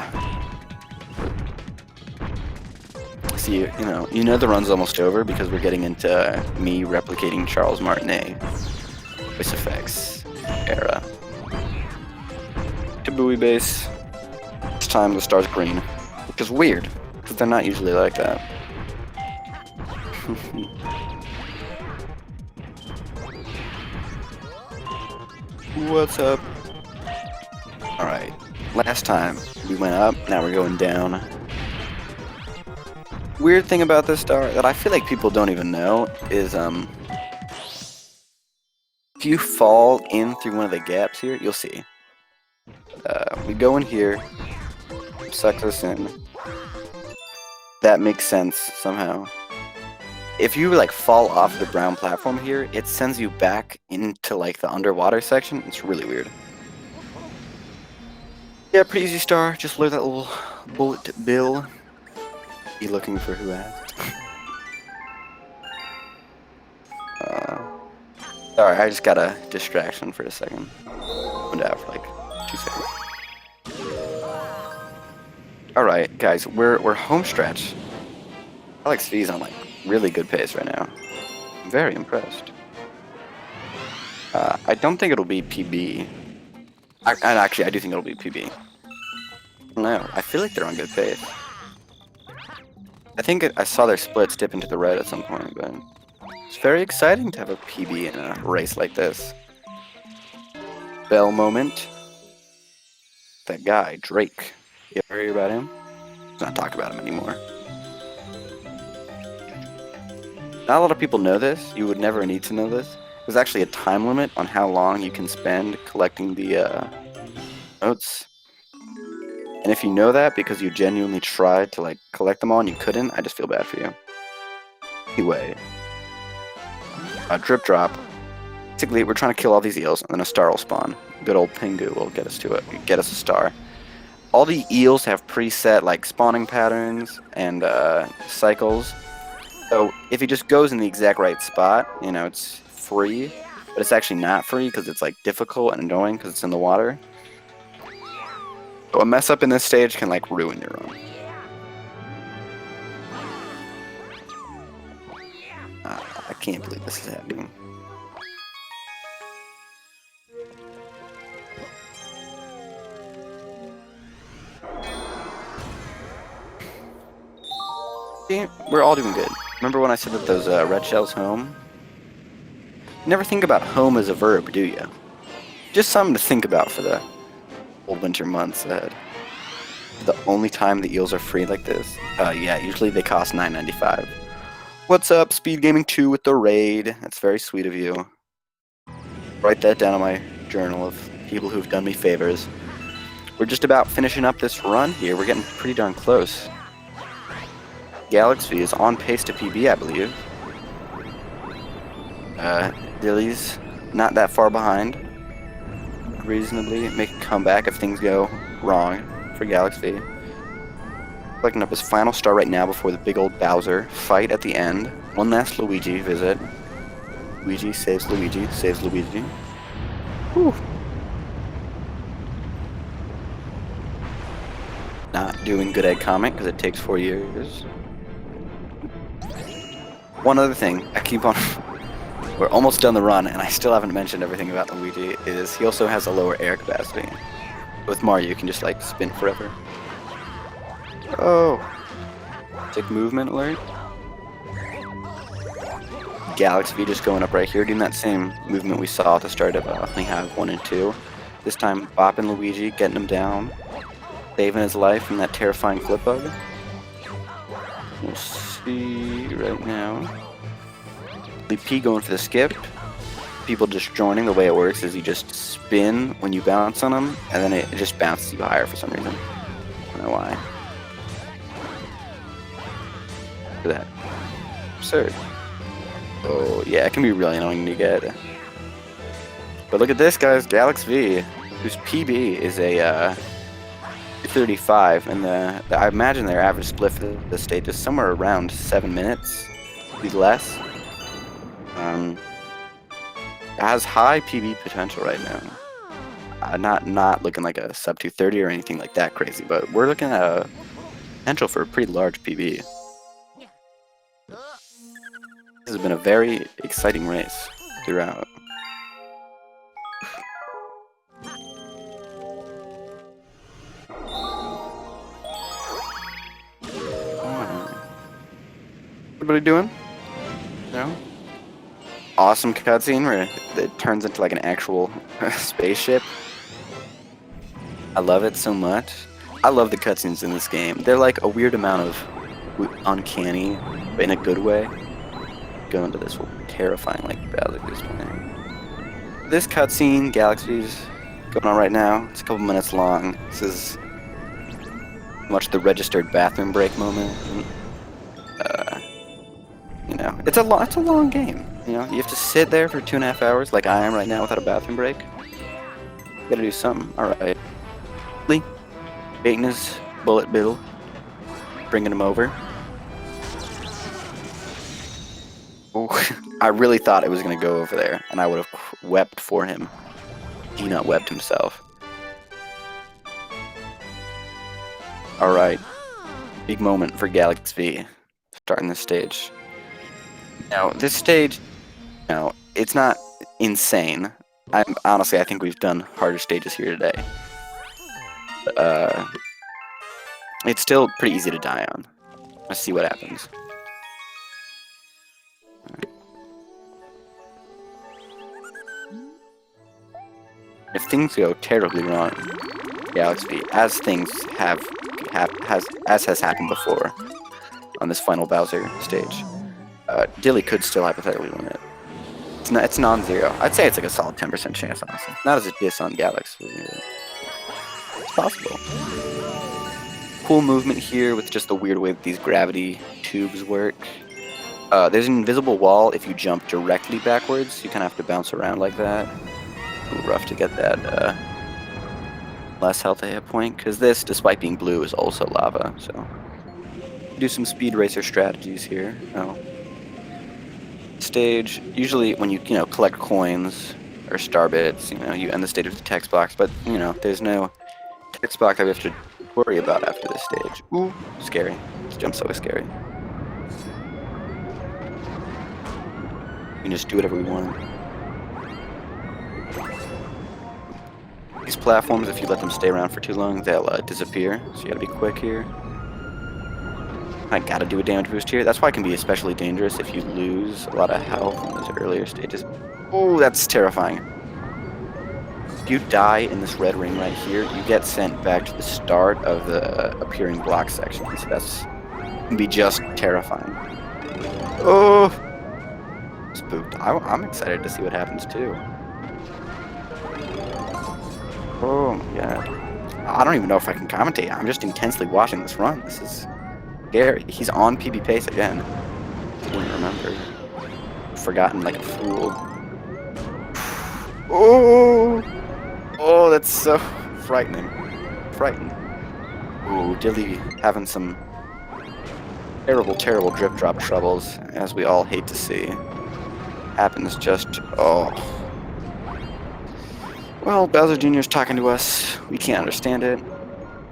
See, you know the run's almost over because we're getting into me replicating Charles Martinet voice effects era. To Buoy Base. This time the star's green, which is weird because they're not usually like that. What's up? Alright, last time we went up, now we're going down. Weird thing about this star that I feel like people don't even know is if you fall in through one of the gaps here, you'll see. We go in here, sucks us in. That makes sense somehow. If you like fall off the brown platform here, it sends you back into like the underwater section. It's really weird. Yeah, pretty easy star. Just load that little bullet bill. Be looking for who asked. Sorry, I just got a distraction for a second. Went out for like 2 seconds. Alright, guys, we're home stretch. Alex V's on like really good pace right now. I'm very impressed. I don't think it'll be PB. Actually, I do think it'll be PB. I don't know. I feel like they're on good pace. I think I saw their splits dip into the red at some point, but it's very exciting to have a PB in a race like this. Bell moment. That guy, Drake. You ever hear about him? Let's not talk about him anymore. Not a lot of people know this. You would never need to know this. There's actually a time limit on how long you can spend collecting the notes. And if you know that because you genuinely tried to like collect them all and you couldn't, I just feel bad for you. Anyway, drip drop. Basically, we're trying to kill all these eels, and then a star will spawn. Good old Pingu will get us to it. Get us a star. All the eels have preset like spawning patterns and cycles. So if he just goes in the exact right spot, you know, it's free. But it's actually not free because it's like difficult and annoying because it's in the water. So a mess up in this stage can like ruin your run. I can't believe this is happening. See, we're all doing good. Remember when I said that those red shells home? You never think about home as a verb, do you? Just something to think about for the cold winter months ahead. The only time the eels are free like this? Yeah, usually they cost $9.95. What's up, SpeedGaming 2 with the raid? That's very sweet of you. Write that down on my journal of people who've done me favors. We're just about finishing up this run here. We're getting pretty darn close. Galaxy is on pace to PB, I believe. Dilly's not that far behind. Reasonably make a comeback if things go wrong for Galaxy. Collecting up his final star right now before the big old Bowser fight at the end. One last Luigi visit. Luigi saves Luigi, saves Luigi. Whew. Not doing good egg comic because it takes 4 years. One other thing, I keep on... We're almost done the run, and I still haven't mentioned everything about Luigi, is he also has a lower air capacity. With Mario, you can just, like, spin forever. Oh! Tick movement alert. Galaxy just going up right here, doing that same movement we saw at the start of Honeyclimb 1 and 2. This time, bopping Luigi, getting him down, saving his life from that terrifying flip bug. We'll see right now. DillyP going for the skip. People just joining. The way it works is you just spin when you bounce on them, and then it just bounces you higher for some reason. I don't know why. Look at that. Absurd. Oh, yeah, it can be really annoying to get. But look at this, guys. Galaxy V, whose PB is a 35, and I imagine their average split for the stage is somewhere around 7 minutes, maybe less. Has high PB potential right now. Not looking like a sub 230 or anything like that crazy, but we're looking at a potential for a pretty large PB. This has been a very exciting race throughout. Everybody doing? No? Awesome cutscene where it turns into like an actual spaceship. I love it so much. I love the cutscenes in this game. They're like a weird amount of uncanny, but in a good way. Go into this terrifying like Bowser display. This cutscene, Galaxy's going on right now. It's a couple minutes long. This is much the registered bathroom break moment. You know, it's a long game. You know, you have to sit there for 2.5 hours, like I am right now, without a bathroom break. You gotta do something. All right, Lee, baiting his bullet bill, bringing him over. Oh, I really thought it was gonna go over there, and I would have wept for him. He not wept himself. All right, big moment for Galaxy V, starting this stage. Now, this stage, no, it's not insane. Honestly, I think we've done harder stages here today. It's still pretty easy to die on. Let's see what happens. If things go terribly wrong, Galaxy, as things has happened before on this final Bowser stage, Dilly could still hypothetically win it. It's non-zero. I'd say it's like a solid 10% chance, honestly. Not as a diss on Galaxy. It's possible. Cool movement here with just the weird way that these gravity tubes work. There's an invisible wall if you jump directly backwards. You kind of have to bounce around like that. Ooh, rough to get that less health at hit point, because this, despite being blue, is also lava. So do some speed racer strategies here. Stage, usually when you collect coins or star bits, you end the stage with the text box, but there's no text box that we have to worry about after this stage. Ooh, scary. This jump's always scary. We can just do whatever we want. These platforms, if you let them stay around for too long, they'll disappear, so you gotta be quick here. I gotta do a damage boost here. That's why it can be especially dangerous if you lose a lot of health in those earlier stages. Oh, that's terrifying. If you die in this red ring right here, you get sent back to the start of the appearing block section. So that's can be just terrifying. Oh, spooked. I'm excited to see what happens too. Oh my god. I don't even know if I can commentate. I'm just intensely watching this run. This is scary. He's on PB pace again. I didn't remember. Forgotten like a fool. Oh, oh, that's so frightening. Frightening. Ooh, Dilly having some terrible, terrible drip drop troubles, as we all hate to see. Happens just, oh. Well, Bowser Jr. is talking to us. We can't understand it.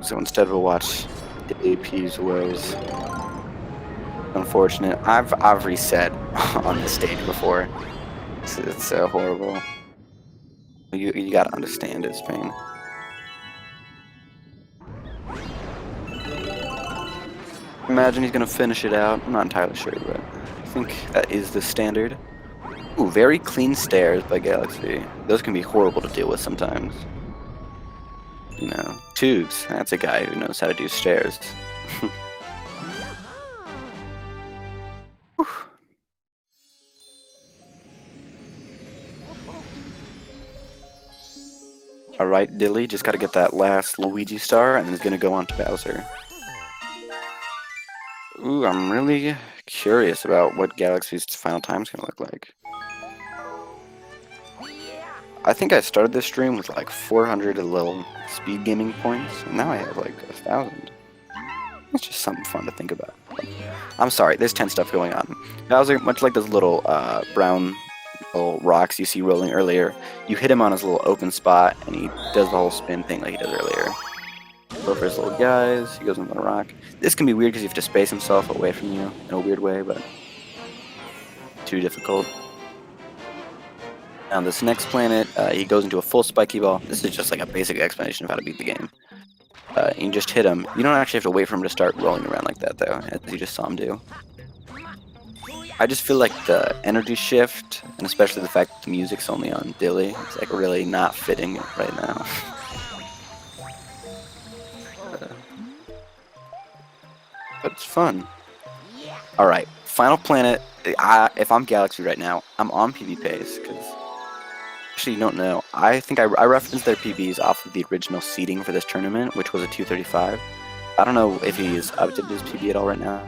So instead we'll watch DillyP's woes. Unfortunate. I've reset on this stage before. It's so horrible. You gotta understand its pain. Imagine he's gonna finish it out. I'm not entirely sure, but I think that is the standard. Ooh, very clean stairs by Galaxy. Those can be horrible to deal with sometimes. You know, tubes. That's a guy who knows how to do stairs. Alright, Dilly, just gotta get that last Luigi star, and he's gonna go on to Bowser. Ooh, I'm really curious about what Galaxy's final time's gonna look like. I think I started this stream with like 400 little speed gaming points, and now I have like 1,000. It's just something fun to think about. I'm sorry, there's 10 stuff going on. Bowser, much like those little brown little rocks you see rolling earlier, you hit him on his little open spot, and he does the whole spin thing like he does earlier. Go for his little guys, he goes on the rock. This can be weird because you have to space himself away from you in a weird way, but too difficult. On this next planet, he goes into a full spiky ball. This is just like a basic explanation of how to beat the game. You just hit him. You don't actually have to wait for him to start rolling around like that, though, as you just saw him do. I just feel like the energy shift, and especially the fact that the music's only on Dilly, it's like really not fitting right now. But it's fun. Alright, final planet. If I'm Galaxy right now, I'm on PB pace, because actually, you don't know. I think I referenced their PBs off of the original seeding for this tournament, which was a 235. I don't know if he's updated his PB at all right now.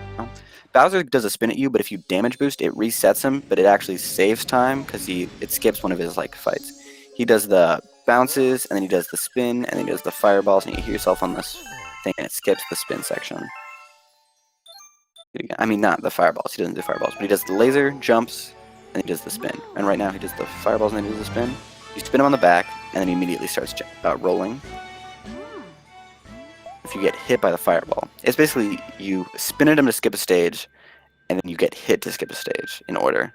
Bowser does a spin at you, but if you damage boost, it resets him, but it actually saves time because it skips one of his like fights. He does the bounces, and then he does the spin, and then he does the fireballs, and you hear yourself on this thing, and it skips the spin section. I mean, not the fireballs. He doesn't do fireballs, but he does the laser, jumps, and he does the spin. And right now he does the fireballs and then he does the spin. You spin him on the back, and then he immediately starts rolling. If you get hit by the fireball, it's basically you spin at him to skip a stage, and then you get hit to skip a stage in order.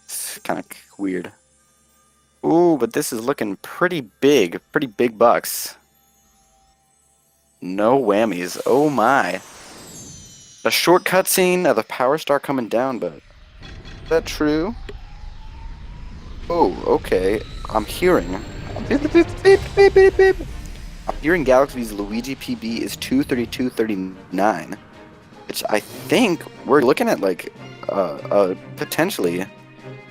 It's kind of weird. Ooh, but this is looking pretty big bucks. No whammies. Oh my. A short cutscene of the power star coming down, but is that true? Oh, okay. I'm hearing. I'm hearing Galaxy's Luigi PB is 232.39, which I think we're looking at like a potentially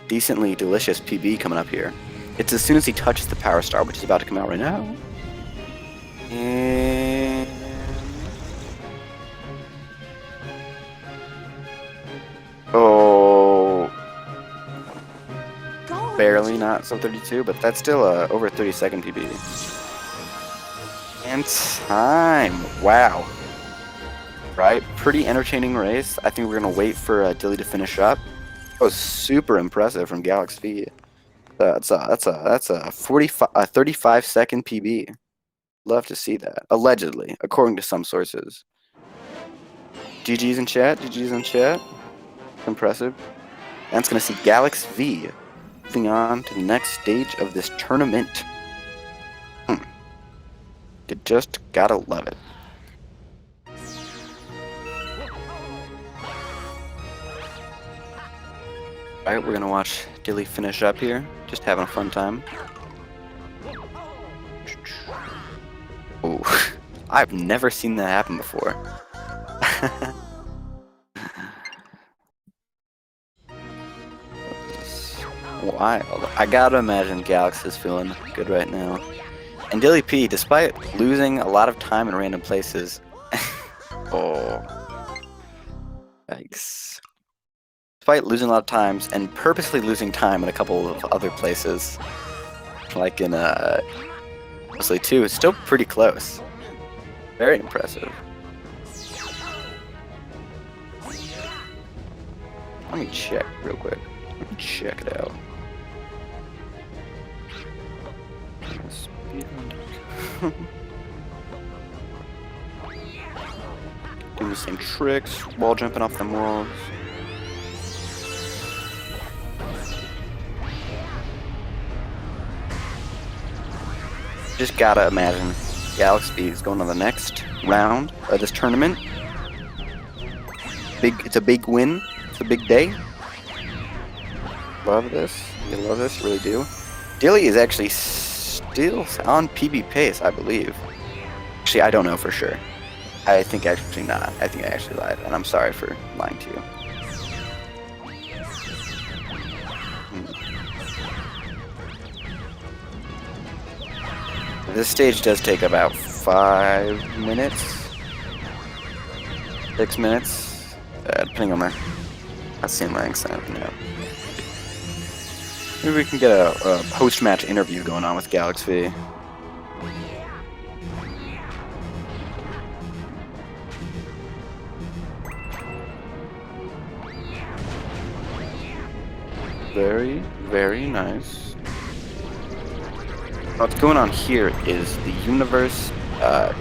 decently delicious PB coming up here. It's as soon as he touches the power star, which is about to come out right now. And oh, barely not sub 32, but that's still over 30-second PB. And time, wow. Right, pretty entertaining race. I think we're gonna wait for Dilly to finish up. That was super impressive from Galaxy. That's a 35-second PB. Love to see that. Allegedly, according to some sources. GG's in chat. GG's in chat. Impressive. And it's going to see Galaxy V moving on to the next stage of this tournament. You just gotta love it. Alright, we're gonna watch Dilly finish up here. Just having a fun time. Ooh, I've never seen that happen before. Wild. I gotta imagine Galax is feeling good right now. And DillyP, despite losing a lot of time in random places, oh, yikes. Despite losing a lot of times and purposely losing time in a couple of other places, like in mostly 2, it's still pretty close. Very impressive. Let me check real quick. Let me check it out. Doing the same tricks, wall jumping off them walls. Just gotta imagine Galaxy is going to the next round of this tournament. It's a big win. It's a big day. Love this. You love this, you really do. Dilly is actually still on PB pace, I believe. Actually, I don't know for sure. I think actually not. I think I actually lied, and I'm sorry for lying to you. This stage does take about 5 minutes, 6 minutes, depending on my cutscene lengths. You know. Maybe we can get a post-match interview going on with Galaxy. Very, very nice. What's going on here is the universe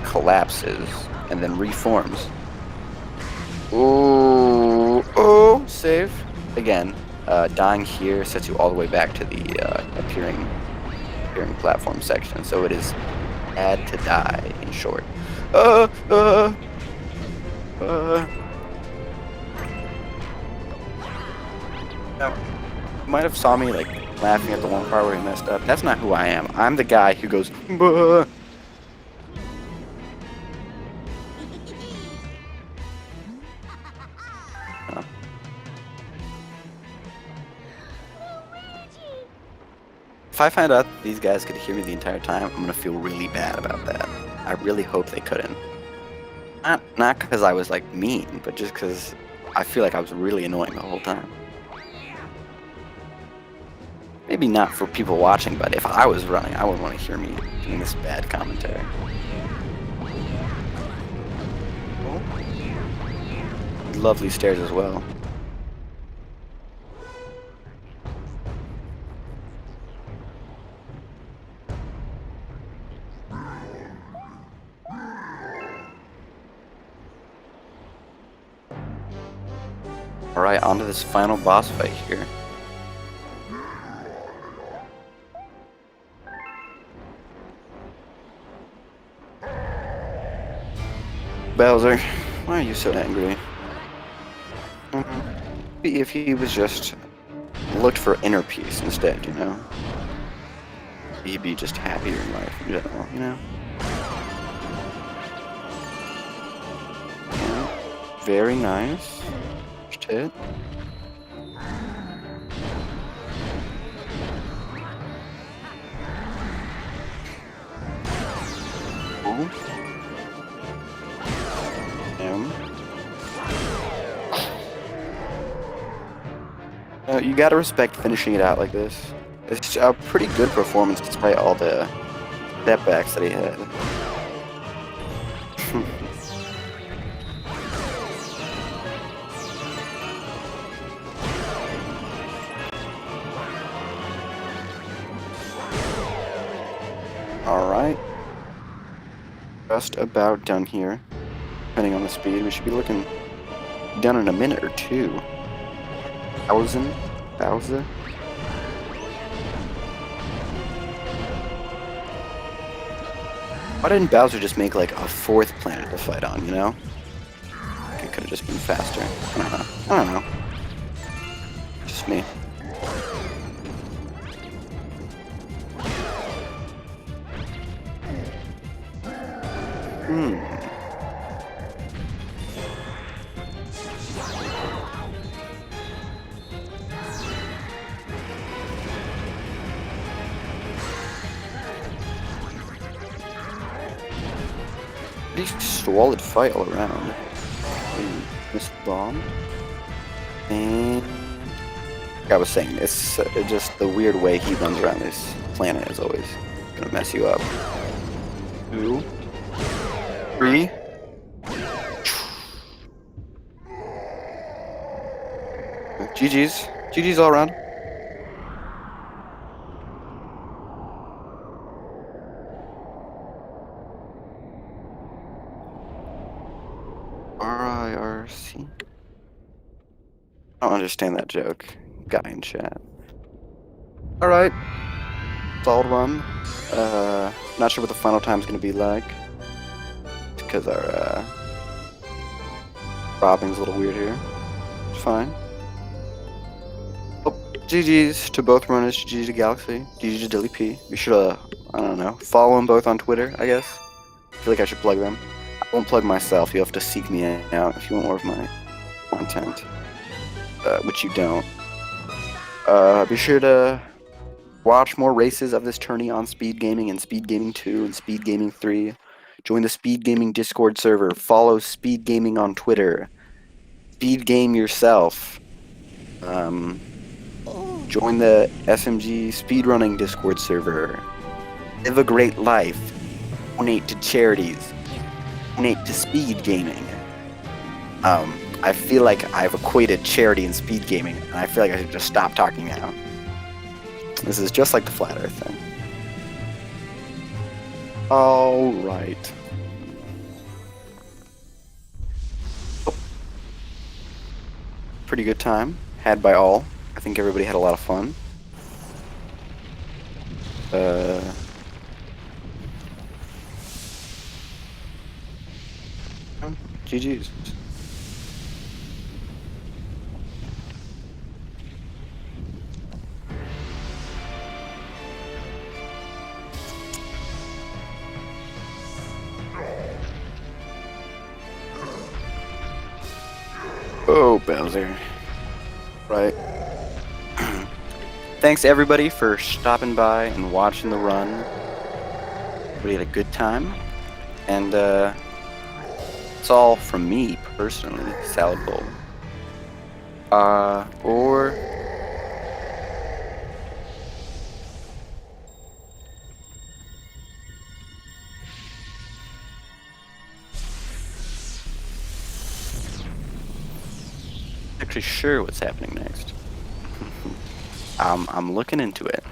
collapses and then reforms. Ooh, oh, save. Again, dying here sets you all the way back to the appearing platform section. So it is bad to die, in short. Now, you might have saw me like laughing at the one part where he messed up. That's not who I am. I'm the guy who goes, "Buh." If I find out these guys could hear me the entire time, I'm gonna feel really bad about that. I really hope they couldn't. Not because I was like mean, but just because I feel like I was really annoying the whole time. Maybe not for people watching, but if I was running, I wouldn't want to hear me doing this bad commentary. Oh. Lovely stairs as well. Alright, on to this final boss fight here. Bowser, why are you so angry? Maybe if he was just looked for inner peace instead, you know? He'd be just happier in life in general, you know? Yeah, very nice. Just hit. Ooh. You gotta respect finishing it out like this. It's a pretty good performance despite all the setbacks that he had. Alright. Just about done here. Depending on the speed, we should be looking done in a minute or 2. 1,000? Bowser? Why didn't Bowser just make like a 4th planet to fight on, you know? It could have just been faster. I don't know. Just me. pretty stolid fight all around. Missed the bomb. And like I was saying, it's just the weird way he runs around this planet is always gonna mess you up. 2, 3. GG's. GG's all around. RIRC. I don't understand that joke. Guy in chat. Alright. Solid run. Not sure what the final time's gonna be like. Because our robbing's a little weird here. It's fine. Oh, GG's to both runners. GG to Galaxy. GG to DillyP. Be sure to, I don't know, follow them both on Twitter, I guess. I feel like I should plug them. I won't plug myself. You'll have to seek me out if you want more of my content. Which you don't. Be sure to watch more races of this tourney on SpeedGaming and SpeedGaming 2 and SpeedGaming 3. Join the SpeedGaming Discord server. Follow SpeedGaming on Twitter. SpeedGame yourself. Join the SMG Speedrunning Discord server. Live a great life. Donate to charities. Donate to SpeedGaming. I feel like I've equated charity and SpeedGaming, and I feel like I should just stop talking now. This is just like the Flat Earth thing. Alright. Oh. Pretty good time. Had by all. I think everybody had a lot of fun. GG's. Oh, Bowser. Right. Thanks everybody for stopping by and watching the run. Everybody had a good time. And it's all from me personally, Salad Bowl. Or actually sure what's happening next. I'm looking into it.